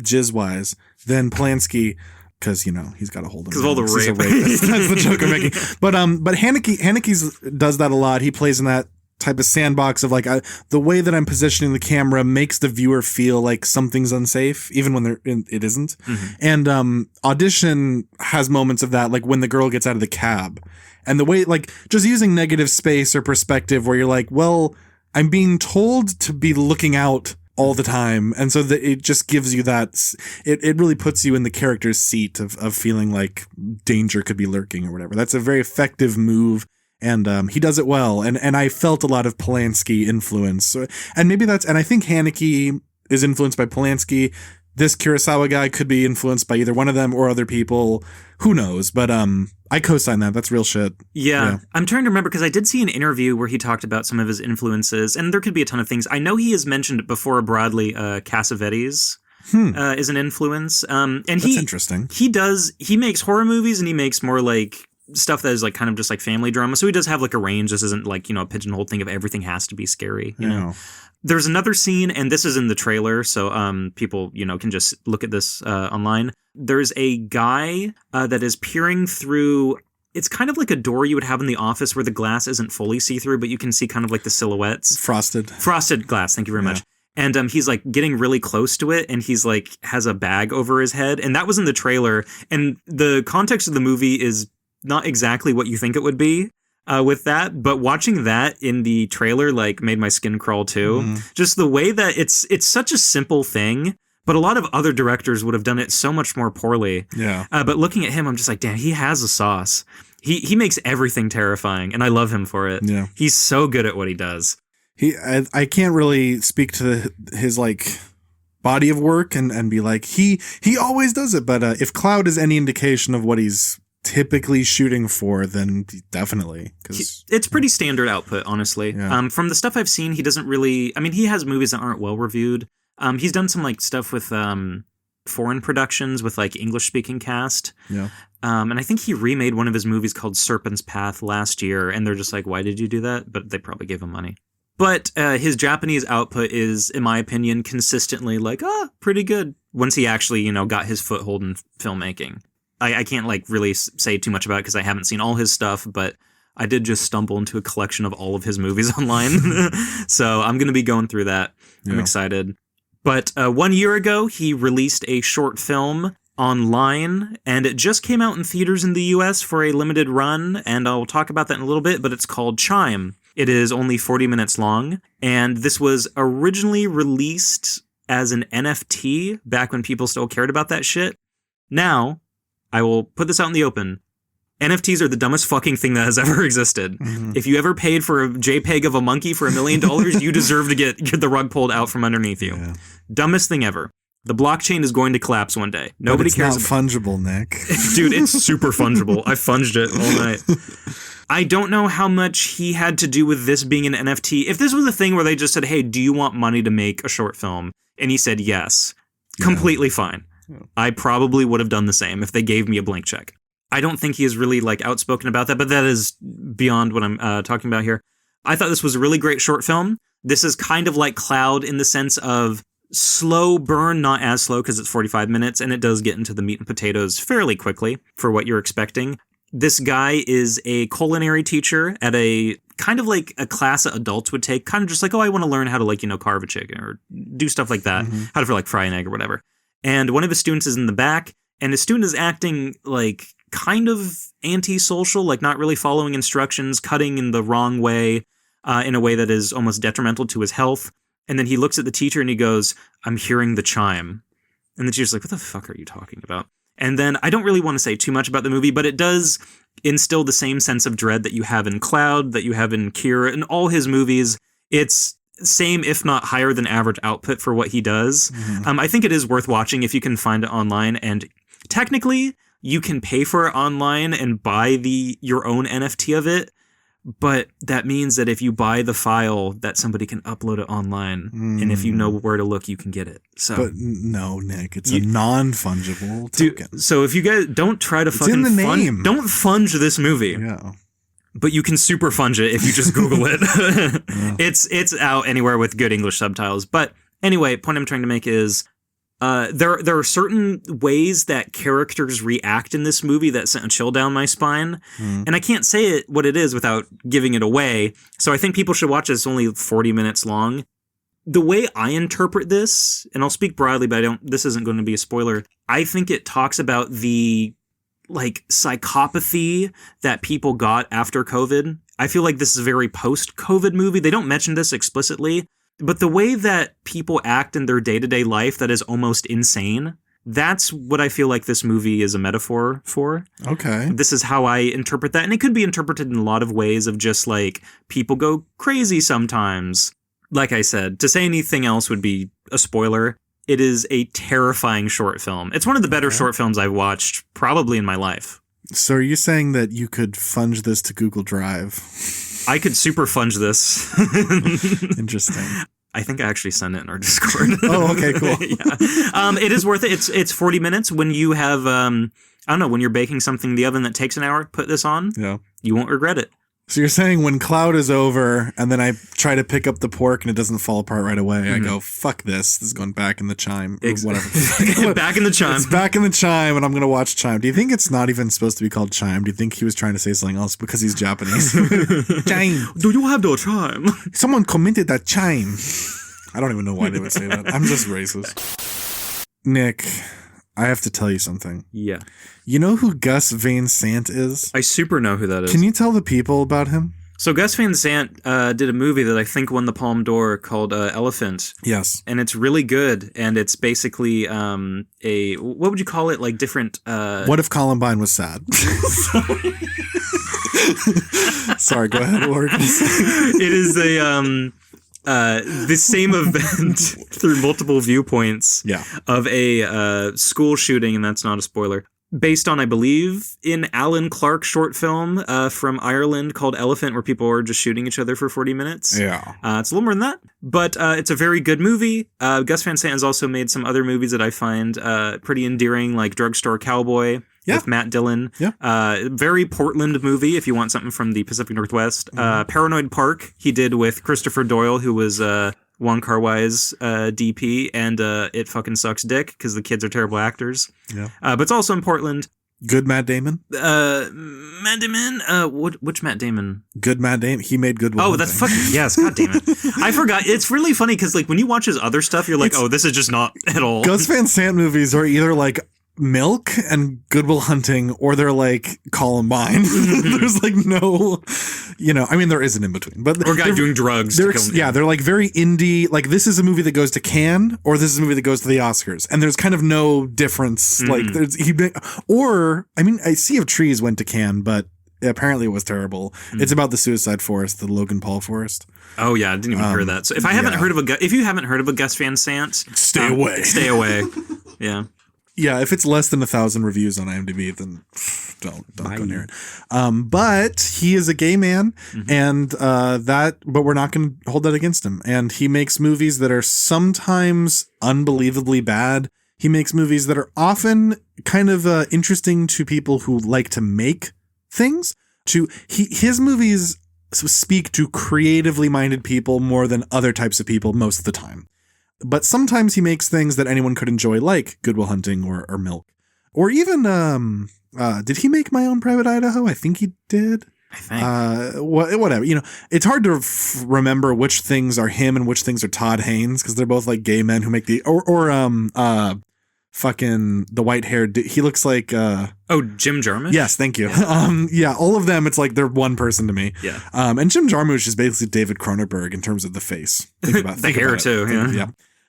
jizz-wise, than Polanski. Because, he's got a hold of him. Because of all the rape. That's the joke I'm making. But Haneke does that a lot. He plays in that type of sandbox of like the way that I'm positioning the camera makes the viewer feel like something's unsafe, even when it isn't. And Audition has moments of that, like when the girl gets out of the cab, and the way like just using negative space or perspective, where you're like, well, I'm being told to be looking out all the time, and so that it just gives you that it really puts you in the character's seat of feeling like danger could be lurking or whatever. That's a very effective move. And he does it well, and I felt a lot of Polanski influence, and maybe and I think Haneke is influenced by Polanski. This Kurosawa guy could be influenced by either one of them or other people. Who knows? But I co-sign that. That's real shit. Yeah. I'm trying to remember because I did see an interview where he talked about some of his influences, and there could be a ton of things. I know he has mentioned before broadly Cassavetes. Is an influence. And that's interesting. He makes horror movies, and he makes more like stuff that is like kind of just like family drama. So he does have like a range. This isn't like, a pigeonhole thing of everything has to be scary. You know? There's another scene, and this is in the trailer, so people, can just look at this online. There's a guy that is peering through. It's kind of like a door you would have in the office where the glass isn't fully see-through, but you can see kind of like the silhouettes. Frosted glass. Thank you very much. And he's like getting really close to it, and he's like has a bag over his head, and that was in the trailer. And the context of the movie is not exactly what you think it would be with that, but watching that in the trailer like made my skin crawl too. Just the way that it's such a simple thing, but a lot of other directors would have done it so much more poorly. Yeah. But looking at him, I'm just like, damn, he has a sauce. He makes everything terrifying, and I love him for it. Yeah. He's so good at what he does. I can't really speak to his like body of work and be like, he always does it, but if Cloud is any indication of what he's typically shooting for, then definitely, because it's pretty standard output, honestly. From the stuff I've seen, he doesn't really, he has movies that aren't well reviewed. He's done some like stuff with foreign productions with like English speaking cast. Yeah. And I think he remade one of his movies called Serpent's Path last year, and they're just like, why did you do that? But they probably gave him money. But his Japanese output is, in my opinion, consistently like, pretty good once he actually, got his foothold in filmmaking. I can't like really say too much about it because I haven't seen all his stuff, but I did just stumble into a collection of all of his movies online. So I'm going to be going through that. I'm excited. But 1 year ago, he released a short film online, and it just came out in theaters in the US for a limited run, and I'll talk about that in a little bit, but it's called Chime. It is only 40 minutes long, and this was originally released as an NFT back when people still cared about that shit. Now, I will put this out in the open. NFTs are the dumbest fucking thing that has ever existed. Mm-hmm. If you ever paid for a JPEG of a monkey for $1 million, you deserve to get the rug pulled out from underneath you. Yeah. Dumbest thing ever. The blockchain is going to collapse one day. Nobody cares. It's not fungible, Nick. Dude, it's super fungible. I funged it all night. I don't know how much he had to do with this being an NFT. If this was a thing where they just said, hey, do you want money to make a short film? And he said yes. Completely fine. I probably would have done the same if they gave me a blank check. I don't think he is really like outspoken about that, but that is beyond what I'm talking about here. I thought this was a really great short film. This is kind of like Cloud in the sense of slow burn, not as slow because it's 45 minutes, and it does get into the meat and potatoes fairly quickly for what you're expecting. This guy is a culinary teacher at a kind of like a class that adults would take, kind of just like, I want to learn how to like, carve a chicken or do stuff like that, how to fry an egg or whatever. And one of his students is in the back, and the student is acting like kind of antisocial, like not really following instructions, cutting in the wrong way, in a way that is almost detrimental to his health. And then he looks at the teacher and he goes, I'm hearing the chime. And the teacher's like, what the fuck are you talking about? And then I don't really want to say too much about the movie, but it does instill the same sense of dread that you have in Cloud, that you have in Kira, in all his movies. It's same, if not higher than average output for what he does. Mm-hmm. I think it is worth watching if you can find it online. And technically, you can pay for it online and buy your own NFT of it. But that means that if you buy the file, that somebody can upload it online. And if you know where to look, you can get it. So, but no, Nick, it's a non-fungible token. Dude, so if you guys don't try to it's in the name. Don't funge this movie. Yeah. But you can super funge it if you just Google it. Yeah. It's out anywhere with good English subtitles. But anyway, point I'm trying to make is there are certain ways that characters react in this movie that sent a chill down my spine. And I can't say what it is without giving it away. So I think people should watch it. It's only 40 minutes long. The way I interpret this, and I'll speak broadly, but this isn't going to be a spoiler. I think it talks about the like psychopathy that people got after COVID. I feel like this is a very post-COVID movie. They don't mention this explicitly, but the way that people act in their day-to-day life that is almost insane, that's what I feel like this movie is a metaphor for. Okay. This is how I interpret that. And it could be interpreted in a lot of ways of just like people go crazy sometimes. Like I said, to say anything else would be a spoiler. It is a terrifying short film. It's one of the better short films I've watched probably in my life. So are you saying that you could funge this to Google Drive? I could super funge this. Interesting. I think I actually sent it in our Discord. Oh, okay, cool. Yeah. It is worth it. It's 40 minutes. When you have, I don't know, when you're baking something in the oven that takes an hour, put this on. Yeah. You won't regret it. So you're saying when Cloud is over and then I try to pick up the pork and it doesn't fall apart right away, I go, fuck this. This is going back in the chime. Or whatever. Back in the chime. It's back in the chime and I'm going to watch Chime. Do you think it's not even supposed to be called Chime? Do you think he was trying to say something else because he's Japanese? Chime. Do you have the chime? Someone commented that Chime. I don't even know why they would say that. I'm just racist. Nick, I have to tell you something. Yeah. You know who Gus Van Sant is? I super know who that is. Can you tell the people about him? So Gus Van Sant did a movie that I think won the Palme d'Or called Elephant. Yes. And it's really good. And it's basically a, what would you call it? Like different... What if Columbine was sad? Sorry, go ahead. What were you gonna say? It is the same event through multiple viewpoints of a school shooting, and that's not a spoiler. based on, I believe, an Alan Clark short film from Ireland called Elephant, where people are just shooting each other for 40 minutes. Yeah. It's a little more than that, but it's a very good movie. Gus Van Sant has also made some other movies that I find pretty endearing, like Drugstore Cowboy with Matt Dillon. Yeah. Very Portland movie if you want something from the Pacific Northwest. Paranoid Park he did with Christopher Doyle, who was Wong Kar-wai's DP, and it fucking sucks dick because the kids are terrible actors. Yeah. But it's also in Portland. Good Matt Damon? Matt Damon? Which Matt Damon? Good Matt Damon. He made Good Will Hunting. Oh, that's fucking... Yes, god damn it. I forgot. It's really funny because like when you watch his other stuff, you're like, oh, this is just not at all. Gus Van Sant movies are either like Milk and Good Will Hunting, or they're like Columbine. There's like no, I mean, there is an in between, but or a guy doing drugs. They're like very indie. Like this is a movie that goes to Cannes, or this is a movie that goes to the Oscars, and there's kind of no difference. Like I Sea of Trees went to Cannes, but apparently it was terrible. It's about the suicide forest, the Logan Paul forest. Oh yeah, I didn't even hear that. So if you haven't heard of a Gus Van Sant, stay away. Stay away. Yeah. Yeah, if it's less than 1,000 reviews on IMDb, then don't go near it. But he is a gay man, and but we're not going to hold that against him. And he makes movies that are sometimes unbelievably bad. He makes movies that are often kind of interesting to people who like to make things. His movies speak to creatively minded people more than other types of people most of the time. But sometimes he makes things that anyone could enjoy, like Good Will Hunting or Milk. Or even, did he make My Own Private Idaho? I think he did. I think. Whatever. It's hard to remember which things are him and which things are Todd Haynes, because they're both like gay men who make fucking the white hair. He looks like Jim Jarmusch. Yes, thank you. Yeah. All of them. It's like they're one person to me. Yeah. And Jim Jarmusch is basically David Cronenberg in terms of the face. Think about the hair too. Yeah.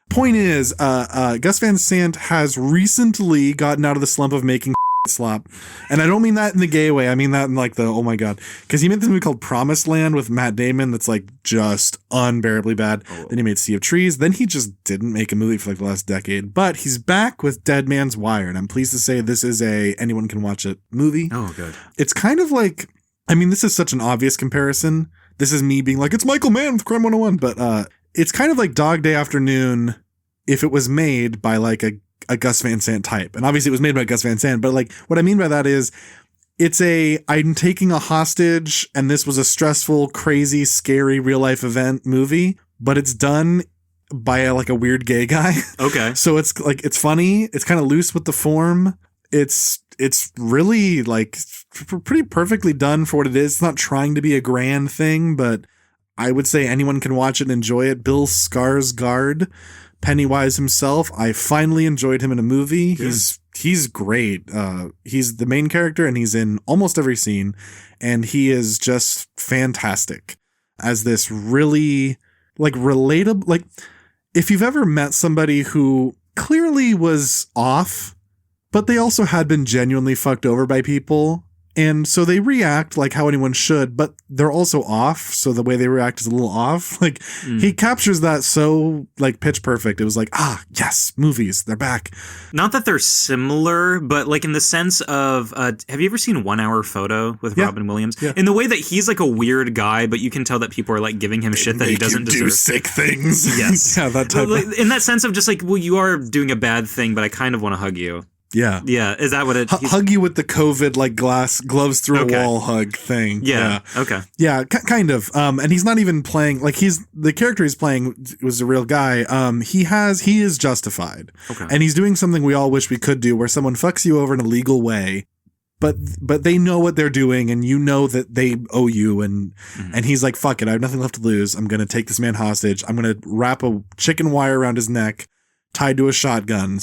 Point is, Gus Van Sant has recently gotten out of the slump of making slop, and I don't mean that in the gay way. I mean that in like the oh my god, because he made this movie called Promised Land with Matt Damon that's like just unbearably bad. Then he made Sea of Trees. Then he just didn't make a movie for like the last decade. But he's back with Dead Man's Wire, and I'm pleased to say this is a anyone can watch it movie. Oh, good. It's kind of like, I mean, this is such an obvious comparison. This is me being like, it's Michael Mann with Crime 101, but it's kind of like Dog Day Afternoon if it was made by like a Gus Van Sant type. And obviously it was made by Gus Van Sant, but like what I mean by that is I'm taking a hostage and this was a stressful, crazy, scary real life event movie, but it's done by a weird gay guy. Okay. So it's like, it's funny. It's kind of loose with the form. It's really like pretty perfectly done for what it is. It's not trying to be a grand thing, but I would say anyone can watch it and enjoy it. Bill Skarsgård, Pennywise himself, I finally enjoyed him in a movie. Yeah. He's great. He's the main character and he's in almost every scene, and he is just fantastic as this really like relatable, like if you've ever met somebody who clearly was off, but they also had been genuinely fucked over by people. And so they react like how anyone should, but they're also off. So the way they react is a little off. Like he captures that so like pitch perfect. It was like, yes, movies, they're back. Not that they're similar, but like in the sense of, have you ever seen 1 Hour Photo with Robin Williams? Yeah. In the way that he's like a weird guy, but you can tell that people are like giving him shit that he doesn't deserve. Do sick things. Yes. Yeah, that type of... In that sense of just like, well, you are doing a bad thing, but I kind of want to hug you. Yeah. Yeah. Is that what it... hug you with the COVID, like gloves through a wall hug thing. Yeah. Okay. Yeah, kind of. And he's not even playing, like the character he's playing was a real guy. He is justified. Okay. And he's doing something we all wish we could do, where someone fucks you over in a legal way, but they know what they're doing and you know that they owe you. And he's like, fuck it. I have nothing left to lose. I'm going to take this man hostage. I'm going to wrap a chicken wire around his neck, tied to a shotgun,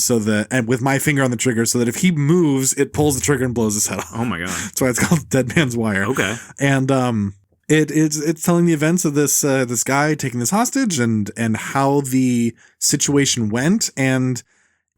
and with my finger on the trigger, so that if he moves, it pulls the trigger and blows his head off. Oh my god! That's why it's called Dead Man's Wire. Okay. And it's telling the events of this guy taking this hostage and how the situation went, and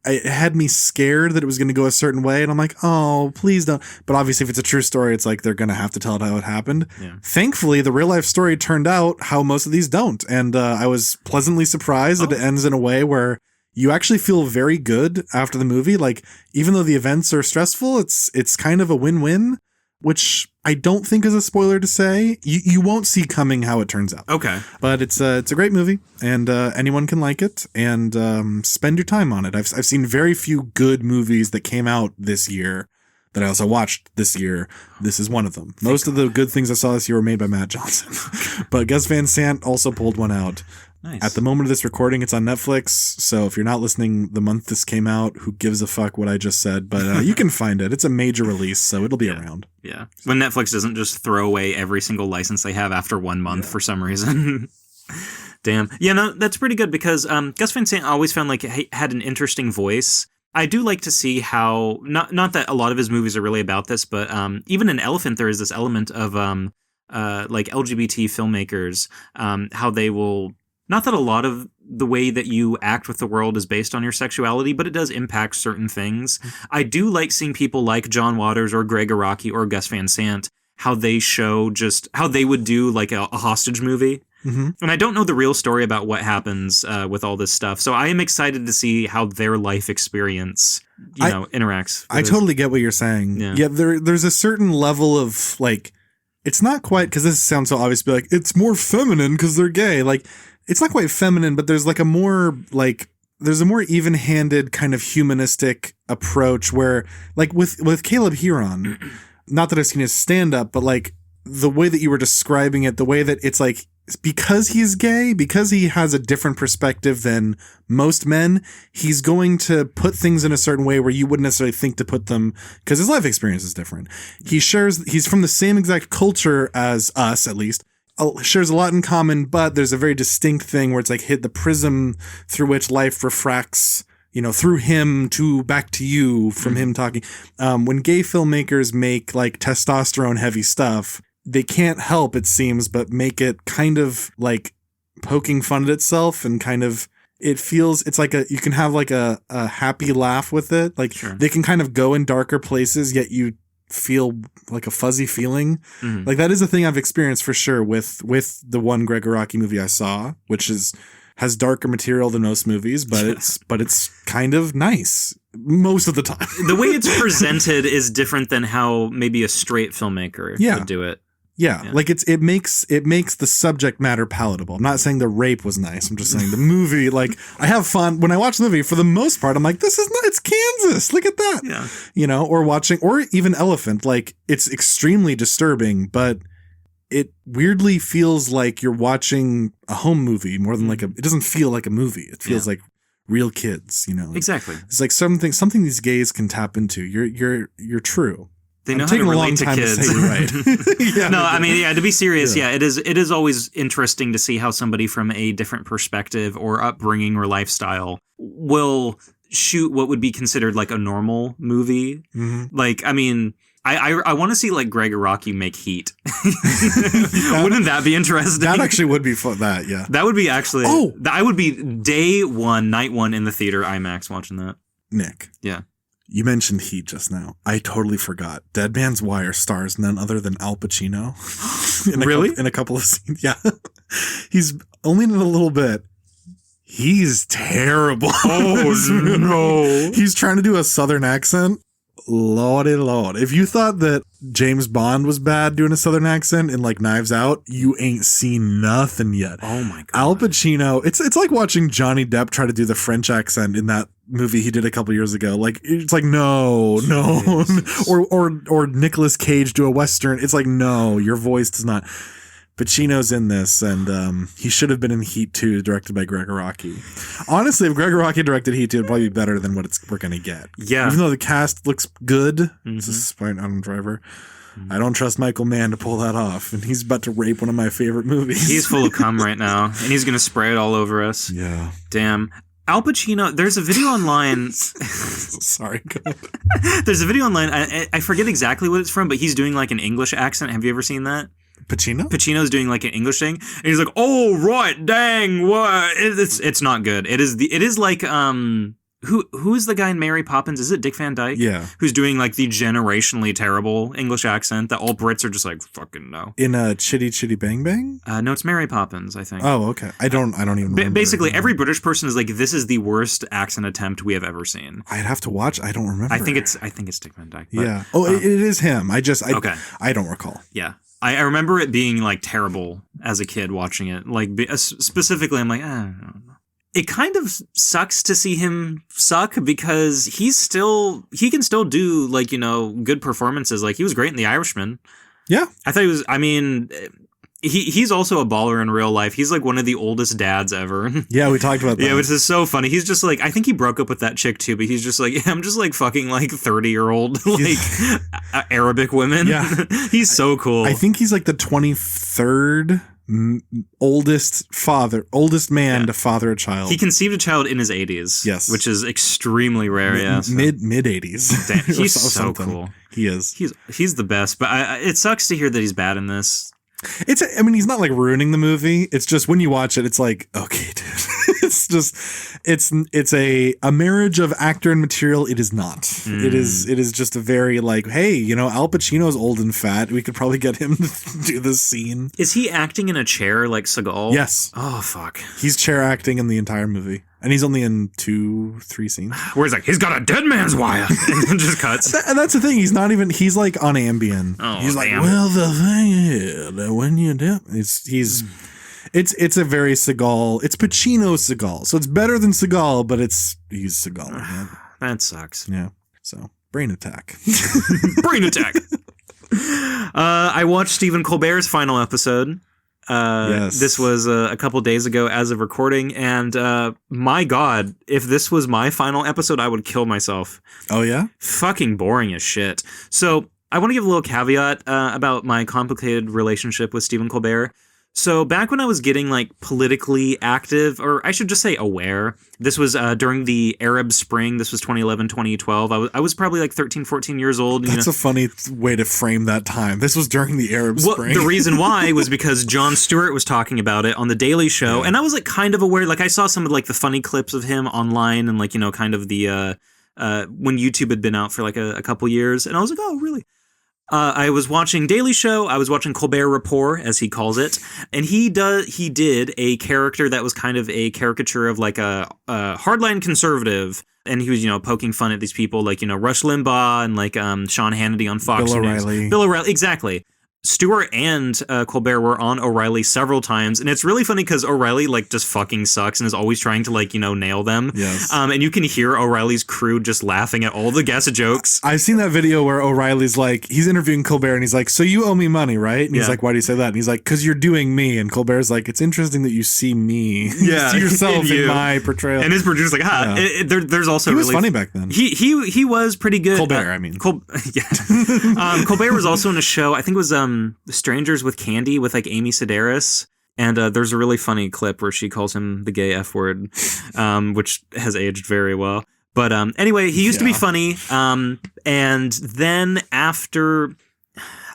it had me scared that it was going to go a certain way, and I'm like, oh, please don't. But obviously, if it's a true story, it's like they're going to have to tell it how it happened. Yeah. Thankfully, the real life story turned out how most of these don't, and I was pleasantly surprised that it ends in a way where you actually feel very good after the movie. Like, even though the events are stressful, it's kind of a win-win, which I don't think is a spoiler to say. You won't see coming how it turns out. Okay. But it's a great movie, and anyone can like it, and spend your time on it. I've seen very few good movies that came out this year that I also watched this year. This is one of them. Most of the good things I saw this year were made by Matt Johnson. But Gus Van Sant also pulled one out. Nice. At the moment of this recording, it's on Netflix. So if you're not listening the month this came out, who gives a fuck what I just said? But you can find it. It's a major release, so it'll be around. Yeah. When Netflix doesn't just throw away every single license they have after 1 month for some reason. Damn. Yeah, no, that's pretty good because Gus Van Sant always found like he had an interesting voice. I do like to see how, not that a lot of his movies are really about this, but even in Elephant, there is this element of like LGBT filmmakers, how they will... Not that a lot of the way that you act with the world is based on your sexuality, but it does impact certain things. I do like seeing people like John Waters or Greg Araki or Gus Van Sant, how they show just how they would do like a hostage movie. Mm-hmm. And I don't know the real story about what happens with all this stuff. So I am excited to see how their life experience, interacts. I totally get what you're saying. Yeah, there's a certain level of like, it's not quite, because this sounds so obvious, but like, it's more feminine because they're gay. Like, it's not quite feminine, but there's like a more like, there's a more even-handed kind of humanistic approach where like with Caleb Huron, not that I've seen his stand-up, but like the way that you were describing it, the way that it's like, because he's gay, because he has a different perspective than most men, he's going to put things in a certain way where you wouldn't necessarily think to put them, because his life experience is different. He's from the same exact culture as us, at least, shares a lot in common, but there's a very distinct thing where it's like hit the prism through which life refracts, through him to back to you from him talking. When gay filmmakers make like testosterone heavy stuff, they can't help, it seems, but make it kind of like poking fun at itself, and kind of, it feels, it's like you can have like a happy laugh with it. Like They can kind of go in darker places, yet you feel like a fuzzy feeling. Mm-hmm. Like that is a thing I've experienced for sure with the one Greg Araki movie I saw, which has darker material than most movies, but it's kind of nice most of the time. The way it's presented is different than how maybe a straight filmmaker would do it. Yeah, like it makes the subject matter palatable. I'm not saying the rape was nice. I'm just saying the movie, like, I have fun when I watch the movie. For the most part, I'm like, this is not, it's Kansas. Look at that. Yeah. Or even Elephant. Like, it's extremely disturbing, but it weirdly feels like you're watching a home movie more than it doesn't feel like a movie. It feels like real kids, Exactly. It's like something these gays can tap into. You're true. They know how to relate to kids. To right. No, I mean, to be serious, it is always interesting to see how somebody from a different perspective or upbringing or lifestyle will shoot what would be considered like a normal movie. Mm-hmm. Like, I mean, I want to see like Greg Araki make Heat. Wouldn't that be interesting? That actually would be fun. That would be actually. Oh, I would be night one in the theater IMAX watching that. Nick. Yeah. You mentioned Heat just now. I totally forgot. Dead Man's Wire stars none other than Al Pacino. In a couple of scenes. Yeah. He's only in a little bit. He's terrible. Oh, no. He's trying to do a Southern accent. Lordy Lord. If you thought that James Bond was bad doing a Southern accent in like Knives Out, you ain't seen nothing yet. Oh my God. Al Pacino, it's like watching Johnny Depp try to do the French accent in that movie he did a couple years ago. Like, it's like, no. Or Nicolas Cage do a Western. It's like, no, your voice does not. Pacino's in this, and he should have been in Heat 2, directed by Greg Araki. Honestly, if Greg Araki directed Heat 2, it'd probably be better than what we're going to get. Yeah. Even though the cast looks good, despite Adam Driver, I don't trust Michael Mann to pull that off, and he's about to rape one of my favorite movies. He's full of cum right now, and he's going to spray it all over us. Yeah. Damn. Al Pacino, there's a video online. Sorry, go ahead. There's a video online. I forget exactly what it's from, but he's doing like an English accent. Have you ever seen that? Pacino? Pacino's doing like an English thing, and he's like, "Oh right, dang, what?" It's not good. It is like who's the guy in Mary Poppins? Is it Dick Van Dyke? Yeah. Who's doing like the generationally terrible English accent that all Brits are just like, fucking no. In a Chitty Chitty Bang Bang? No, it's Mary Poppins, I think. Oh, okay. I don't even remember. Basically, every British person is like, this is the worst accent attempt we have ever seen. I'd have to watch. I don't remember. I think it's Dick Van Dyke. But, yeah. Oh, it is him. Okay. I don't recall. Yeah. I remember it being like terrible as a kid watching it. Like specifically, I'm like, I don't know. It kind of sucks to see him suck because he can still do like, good performances. Like he was great in The Irishman. Yeah. I thought he's also a baller in real life. He's like one of the oldest dads ever. Yeah, we talked about that. Yeah, which is so funny. He's just like, I think he broke up with that chick too, but he's just like, yeah, I'm just like fucking like 30-year-old like Arabic women. Yeah. He's so cool. I think he's like the 23rd oldest man to father a child. He conceived a child in his 80s. Yes. Which is extremely rare. Mid 80s. Damn, he's so cool. He is. He's the best, but it sucks to hear that he's bad in this. He's not like ruining the movie. It's just when you watch it, it's like, okay, dude. it's a marriage of actor and material. It is not. It is just a very like, hey, Al Pacino's old and fat. We could probably get him to do this scene. Is he acting in a chair like Seagal? Yes. Oh, fuck. He's chair acting in the entire movie. And he's only in 2-3 scenes. Where he's like, he's got a dead man's wire. And then just cuts. And that's the thing. He's like on Ambien. Oh, he's like, damn. well, the thing is that when you do, it's a very Seagal. It's Pacino Seagal. So it's better than Seagal, but he's Seagal. Right? That sucks. Yeah. So brain attack. Brain attack. I watched Stephen Colbert's final episode. Yes. This was a couple days ago as of recording, and my God, if this was my final episode, I would kill myself. Oh, yeah? Fucking boring as shit. So I want to give a little caveat about my complicated relationship with Stephen Colbert. So back when I was getting like politically active, or I should just say aware, this was during the Arab Spring. This was 2011, 2012. I was probably like 13, 14 years old. That's a funny way to frame that time. This was during the Arab Spring. The reason why was because Jon Stewart was talking about it on The Daily Show. Yeah. And I was like kind of aware. Like I saw some of like the funny clips of him online and like, kind of the when YouTube had been out for like a couple years. And I was like, oh, really? I was watching Daily Show. I was watching Colbert Report, as he calls it, and he did a character that was kind of a caricature of like a hardline conservative, and he was poking fun at these people like Rush Limbaugh and like Sean Hannity on Fox News. Bill O'Reilly, exactly. Stewart and Colbert were on O'Reilly several times, and it's really funny because O'Reilly like just fucking sucks and is always trying to like nail them. Yes. And you can hear O'Reilly's crew just laughing at all the guest jokes. I've seen that video where O'Reilly's like, he's interviewing Colbert and he's like, so you owe me money, right? And he's like, why do you say that? And he's like, because you're doing me. And Colbert's like, it's interesting that you see me. Yeah, see yourself in my portrayal. And his producer's like, there's also he was funny back then. He was pretty good. Colbert, I mean. Yeah. Colbert was also in a show. I think it was Strangers with Candy with like Amy Sedaris. And there's a really funny clip where she calls him the gay F word, which has aged very well. But anyway, he used to be funny. And then after,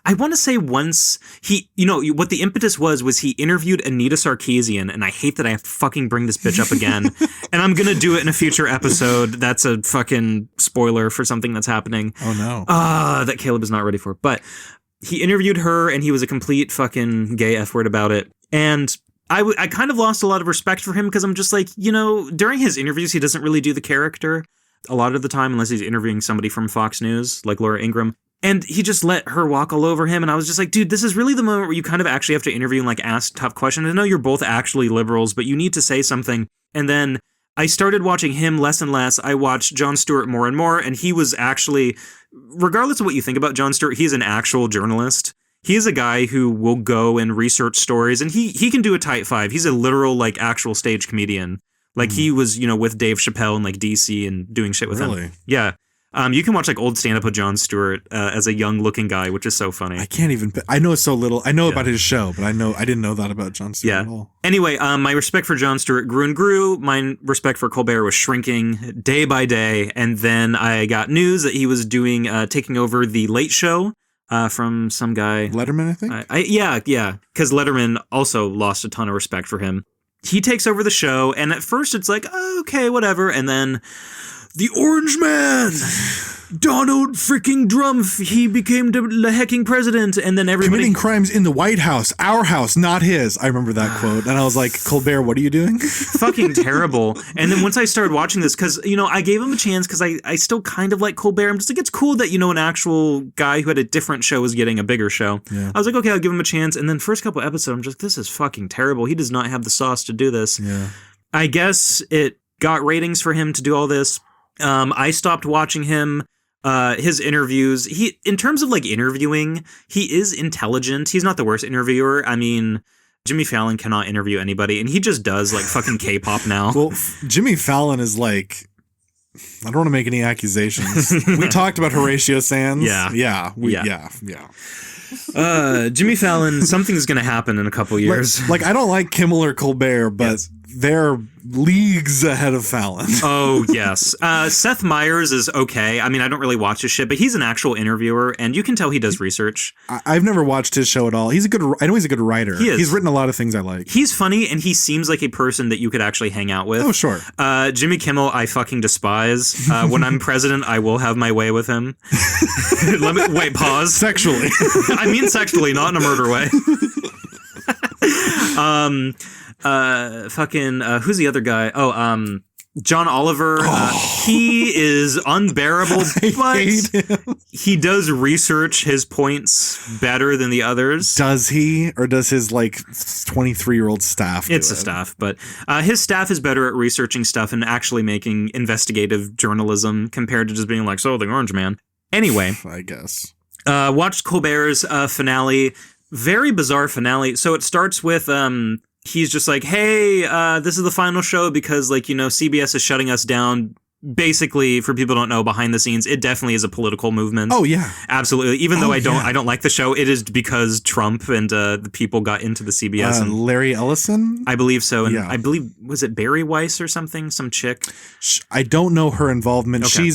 I want to say once he, what the impetus was he interviewed Anita Sarkeesian. And I hate that I have to fucking bring this bitch up again. And I'm going to do it in a future episode. That's a fucking spoiler for something that's happening. Oh, no. That Caleb is not ready for. But he interviewed her and he was a complete fucking gay F word about it. And I kind of lost a lot of respect for him because I'm just like, during his interviews, he doesn't really do the character a lot of the time unless he's interviewing somebody from Fox News, like Laura Ingraham. And he just let her walk all over him. And I was just like, dude, this is really the moment where you kind of actually have to interview and like ask tough questions. I know you're both actually liberals, but you need to say something. And then I started watching him less and less. I watched Jon Stewart more and more. And he was actually, regardless of what you think about Jon Stewart, he's an actual journalist. He is a guy who will go and research stories, and he can do a tight five. He's a literal, like, actual stage comedian. Like, he was, with Dave Chappelle in, like, DC and doing shit with him. Yeah. You can watch, like, old stand-up with Jon Stewart as a young-looking guy, which is so funny. I can't even... I know so little. I know about his show, but I didn't know that about Jon Stewart at all. Anyway, my respect for Jon Stewart grew and grew. My respect for Colbert was shrinking day by day. And then I got news that he was taking over The Late Show. From some guy. Letterman, I think? Yeah. Because Letterman also lost a ton of respect for him. He takes over the show, and at first it's like, oh, okay, whatever. And then the Orange Man, Donald freaking Trump, he became the hecking president, and then everybody committing crimes in the White House, our house, not his. I remember that quote, and I was like, Colbert, what are you doing? Fucking terrible. And then once I started watching this, because I gave him a chance because I still kind of like Colbert. I'm just like, it's cool that an actual guy who had a different show was getting a bigger show. Yeah. I was like, okay, I'll give him a chance. And then first couple episodes, I'm just like, this is fucking terrible. He does not have the sauce to do this. Yeah. I guess it got ratings for him to do all this. I stopped watching him. His interviews, in terms of like interviewing, he is intelligent. He's not the worst interviewer. I mean, Jimmy Fallon cannot interview anybody, and he just does like fucking K-pop now. Well, Jimmy Fallon is like, I don't want to make any accusations. We talked about Horatio Sands. Yeah. Yeah. Jimmy Fallon, something's going to happen in a couple years. Like, I don't like Kimmel or Colbert, but yes. They're leagues ahead of Fallon. Oh, yes. Seth Meyers is okay. I mean, I don't really watch his shit, but he's an actual interviewer, and you can tell he does research. I've never watched his show at all. I know he's a good writer. He is. He's written a lot of things I like. He's funny, and he seems like a person that you could actually hang out with. Oh, sure. Jimmy Kimmel, I fucking despise. When I'm president, I will have my way with him. Wait, pause. Sexually. I mean sexually, not in a murder way. Who's the other guy? John Oliver. He is unbearable, but he does research his points better than the others. Does he? Or does his 23-year-old staff do It's a staff, but his staff is better at researching stuff and actually making investigative journalism compared to just being like, so the Orange Man. Anyway. I guess. Watched Colbert's finale. Very bizarre finale. So it starts with he's just like, hey, this is the final show because CBS is shutting us down. Basically, for people who don't know, behind the scenes, it definitely is a political movement. Oh yeah, absolutely. Even though I don't like the show, it is because Trump and the people got into the CBS. And Larry Ellison, I believe so, and I believe was it Barry Weiss or something, some chick. I don't know her involvement. Okay.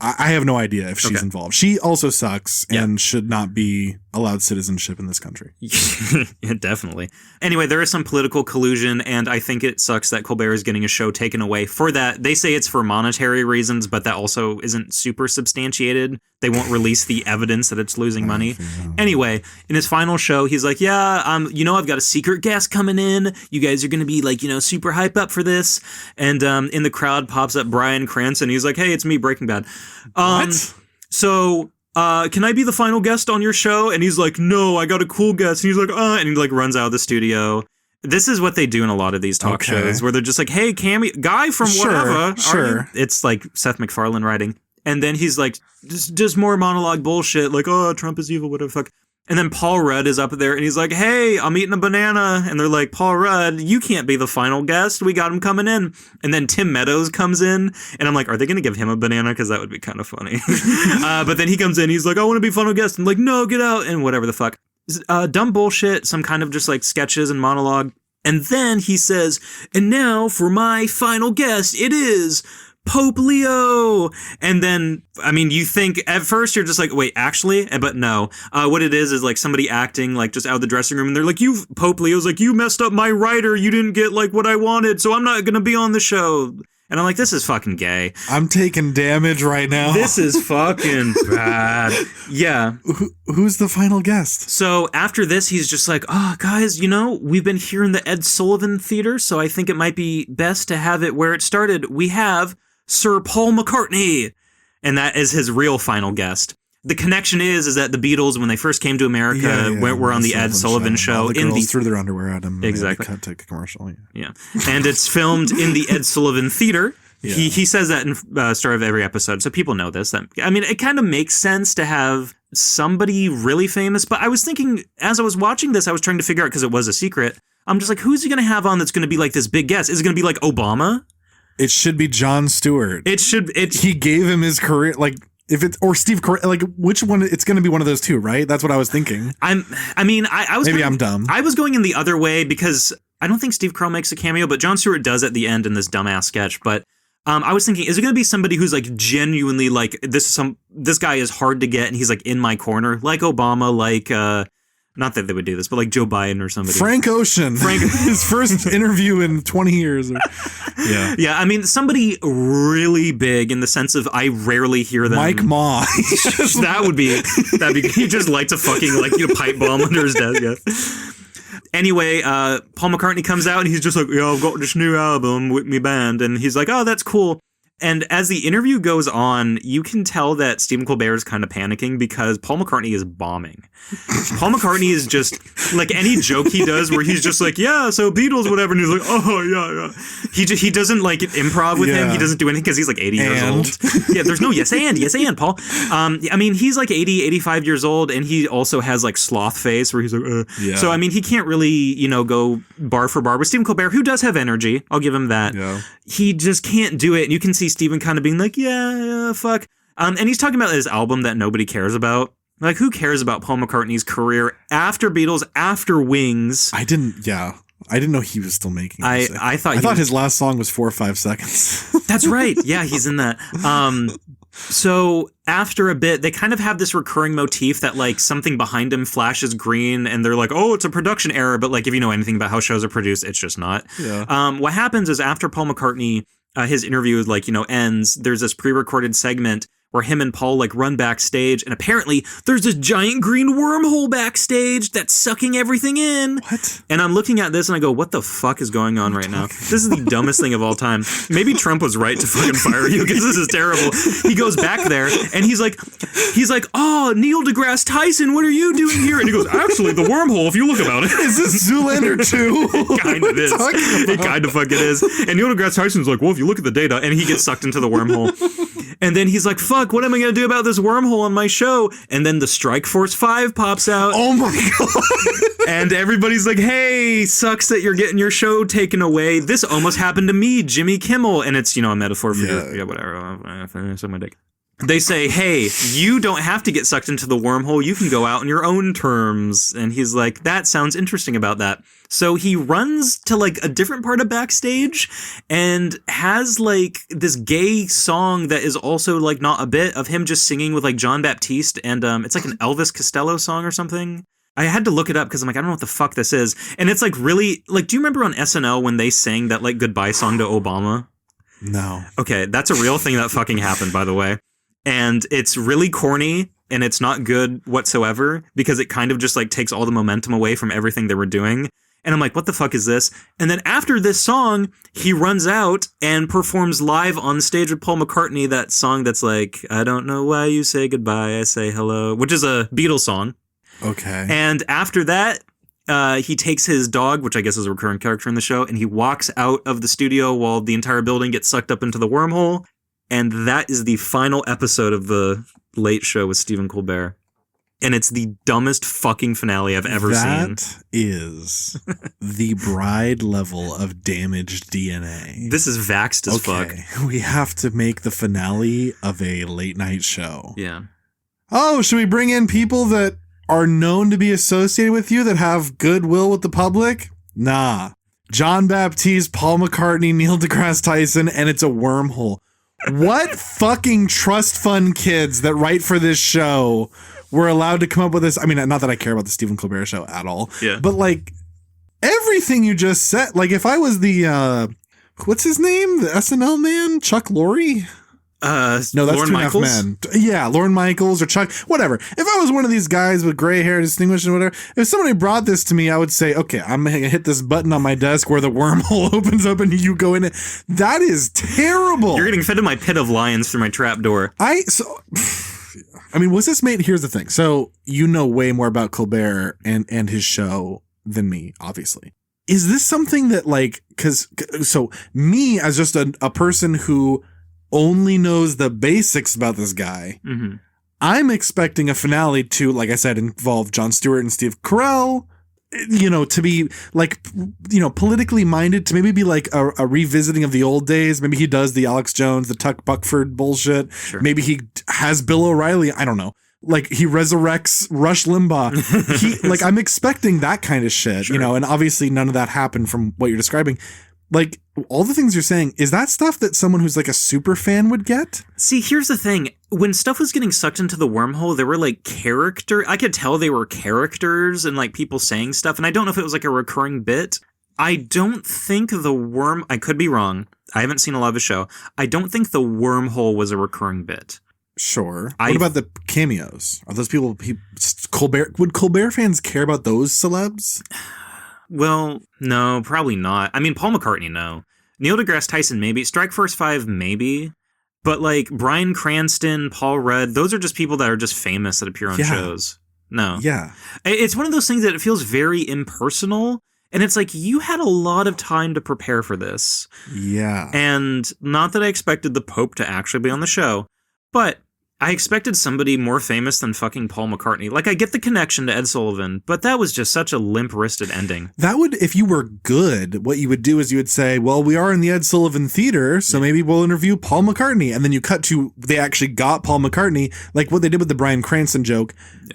I have no idea if she's involved. She also sucks and should not be allowed citizenship in this country. Yeah, definitely. Anyway, there is some political collusion, and I think it sucks that Colbert is getting a show taken away for that. They say it's for monetary reasons, but that also isn't super substantiated. They won't release the evidence that it's losing money. Anyway, in his final show, he's like, yeah, I've got a secret guest coming in. You guys are going to be super hype up for this. And in the crowd pops up Bryan Cranston. He's like, hey, it's me, Breaking Bad. What? So, can I be the final guest on your show? And he's like, no, I got a cool guest. And he's like, and he runs out of the studio. This is what they do in a lot of these talk shows where they're just like, hey, guy from whatever. Sure. It's like Seth MacFarlane writing. And then he's like, just more monologue bullshit. Like, oh, Trump is evil, whatever the fuck. And then Paul Rudd is up there and he's like, hey, I'm eating a banana. And they're like, Paul Rudd, you can't be the final guest. We got him coming in. And then Tim Meadows comes in and I'm like, are they going to give him a banana? Because that would be kind of funny. But then he comes in. He's like, I want to be final guest. I'm like, no, get out. And whatever the fuck. Dumb bullshit. Some kind of just sketches and monologue. And then he says, and now for my final guest, it is Pope Leo. And then, you think at first you're just like, wait, actually? But no. What it is somebody acting just out of the dressing room and they're like, Pope Leo's like, you messed up my writer. You didn't get what I wanted. So I'm not going to be on the show. And I'm like, this is fucking gay. I'm taking damage right now. This is fucking bad. Yeah. Who's the final guest? So after this, he's just like, oh, guys, we've been here in the Ed Sullivan Theater, so I think it might be best to have it where it started. We have Sir Paul McCartney. And that is his real final guest. The connection is that the Beatles, when they first came to America, were on the Ed Sullivan show. All the girls threw their underwear at him. Exactly. Cut to commercial. Yeah. And it's filmed in the Ed Sullivan Theater. Yeah. He says that in the start of every episode, so people know this. It kind of makes sense to have somebody really famous, but I was thinking, as I was watching this, I was trying to figure out, because it was a secret, I'm just like, who's he going to have on that's going to be this big guest? Is it going to be Obama? It should be Jon Stewart. He gave him his career, if it's or Steve Carell, which one? It's going to be one of those two, right? That's what I was thinking. I was maybe I'm dumb. I was going in the other way because I don't think Steve Carell makes a cameo, but Jon Stewart does at the end in this dumbass sketch. But I was thinking, is it going to be somebody who's genuinely this guy is hard to get and he's in my corner, like Obama, Not that they would do this, but like Joe Biden or somebody. Frank Ocean. His first interview in 20 years. Yeah. Yeah, I mean, somebody really big in the sense of I rarely hear them. Mike Ma. That'd be, he just lights a fucking, like, pipe bomb under his desk. Yeah. Anyway, Paul McCartney comes out and he's just like, yeah, I've got this new album with me band. And he's like, oh, that's cool. And as the interview goes on, you can tell that Stephen Colbert is kind of panicking because Paul McCartney is bombing. Paul McCartney is just like any joke he does where he's just like, yeah, so Beatles, whatever. And he's like, oh, yeah. He doesn't like improv with him. He doesn't do anything because he's like 80 years old. Yeah, there's no yes and, Paul. I mean, he's like 80, 85 years old. And he also has like sloth face where he's like, Yeah. So, I mean, he can't really, go bar for bar with Stephen Colbert, who does have energy. I'll give him that. Yeah. He just can't do it. And you can see Stephen kind of being like, yeah, fuck. And he's talking about his album that nobody cares about. Like, who cares about Paul McCartney's career after Beatles, after Wings? I didn't know he was still making music. I thought his last song was 4 or 5 seconds. That's right. Yeah, he's in that. So after a bit, they kind of have this recurring motif that like something behind him flashes green and they're like, oh, it's a production error. But like, if you know anything about how shows are produced, it's just not. Yeah. What happens is after Paul McCartney, his interview like, ends, there's this pre-recorded segment where him and Paul like run backstage and apparently there's this giant green wormhole backstage that's sucking everything in. What? And I'm looking at this and I go, what the fuck is going on right now? This is the dumbest thing of all time. Maybe Trump was right to fucking fire you because this is terrible. He goes back there and he's like, oh, Neil deGrasse Tyson, what are you doing here? And he goes, actually, the wormhole, if you look about it. Is this Zoolander 2? It kind of is. It kind of fucking is. And Neil deGrasse Tyson's like, well, if you look at the data, and he gets sucked into the wormhole. And then he's like, fuck, what am I going to do about this wormhole on my show? And then the Strike Force 5 pops out. Oh my God. And everybody's like, hey, sucks that you're getting your show taken away. This almost happened to me, Jimmy Kimmel. And it's, a metaphor for whatever. Suck my dick. They say, hey, you don't have to get sucked into the wormhole. You can go out on your own terms. And he's like, that sounds interesting about that. So he runs to like a different part of backstage and has like this gay song that is also like not a bit of him just singing with like John Baptiste. And it's like an Elvis Costello song or something. I had to look it up because I'm like, I don't know what the fuck this is. And it's like really like, do you remember on SNL when they sang that like goodbye song to Obama? No. Okay. That's a real thing that fucking happened, by the way. And it's really corny and it's not good whatsoever because it kind of just like takes all the momentum away from everything they were doing. And I'm like, what the fuck is this? And then after this song, he runs out and performs live on stage with Paul McCartney that song that's like, I don't know why you say goodbye, I say hello, which is a Beatles song. Okay. And after that, he takes his dog, which I guess is a recurring character in the show, and he walks out of the studio while the entire building gets sucked up into the wormhole. And that is the final episode of The Late Show with Stephen Colbert. And it's the dumbest fucking finale I've ever seen. That is the Bride level of damaged DNA. This is vaxxed as fuck. We have to make the finale of a late night show. Yeah. Oh, should we bring in people that are known to be associated with you that have goodwill with the public? Nah. John Baptiste, Paul McCartney, Neil deGrasse Tyson, and it's a wormhole. What fucking trust fund kids that write for this show were allowed to come up with this? I mean, not that I care about the Stephen Colbert Show at all. Yeah. But like everything you just said, like if I was the what's his name? The SNL man? Chuck Lorre? No, that's Lorne 2.5 Michaels? Men. Yeah, Lorne Michaels or Chuck, whatever. If I was one of these guys with gray hair, distinguished and whatever, if somebody brought this to me, I would say, okay, I'm going to hit this button on my desk where the wormhole opens up and you go in it. That is terrible. You're getting fed to my pit of lions through my trap door. I mean, was this made? Here's the thing. So you know way more about Colbert and his show than me, obviously. Is this something that like, so me as just a person who only knows the basics about this guy, mm-hmm. I'm expecting a finale to, like I said, involve Jon Stewart and Steve Carell, to be like, politically minded, to maybe be like a revisiting of the old days. Maybe he does the Alex Jones, the Tuck Buckford bullshit. Sure. Maybe he has Bill O'Reilly. I don't know. Like he resurrects Rush Limbaugh. I'm expecting that kind of shit, sure. And obviously none of that happened from what you're describing. like all the things you're saying, is that stuff that someone who's like a super fan would get? See, here's the thing. When stuff was getting sucked into the wormhole, there were like I could tell they were characters and like people saying stuff. And I don't know if it was like a recurring bit. I don't think I could be wrong. I haven't seen a lot of the show. I don't think the wormhole was a recurring bit. Sure. What about the cameos? Are those people, would Colbert fans care about those celebs? Well, no, probably not. I mean, Paul McCartney, no. Neil deGrasse Tyson, maybe. Strikeforce 5, maybe. But like Bryan Cranston, Paul Rudd, those are just people that are just famous that appear on shows. No. Yeah. It's one of those things that it feels very impersonal. And it's like, you had a lot of time to prepare for this. Yeah. And not that I expected the Pope to actually be on the show, but I expected somebody more famous than fucking Paul McCartney. Like, I get the connection to Ed Sullivan, but that was just such a limp-wristed ending. That would, if you were good, what you would do is you would say, well, we are in the Ed Sullivan Theater, so maybe we'll interview Paul McCartney. And then you cut to, they actually got Paul McCartney, like what they did with the Bryan Cranston joke,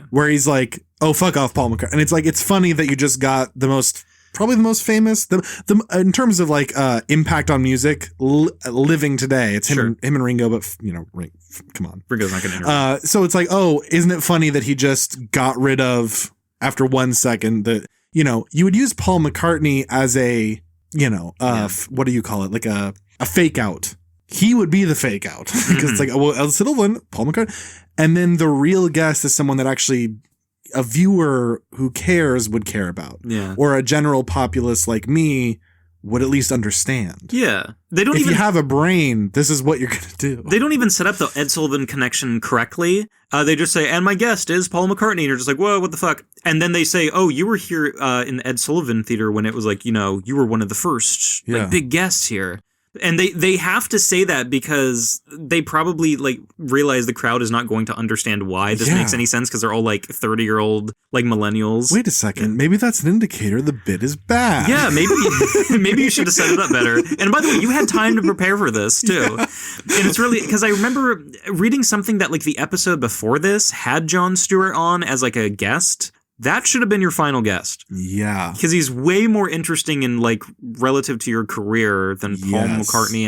where he's like, oh, fuck off, Paul McCartney. And it's like, it's funny that you just got probably the most famous, in terms of like impact on music, living today. It's him and Ringo, but come on, Ringo's not going to interview. So it's like, oh, isn't it funny that he just got rid of after 1 second that you would use Paul McCartney as a what do you call it, like a fake out. He would be the fake out because it's like, oh, well, Ed Sullivan, Paul McCartney, and then the real guest is someone that actually a viewer who cares would care about. Yeah. Or a general populace like me would at least understand. Yeah. If you have a brain, this is what you're going to do. They don't even set up the Ed Sullivan connection correctly. They just say, and my guest is Paul McCartney. And you're just like, whoa, what the fuck? And then they say, oh, you were here in the Ed Sullivan Theater when it was like, you were one of the first big guests here. And they have to say that because they probably like realize the crowd is not going to understand why this makes any sense because they're all like 30-year-old like millennials. Wait a second. Maybe that's an indicator the bit is bad. Yeah, maybe you should have set it up better. And by the way, you had time to prepare for this too. Yeah. And it's really because I remember reading something that like the episode before this had Jon Stewart on as like a guest. That should have been your final guest. Yeah. Because he's way more interesting in like relative to your career than Paul McCartney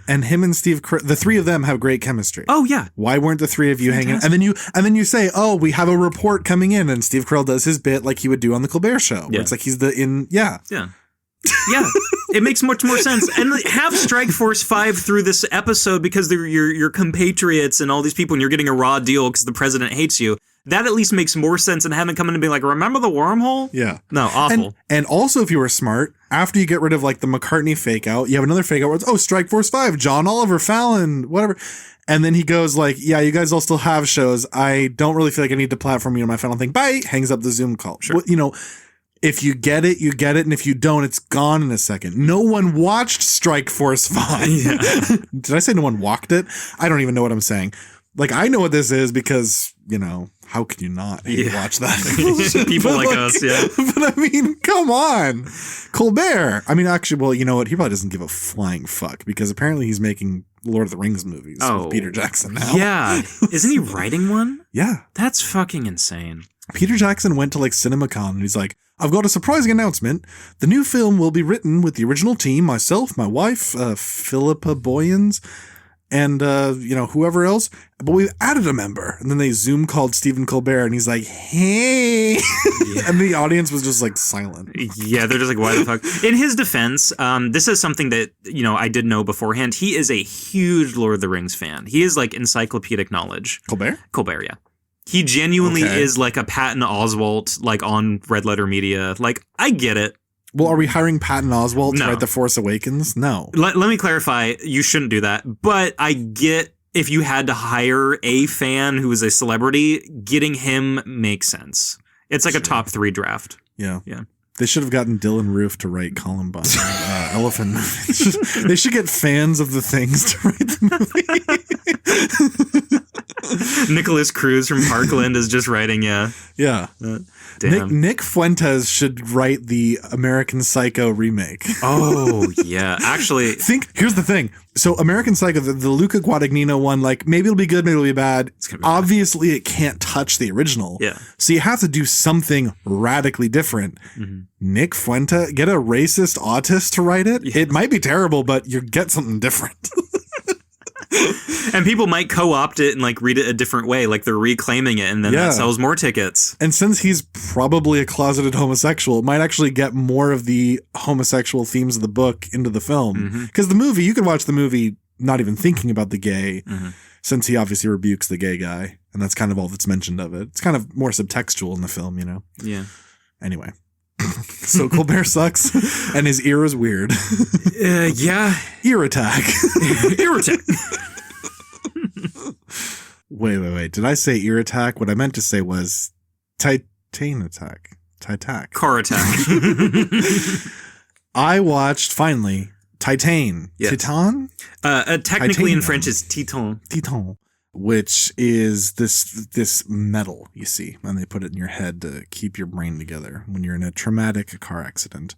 and him and Steve the three of them have great chemistry. Oh yeah. Why weren't the three of you hanging? And then you say, "Oh, we have a report coming in," and Steve Carell does his bit like he would do on the Colbert Show. Where it's like he's Yeah. Yeah, it makes much more sense. And have Strikeforce 5 through this episode because they're your compatriots and all these people and you're getting a raw deal because the president hates you. That at least makes more sense than having come in and be like, remember the wormhole? Yeah. No, awful. And also, if you were smart, after you get rid of like the McCartney fake out, you have another fake out where it's, oh, Strikeforce 5, John Oliver, Fallon, whatever. And then he goes like, yeah, you guys all still have shows. I don't really feel like I need to platform you on my final thing. Bye. Hangs up the Zoom call. Sure. Well, if you get it, you get it. And if you don't, it's gone in a second. No one watched Strikeforce 5. Yeah. Did I say no one walked it? I don't even know what I'm saying. Like, I know what this is because, how can you not watch that? People like us, yeah. But I mean, come on. Colbert. I mean, actually, well, you know what? He probably doesn't give a flying fuck because apparently he's making Lord of the Rings movies with Peter Jackson now. Yeah. Isn't he writing one? Yeah. That's fucking insane. Peter Jackson went to like CinemaCon and he's like, I've got a surprising announcement. The new film will be written with the original team, myself, my wife, Philippa Boyens, and, whoever else. But we've added a member. And then they Zoom called Stephen Colbert and he's like, hey. Yeah. And the audience was just like silent. Yeah, they're just like, why the fuck? In his defense, this is something that, I did know beforehand. He is a huge Lord of the Rings fan. He is like encyclopedic knowledge. Colbert? Colbert, yeah. He genuinely is like a Patton Oswalt, like on Red Letter Media. Like, I get it. Well, are we hiring Patton Oswalt to write The Force Awakens? No. Let me clarify. You shouldn't do that. But I get if you had to hire a fan who is a celebrity, getting him makes sense. It's like a top 3 draft. Yeah. Yeah. They should have gotten Dylan Roof to write Columbine, Elephant Movie. They should get fans of the things to write the movie. Nicholas Cruz from Parkland is just writing, yeah. Yeah. Damn. Nick Fuentes should write the American Psycho remake. Oh, yeah. Actually, Here's the thing. So American Psycho, the Luca Guadagnino one, like maybe it'll be good, maybe it'll be bad. Obviously, it can't touch the original. Yeah. So you have to do something radically different. Mm-hmm. Nick Fuentes, get a racist autist to write it. Yeah. It might be terrible, but you get something different. And people might co-opt it and like read it a different way, like they're reclaiming it, and then that sells more tickets. And since he's probably a closeted homosexual, it might actually get more of the homosexual themes of the book into the film. Because the movie, you can watch the movie not even thinking about the gay, since he obviously rebukes the gay guy, and that's kind of all that's mentioned of it. It's kind of more subtextual in the film, you know? Yeah. Anyway. So Colbert sucks, and his ear is weird. Yeah. Ear attack. Ear attack. Wait. Did I say ear attack? What I meant to say was Titan attack. Car attack. I watched, finally, Titan. Yes. Titan? Technically Titanium. in French it's Titan. Titan. Which is this metal, you see, and they put it in your head to keep your brain together when you're in a traumatic car accident.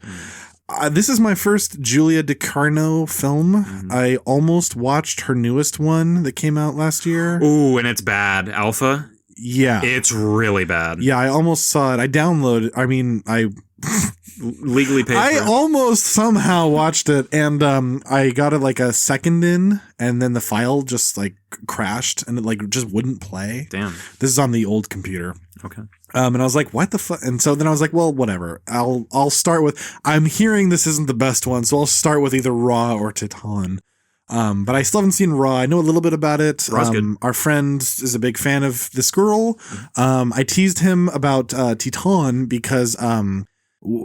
This is my first Julia DiCarno film. I almost watched her newest one that came out last year. Ooh, and it's bad. Alpha? Yeah. It's really bad. Yeah, I almost saw it. I legally paid for I it. almost somehow watched it, and I got it like a second in, and then the file just like crashed, and it like just wouldn't play. Damn. This is on the old computer. Okay. And I was like, what the fuck? And so then I was like, well, whatever. I'll start with, I'm hearing this isn't the best one, so I'll start with either Raw or Titan. But I still haven't seen Raw. I know a little bit about it. Raw's good. Our friend is a big fan of this girl. I teased him about Titan because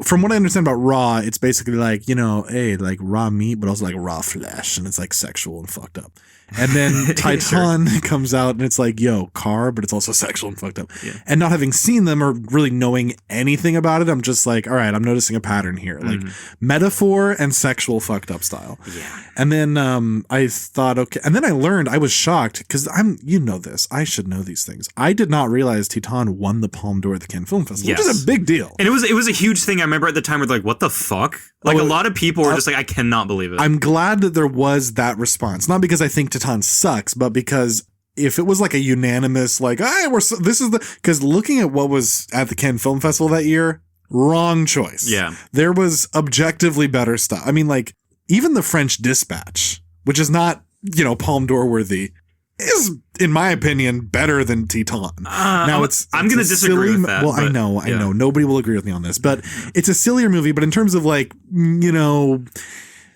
from what I understand about Raw, it's basically like, you know, hey, like raw meat, but also like raw flesh, and it's like sexual and fucked up. And then Titan comes out and it's like, yo, car, but it's also sexual and fucked up. Yeah. And not having seen them or really knowing anything about it, I'm just like, all right, I'm noticing a pattern here. Like metaphor and sexual fucked up style. Yeah. And then I thought, okay. And then I learned, I was shocked because you know this. I should know these things. I did not realize Titan won the Palme d'Or at the Cannes Film Festival, which is a big deal. And it was a huge thing. I remember at the time, we're like, what the fuck? Like a lot of people were just like, I cannot believe it. I'm glad that there was that response. Not because I think Titan sucks, but because if it was like a unanimous, like, because looking at what was at the Cannes Film Festival that year, wrong choice. Yeah. There was objectively better stuff. I mean, like, even The French Dispatch, which is not, you know, Palme d'Or worthy, is, in my opinion, better than Titan. I'm going to disagree with that. Well, I know. Nobody will agree with me on this, but it's a sillier movie. But in terms of like, you know,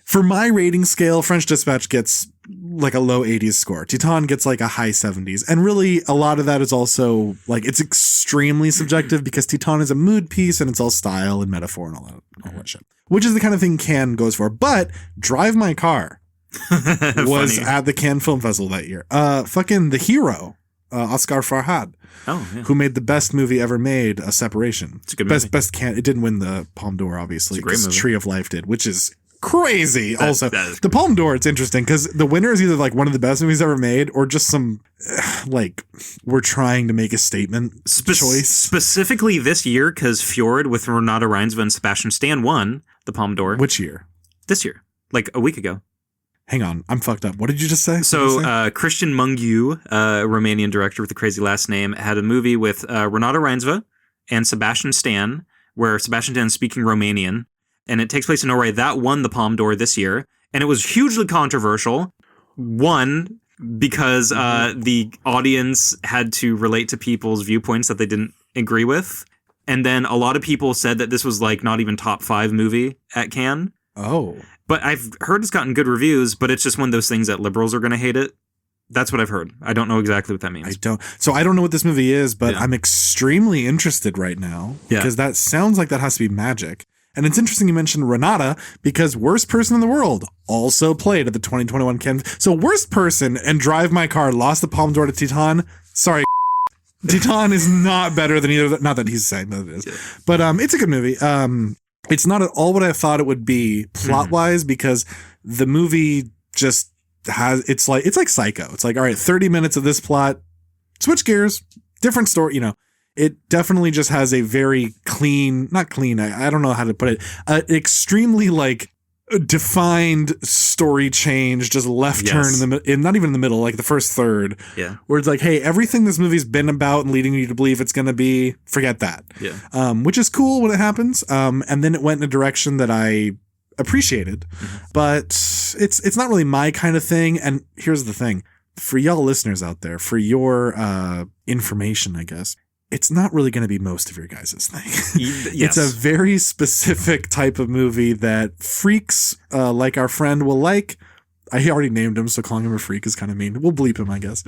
for my rating scale, French Dispatch gets like a low 80s score. Titan gets like a high 70s. And really, a lot of that is also like, it's extremely subjective because Titan is a mood piece and it's all style and metaphor and all that shit. Which is the kind of thing Cannes goes for. But Drive My Car was at the Cannes Film Festival that year. Fucking The Hero, Oscar Farhad, who made the best movie ever made, A Separation. It's a good movie. Best Cannes. It didn't win the Palme d'Or, obviously. It's a great movie. Tree of Life did, which is crazy. The Palme d'Or, it's interesting because the winner is either like one of the best movies ever made or just some like we're trying to make a statement choice. Specifically this year, because Fjord with Renata Reinsve and Sebastian Stan won the Palme d'Or. Which year? This year, like a week ago. Hang on, I'm fucked up. What did you just say? So Christian Mungiu, a Romanian director with a crazy last name, had a movie with Renata Reinsve and Sebastian Stan, where Sebastian Stan is speaking Romanian, and it takes place in Norway. That won the Palme d'Or this year, and it was hugely controversial. One, because the audience had to relate to people's viewpoints that they didn't agree with, and then a lot of people said that this was like not even top 5 movie at Cannes. Oh. But I've heard it's gotten good reviews, but it's just one of those things that liberals are going to hate it. That's what I've heard. I don't know exactly what that means. I don't know what this movie is, but I'm extremely interested right now because that sounds like that has to be magic. And it's interesting you mentioned Renata because Worst Person in the World also played at the 2021 Cannes. So Worst Person and Drive My Car lost the Palme d'Or to Titan. Sorry. Titan is not better than either. Not that he's saying that it is. Yeah. But it's a good movie. It's not at all what I thought it would be plot-wise because the movie just has, it's like Psycho. It's like, all right, 30 minutes of this plot, switch gears, different story, it definitely just has a very clean, not clean, I don't know how to put it, extremely like defined story change, just left turn not even in the middle, like the first third, where it's like, hey, everything this movie's been about and leading you to believe it's going to be, forget that. Which is cool when it happens. And then it went in a direction that I appreciated, but it's not really my kind of thing. And here's the thing, for y'all listeners out there, for your information, I guess, it's not really going to be most of your guys' thing. It's a very specific type of movie that freaks like our friend will like. I already named him, so calling him a freak is kind of mean. We'll bleep him, I guess.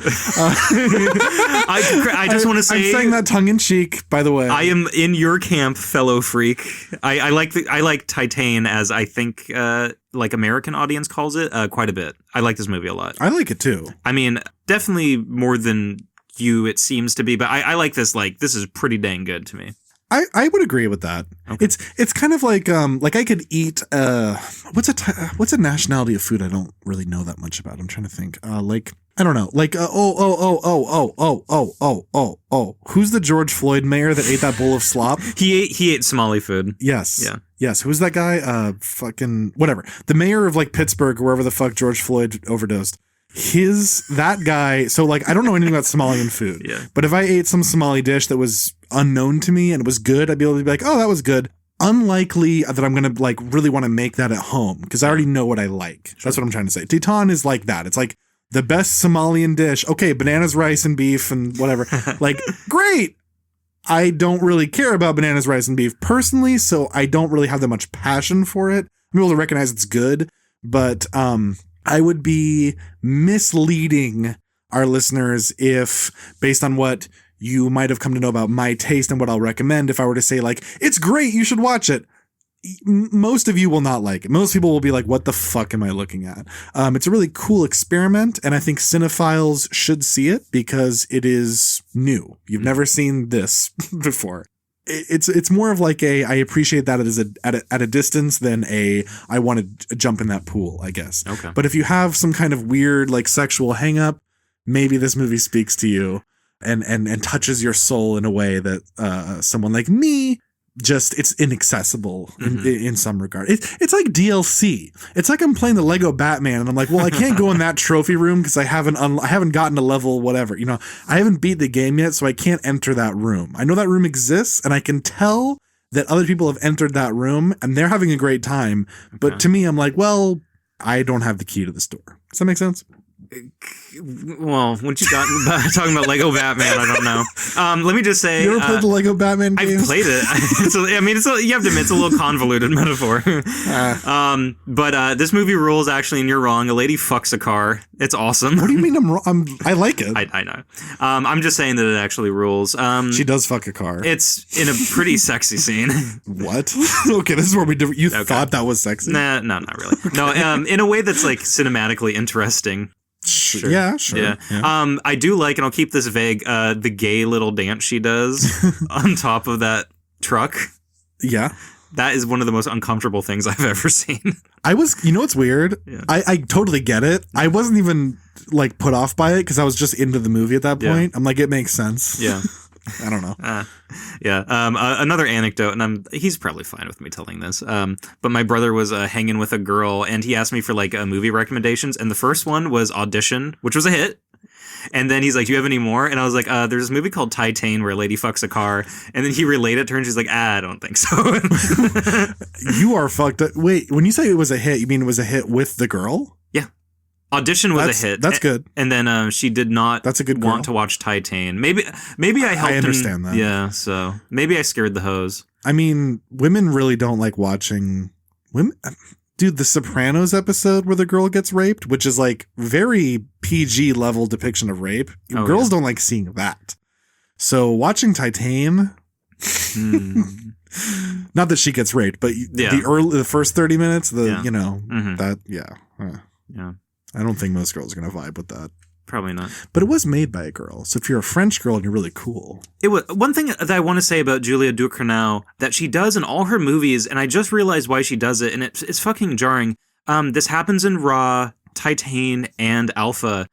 I just want to say, I'm saying that tongue in cheek, by the way. I am in your camp, fellow freak. I like Titan, as I think like American audience calls it, quite a bit. I like this movie a lot. I like it too. I mean, definitely more than you, it seems to be, but I like this. Like, this is pretty dang good to me. I would agree with that. Okay. It's kind of like I could eat what's a nationality of food I don't really know that much about. I'm trying to think. Like, I don't know. Like who's the George Floyd mayor that ate that bowl of slop? He ate Somali food. Yes. Yeah. Yes. Who's that guy? Fucking whatever. The mayor of like Pittsburgh, wherever the fuck George Floyd overdosed. That guy, so like I don't know anything about Somalian food, but if I ate some Somali dish that was unknown to me and it was good, I'd be able to be like, oh, that was good. Unlikely that I'm gonna like really want to make that at home because I already know what I like. Sure. That's what I'm trying to say. Titan is like that. It's like the best Somalian dish. Okay, bananas, rice, and beef and whatever. Like, great. I don't really care about bananas, rice, and beef personally, so I don't really have that much passion for it. I'm able to recognize it's good, but I would be misleading our listeners if, based on what you might have come to know about my taste and what I'll recommend, if I were to say, like, it's great, you should watch it. Most of you will not like it. Most people will be like, what the fuck am I looking at? It's a really cool experiment, and I think cinephiles should see it because it is new. You've never seen this before. It's more of like I appreciate that as at a distance than I want to jump in that pool, I guess. Okay. But if you have some kind of weird like sexual hang-up, maybe this movie speaks to you and touches your soul in a way that someone like me just, it's inaccessible in some regard. It's like DLC. It's like I'm playing the Lego Batman and I'm like, well, I can't go in that trophy room because I haven't gotten to level whatever. I haven't beat the game yet, so I can't enter that room. I know that room exists and I can tell that other people have entered that room and they're having a great time. Okay. But to me, I'm like, well, I don't have the key to this door. Does that make sense? Well, once you got talking about Lego Batman, I don't know. Let me just say, you ever played the Lego Batman games? I've played it. You have to admit, it's a little convoluted metaphor. But this movie rules, actually, and you're wrong. A lady fucks a car. It's awesome. What do you mean I'm wrong? I like it. I know. I'm just saying that it actually rules. She does fuck a car. It's in a pretty sexy scene. What? Okay, this is where we you thought that was sexy. Nah, no, not really. No, in a way that's like cinematically interesting. Sure. Yeah, sure. Yeah. I do like, and I'll keep this vague, the gay little dance she does on top of that truck. Yeah. That is one of the most uncomfortable things I've ever seen. What's weird? Yeah. I totally get it. I wasn't even like put off by it because I was just into the movie at that point. Yeah. I'm like, it makes sense. Yeah. I don't know. Yeah. Another anecdote, and he's probably fine with me telling this. But my brother was hanging with a girl, and he asked me for like movie recommendations, and the first one was Audition, which was a hit. And then he's like, "Do you have any more?" And I was like, "There's this movie called Titan where a lady fucks a car." And then he related to her, and she's like, "I don't think so." You are fucked up. Wait, when you say it was a hit, you mean it was a hit with the girl? Yeah. Audition was a hit. That's good. And then she did not that's a good girl. Want to watch Titan. Maybe I helped I understand that. Yeah, so maybe I scared the hose. I mean, women really don't like watching women. Dude, the Sopranos episode where the girl gets raped, which is like very PG level depiction of rape. Girls don't like seeing that. So watching Titan, not that she gets raped, but the first 30 minutes, I don't think most girls are going to vibe with that. Probably not. But it was made by a girl. So if you're a French girl and you're really cool. It was one thing that I want to say about Julia Ducournau that she does in all her movies, and I just realized why she does it, and it's fucking jarring. This happens in Raw, Titan, and Alpha.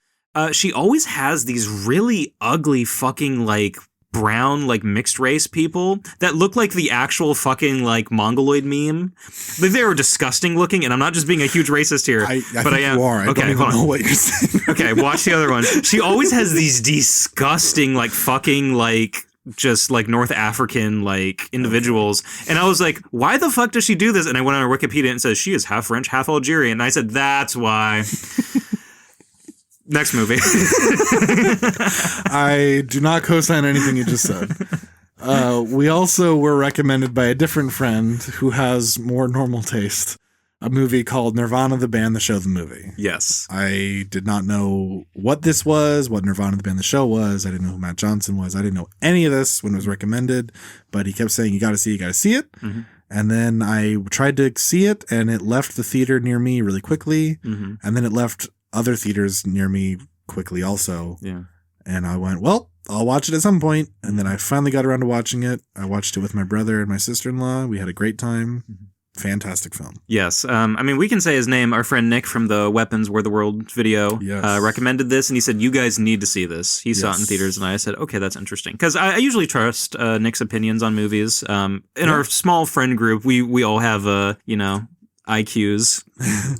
She always has these really ugly fucking like brown like mixed race people that look like the actual fucking like mongoloid meme. Like, they were disgusting looking, and I'm not just being a huge racist here, I but think I am. you are. I don't even know what you're saying. Okay, watch the other one. She always has these disgusting like fucking like just like North African like individuals, and I was like, why the fuck does she do this? And I went on her Wikipedia and it says she is half French, half Algerian, and I said that's why. Next movie. I do not co-sign anything you just said. We also were recommended by a different friend who has more normal taste, a movie called Nirvana the Band, the Show, the Movie. Yes. I did not know what this was, what Nirvana the Band, the Show was. I didn't know who Matt Johnson was. I didn't know any of this when it was recommended, but he kept saying, you got to see it. Mm-hmm. And then I tried to see it, and it left the theater near me really quickly. Mm-hmm. And then it left other theaters near me quickly also. Yeah. And I went, well, I'll watch it at some point. And then I finally got around to watching it. I watched it with my brother and my sister-in-law. We had a great time. Mm-hmm. Fantastic film. Yes. I mean, we can say his name. Our friend Nick from the Weapons Were the World video recommended this, and he said, you guys need to see this. He saw it in theaters, and I said, okay, that's interesting. Because I usually trust Nick's opinions on movies. In our small friend group, we all have, IQs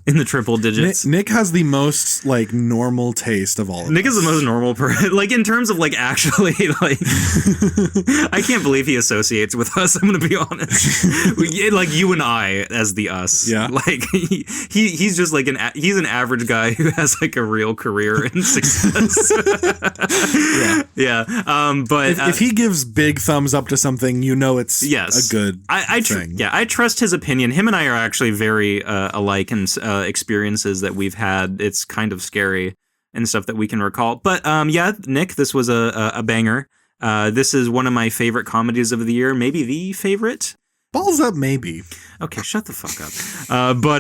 in the triple digits. Nick has the most like normal taste of all of Nick us. is the most normal person. Like in terms of like actually like I can't believe he associates with us, I'm gonna be honest. Like you and I as the us. Yeah. Like he's just like he's an average guy who has like a real career and success. Yeah. But if he gives big thumbs up to something, you know it's a good thing. I trust his opinion. Him and I are actually very alike in experiences that we've had. It's kind of scary and stuff that we can recall. But Nick, this was a banger. This is one of my favorite comedies of the year, maybe the favorite. Balls up, maybe. Okay, shut the fuck up. But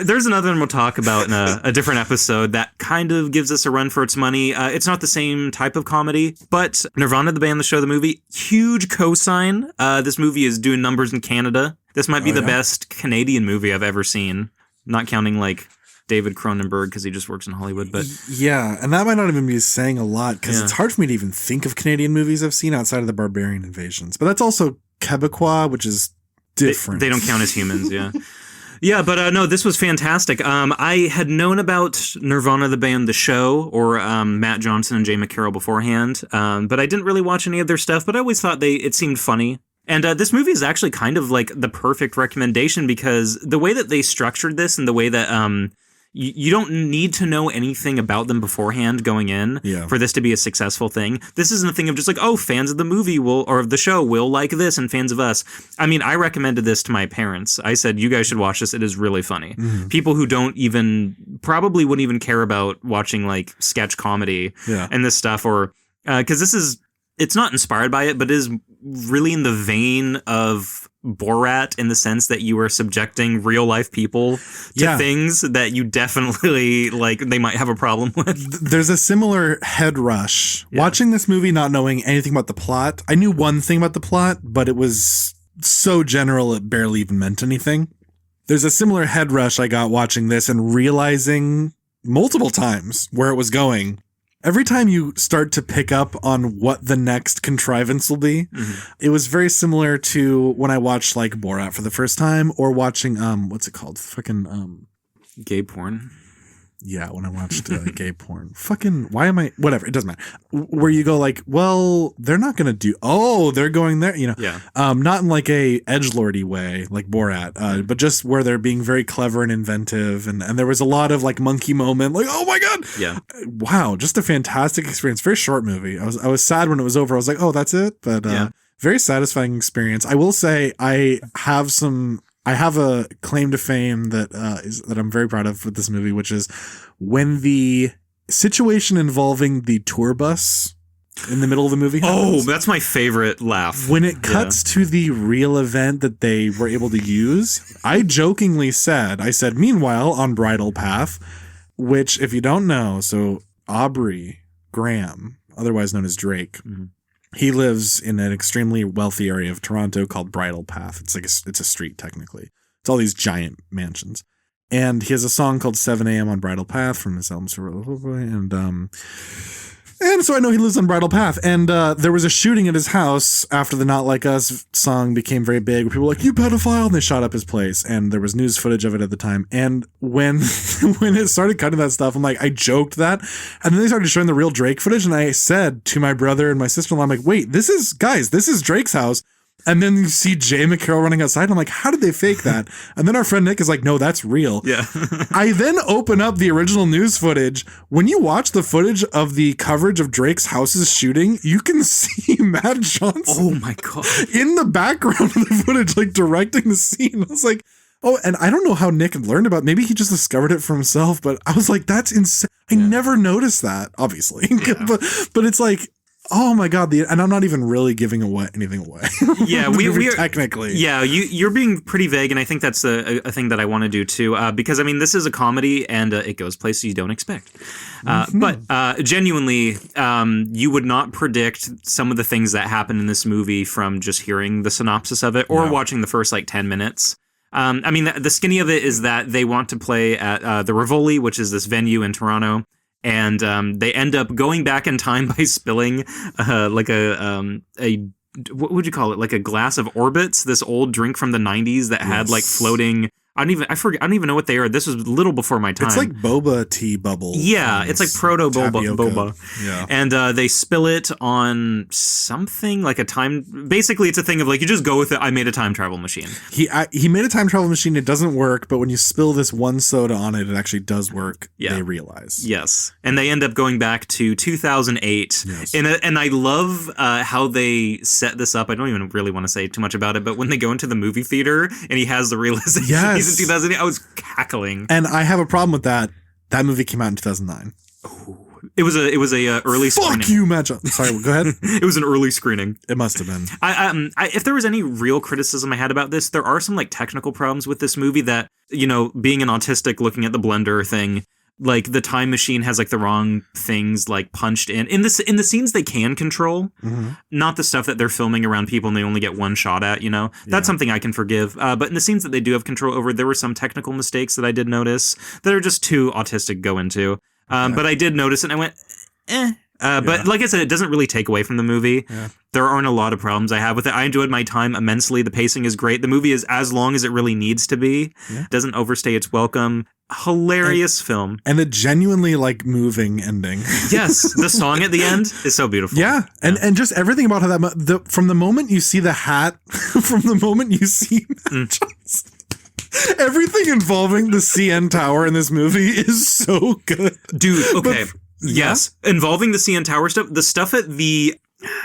there's another one we'll talk about in a different episode that kind of gives us a run for its money. It's not the same type of comedy, but Nirvana, the band, the show, the movie, huge cosign. This movie is doing numbers in Canada. This might be the best Canadian movie I've ever seen, not counting like David Cronenberg because he just works in Hollywood. But yeah, and that might not even be saying a lot because it's hard for me to even think of Canadian movies I've seen outside of the Barbarian Invasions. But that's also Quebecois, which is different. They don't count as humans, yeah. Yeah, but no, this was fantastic. I had known about Nirvana, the band, the show, or Matt Johnson and Jay McCarroll beforehand, but I didn't really watch any of their stuff, but I always thought it seemed funny. And this movie is actually kind of like the perfect recommendation because the way that they structured this and the way that you don't need to know anything about them beforehand going in for this to be a successful thing. This isn't a thing of just like, oh, fans of the movie or of the show will like this and fans of us. I mean, I recommended this to my parents. I said, you guys should watch this. It is really funny. Mm-hmm. People who probably wouldn't even care about watching like sketch comedy and this stuff or because it's not inspired by it, but it is really in the vein of Borat in the sense that you are subjecting real life people to things that you definitely like they might have a problem with. There's a similar head rush. Watching this movie, not knowing anything about the plot. I knew one thing about the plot, but it was so general it barely even meant anything. There's a similar head rush I got watching this and realizing multiple times where it was going. Every time you start to pick up on what the next contrivance will be, it was very similar to when I watched like Borat for the first time or watching, what's it called? Fucking, gay porn. Yeah, when I watched gay porn. Fucking, why am I, whatever, it doesn't matter. Where you go like, well, they're not going to they're going there, not in like a edgelordy way, like Borat, but just where they're being very clever and inventive. And there was a lot of like monkey moment, like, oh my God. Yeah. Wow. Just a fantastic experience. Very short movie. I was sad when it was over. I was like, oh, that's it. But very satisfying experience. I will say I have a claim to fame that I'm very proud of with this movie, which is when the situation involving the tour bus in the middle of the movie happens. Oh, that's my favorite laugh. When it cuts to the real event that they were able to use, I jokingly said, meanwhile, on Bridal Path, which if you don't know, so Aubrey Graham, otherwise known as Drake, he lives in an extremely wealthy area of Toronto called Bridal Path. It's like it's a street technically. It's all these giant mansions. And he has a song called 7 a.m. on Bridle Path from his album. And so I know he lives on Bridle Path. And there was a shooting at his house after the Not Like Us song became very big. Where people were like, you pedophile. And they shot up his place. And there was news footage of it at the time. And when when it started cutting that stuff, I'm like, I joked that. And then they started showing the real Drake footage. And I said to my brother and my sister-in-law, I'm like, wait, this is Drake's house. And then you see Jay McCarroll running outside. And I'm like, how did they fake that? And then our friend Nick is like, no, that's real. Yeah. I then open up the original news footage. When you watch the footage of the coverage of Drake's house's shooting, you can see Matt Johnson. Oh my God. In the background of the footage, like directing the scene. I was like, oh, and I don't know how Nick had learned about it. Maybe he just discovered it for himself, but I was like, that's insane. I never noticed that, obviously. Yeah. but it's like, oh my God! And I'm not even really giving anything away. Yeah, we technically. Yeah, you're being pretty vague, and I think that's a thing that I want to do too. Because I mean, this is a comedy, and it goes places you don't expect. But genuinely, you would not predict some of the things that happen in this movie from just hearing the synopsis of it or watching the first 10 minutes. I mean, the skinny of it is that they want to play at the Rivoli, which is this venue in Toronto. And they end up going back in time by spilling what would you call it? Like a glass of Orbits, this old drink from the 90s that had floating. I don't even know what they are. This was a little before my time. It's like boba tea bubble. Yeah, it's like proto boba. Yeah. And they spill it on something like a time. Basically, it's a thing of like, you just go with it. I made a time travel machine. He made a time travel machine. It doesn't work, but when you spill this one soda on it, it actually does work. Yeah. They realize. Yes. And they end up going back to 2008. Yes. And I love how they set this up. I don't even really want to say too much about it, but when they go into the movie theater and he has the realization. Yes. In 2008, I was cackling, and I have a problem with that. That movie came out in 2009. Ooh. It was a early screening. Fuck you, Matt Johnson. Sorry, go ahead. It was an early screening. It must have been. If there was any real criticism I had about this, there are some technical problems with this movie that, being an autistic looking at the blender thing. Like the time machine has the wrong things punched in the scenes they can control, not the stuff that they're filming around people and they only get one shot at. That's something I can forgive. But in the scenes that they do have control over, there were some technical mistakes that I did notice that are just too autistic go into. But I did notice it and I went, eh. But like I said, it doesn't really take away from the movie. Yeah. There aren't a lot of problems I have with it. I enjoyed my time immensely. The pacing is great. The movie is as long as it really needs to be. Yeah. Doesn't overstay its welcome. Hilarious film. And a genuinely moving ending. Yes. The song at the end is so beautiful. Yeah. And just everything about how from the moment you see the hat, from the moment you see Johnson, everything involving the CN Tower in this movie is so good. Dude, okay. Yes. Involving the CN Tower stuff, the stuff at the...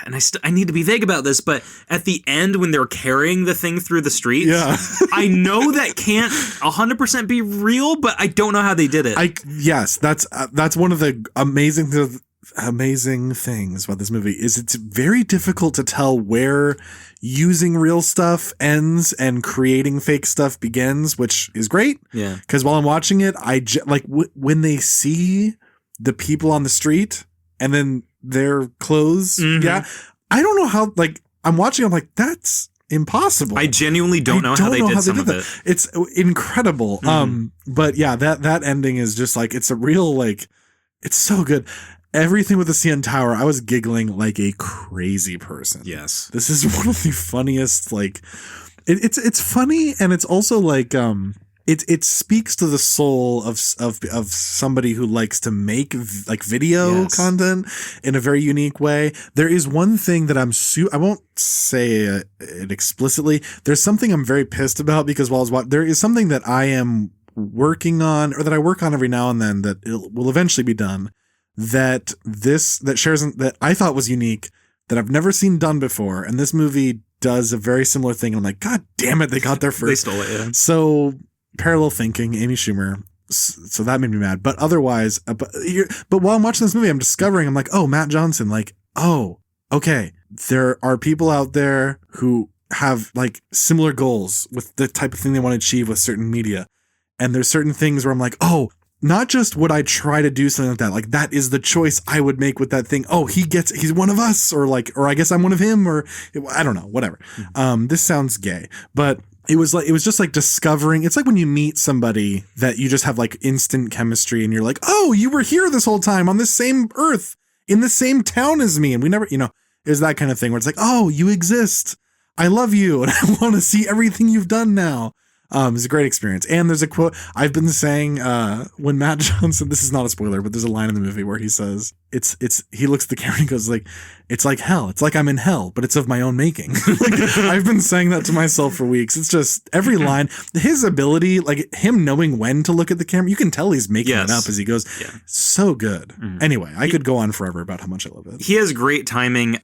And I need to be vague about this, but at the end when they're carrying the thing through the streets, I know that can't 100% be real, but I don't know how they did it. Yes, that's one of the amazing things about this movie is it's very difficult to tell where using real stuff ends and creating fake stuff begins, which is great. Yeah, because while I'm watching it, when they see the people on the street and then their clothes. Mm-hmm. Yeah. I don't know how, I'm watching, I'm like, that's impossible. I genuinely don't know how they did some of it. It's incredible. Mm-hmm. But yeah, that ending is just it's a real, it's so good. Everything with the CN Tower, I was giggling like a crazy person. Yes. This is one of the funniest, it's funny and it's also It speaks to the soul of somebody who likes to make video content in a very unique way. There is one thing that I won't say it explicitly. There's something I'm very pissed about because while I was watching, there is something that I am working on or that I work on every now and then that it will eventually be done that I thought was unique that I've never seen done before. And this movie does a very similar thing. I'm like, God damn it. They got there first. They stole it. Yeah. So parallel thinking, Amy Schumer. So that made me mad. But otherwise, but while I'm watching this movie, I'm discovering, I'm like, oh, Matt Johnson, oh, okay. There are people out there who have similar goals with the type of thing they want to achieve with certain media. And there's certain things where I'm like, oh, not just would I try to do something like that. That is the choice I would make with that thing. Oh, he's one of us or I guess I'm one of him or I don't know, whatever. This sounds gay, but it was just like discovering. It's like when you meet somebody that you just have like instant chemistry, and you're like, oh, you were here this whole time on this same earth in the same town as me, and we never, it was that kind of thing where it's like, oh, you exist. I love you, and I want to see everything you've done now. It's a great experience. And there's a quote I've been saying, when Matt Johnson, this is not a spoiler, but there's a line in the movie where he says, he looks at the camera and goes like, it's like hell. It's like I'm in hell, but it's of my own making. Like, I've been saying that to myself for weeks. It's just every line, his ability, like him knowing when to look at the camera, you can tell he's making it up as he goes. Yeah. So good. Mm-hmm. Anyway, I could go on forever about how much I love it. He has great timing.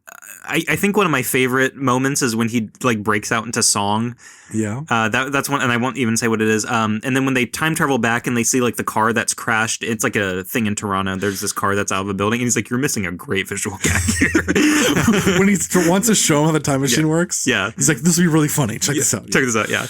I think one of my favorite moments is when he like breaks out into song. Yeah. That's one, and I won't even say what it is. And then when they time travel back and they see like the car that's crashed, it's like a thing in Toronto. There's this car that's out of a building, and he's like, "You're missing a great visual gag here." When he wants to show him how the time machine works. Yeah. He's like, "This will be really funny. Check this out." Check this out. Yeah.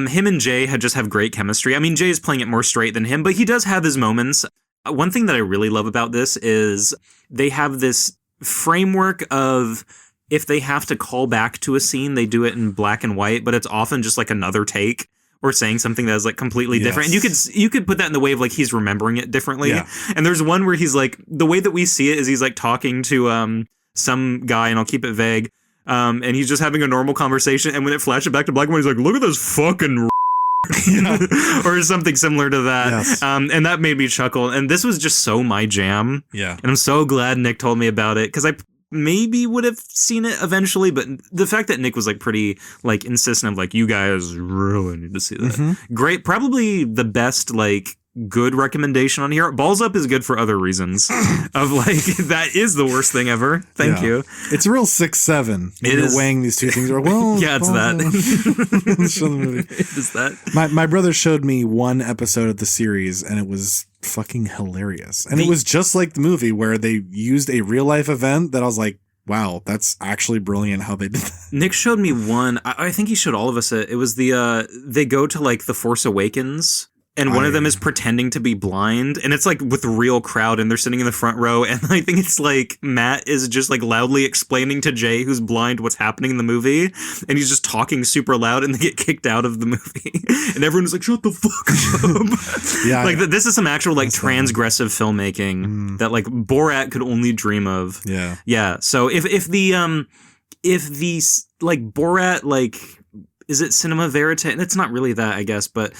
Him and Jay have great chemistry. I mean, Jay is playing it more straight than him, but he does have his moments. One thing that I really love about this is they have this framework of, if they have to call back to a scene, they do it in black and white, but it's often just like another take or saying something that is like completely different. And you could put that in the way of like he's remembering it differently. Yeah. And there's one where he's like, the way that we see it is he's like talking to some guy, and I'll keep it vague. And he's just having a normal conversation, and when it flashes back to black and white, he's like, look at this fucking or something similar to that. Yes. And that made me chuckle. And this was just so my jam. Yeah. And I'm so glad Nick told me about it, because I maybe would have seen it eventually, but the fact that Nick was like pretty like insistent of like, you guys really need to see that. Mm-hmm. Great. Probably the best like good recommendation on here. Balls Up is good for other reasons of like, that is the worst thing ever. Thank you. It's a real 6-7. You're weighing these two things. Well, yeah, it's that. Show the movie. It is that. My brother showed me one episode of the series, and it was fucking hilarious. And it was just like the movie, where they used a real life event that I was like, wow, that's actually brilliant how they did that. Nick showed me one. I think he showed all of us it. It was the they go to like the Force Awakens, and one of them is pretending to be blind, and it's like with a real crowd, and they're sitting in the front row, and I think it's like Matt is just like loudly explaining to Jay, who's blind, what's happening in the movie, and he's just talking super loud, and they get kicked out of the movie, and everyone's like, shut the fuck up. Yeah, like this is some actual like transgressive filmmaking that like Borat could only dream of. Yeah. So if the like Borat, like, is it cinema verite? And it's not really that, I guess, but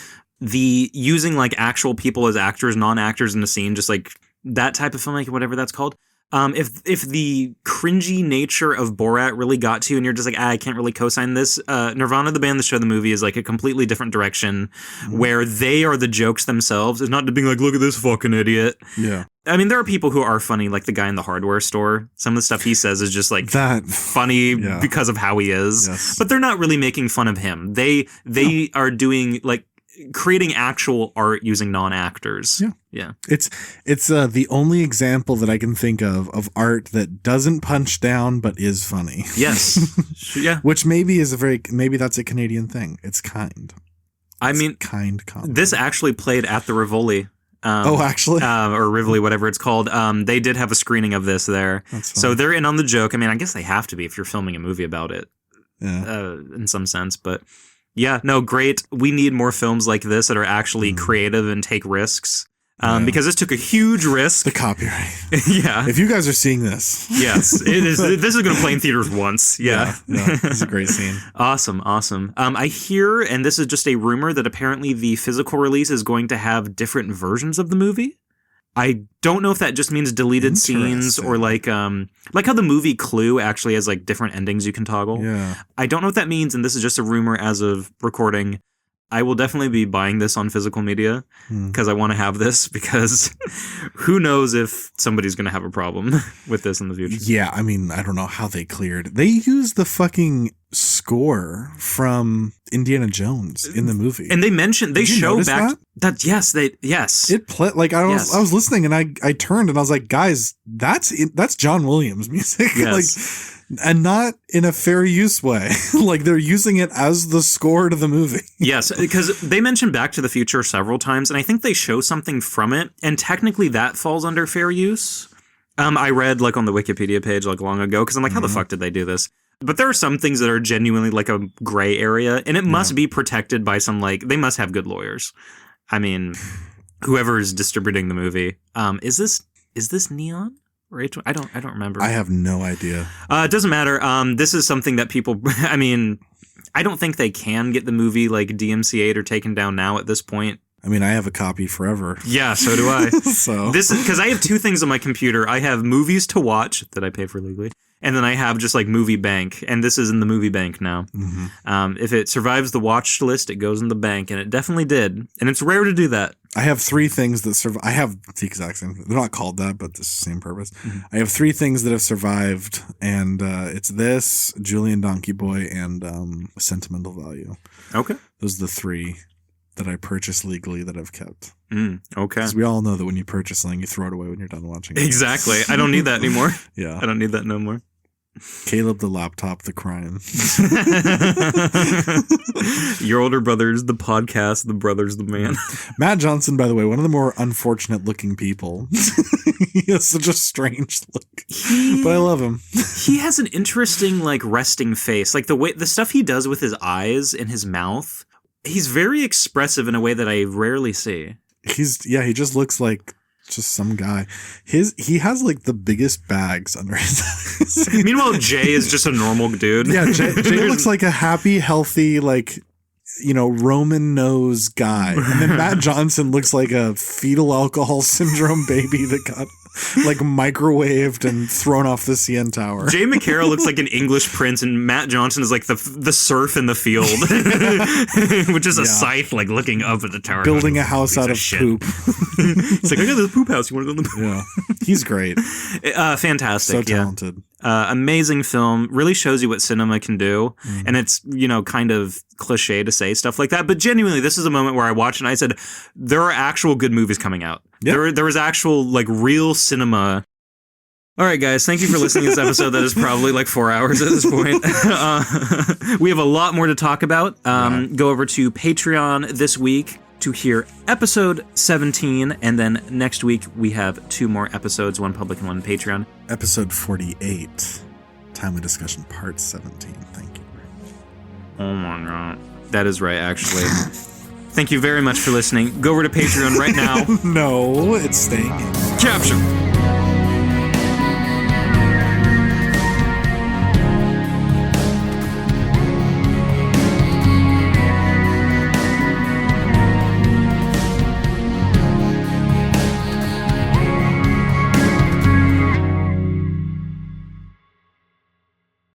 the using like actual people as actors, non-actors in the scene, just like that type of filmmaking, whatever that's called. If the cringy nature of Borat really got to you, and you're just like, I can't really co-sign this, Nirvana, the band, the show, the movie is like a completely different direction where they are the jokes themselves. It's not being like, look at this fucking idiot. Yeah. I mean, there are people who are funny, like the guy in the hardware store. Some of the stuff he says is just like that funny because of how he is, but they're not really making fun of him. They are doing like creating actual art using non-actors. Yeah. It's the only example that I can think of art that doesn't punch down but is funny. Yes. Yeah. Which maybe that's a Canadian thing. It's kind. Kind comedy. This actually played at the Rivoli. Actually? Or Rivoli, whatever it's called. They did have a screening of this there. So they're in on the joke. I mean, I guess they have to be if you're filming a movie about it. Yeah. In some sense, but yeah, no, great. We need more films like this that are actually creative and take risks. Because this took a huge risk. The copyright. Yeah. If you guys are seeing this. Yes, it is. This is going to play in theaters once. Yeah. This is a great scene. Awesome. I hear, and this is just a rumor, that apparently the physical release is going to have different versions of the movie. I don't know if that just means deleted scenes or like how the movie Clue actually has like different endings you can toggle. Yeah. I don't know what that means, and this is just a rumor as of recording. I will definitely be buying this on physical media because I want to have this, because who knows if somebody's going to have a problem with this in the future. Yeah, I mean, I don't know how they cleared. They used the fucking score from Indiana Jones in the movie. And they show back that yes. It played like I was listening, and I turned and I was like, guys, that's John Williams music. Yes. And not in a fair use way. Like they're using it as the score to the movie. Yes, because they mentioned Back to the Future several times, and I think they show something from it, and technically that falls under fair use. I read like on the Wikipedia page like long ago, because I'm like, how the fuck did they do this? But there are some things that are genuinely like a gray area, and it must be protected by some, like, they must have good lawyers. I mean, whoever is distributing the movie. Is this Neon? Or H1? I don't remember. I have no idea. It doesn't matter. This is something that people, I mean, I don't think they can get the movie like DMCA'd or taken down now at this point. I mean, I have a copy forever. Yeah, so do I. So this is because I have two things on my computer. I have movies to watch that I pay for legally, and then I have just like Movie Bank, and this is in the Movie Bank now. Mm-hmm. If it survives the watch list, it goes in the bank, and it definitely did. And it's rare to do that. I have three things that survive. I have the exact same thing. They're not called that, but the same purpose. Mm-hmm. I have three things that have survived, and it's this, Julian Donkey Boy, and Sentimental Value. Okay. Those are the three that I purchased legally that I've kept. Okay. Because we all know that when you purchase something, you throw it away when you're done watching it. Exactly. I don't need that anymore. Yeah. I don't need that no more. Caleb the laptop, the crime. Your older brother's the podcast, the brother's the man. Matt Johnson, by the way, one of the more unfortunate looking people. He has such a strange look. But I love him. He has an interesting, like, resting face. Like, the stuff he does with his eyes and his mouth. He's very expressive in a way that I rarely see. He just looks like just some guy. He has like the biggest bags under his eyes. Meanwhile, Jay is just a normal dude. Yeah, Jay looks like a happy, healthy, like, you know, Roman nose guy. And then Matt Johnson looks like a fetal alcohol syndrome baby that got like microwaved and thrown off the CN Tower. Jay McCarroll looks like an English prince, and Matt Johnson is like the serf in the field, which is a scythe, like looking up at the tower, building a house out of poop. It's like, I got this poop house. You want to go in the poop? Yeah, he's great. Fantastic. So talented. Amazing film. Really shows you what cinema can do. Mm. And it's, you know, kind of cliche to say stuff like that. But genuinely, this is a moment where I watched and I said, there are actual good movies coming out. Yep. There was actual, like, real cinema. All right, guys, thank you for listening to this episode that is probably like 4 hours at this point. We have a lot more to talk about. Go over to Patreon this week to hear episode 17, and then next week we have 2 more episodes, one public and one Patreon. Episode 48, Timely Discussion, Part 17. Thank you. Oh my god. That is right, actually. Thank you very much for listening. Go over to Patreon right now. No, it's staying in. Capture!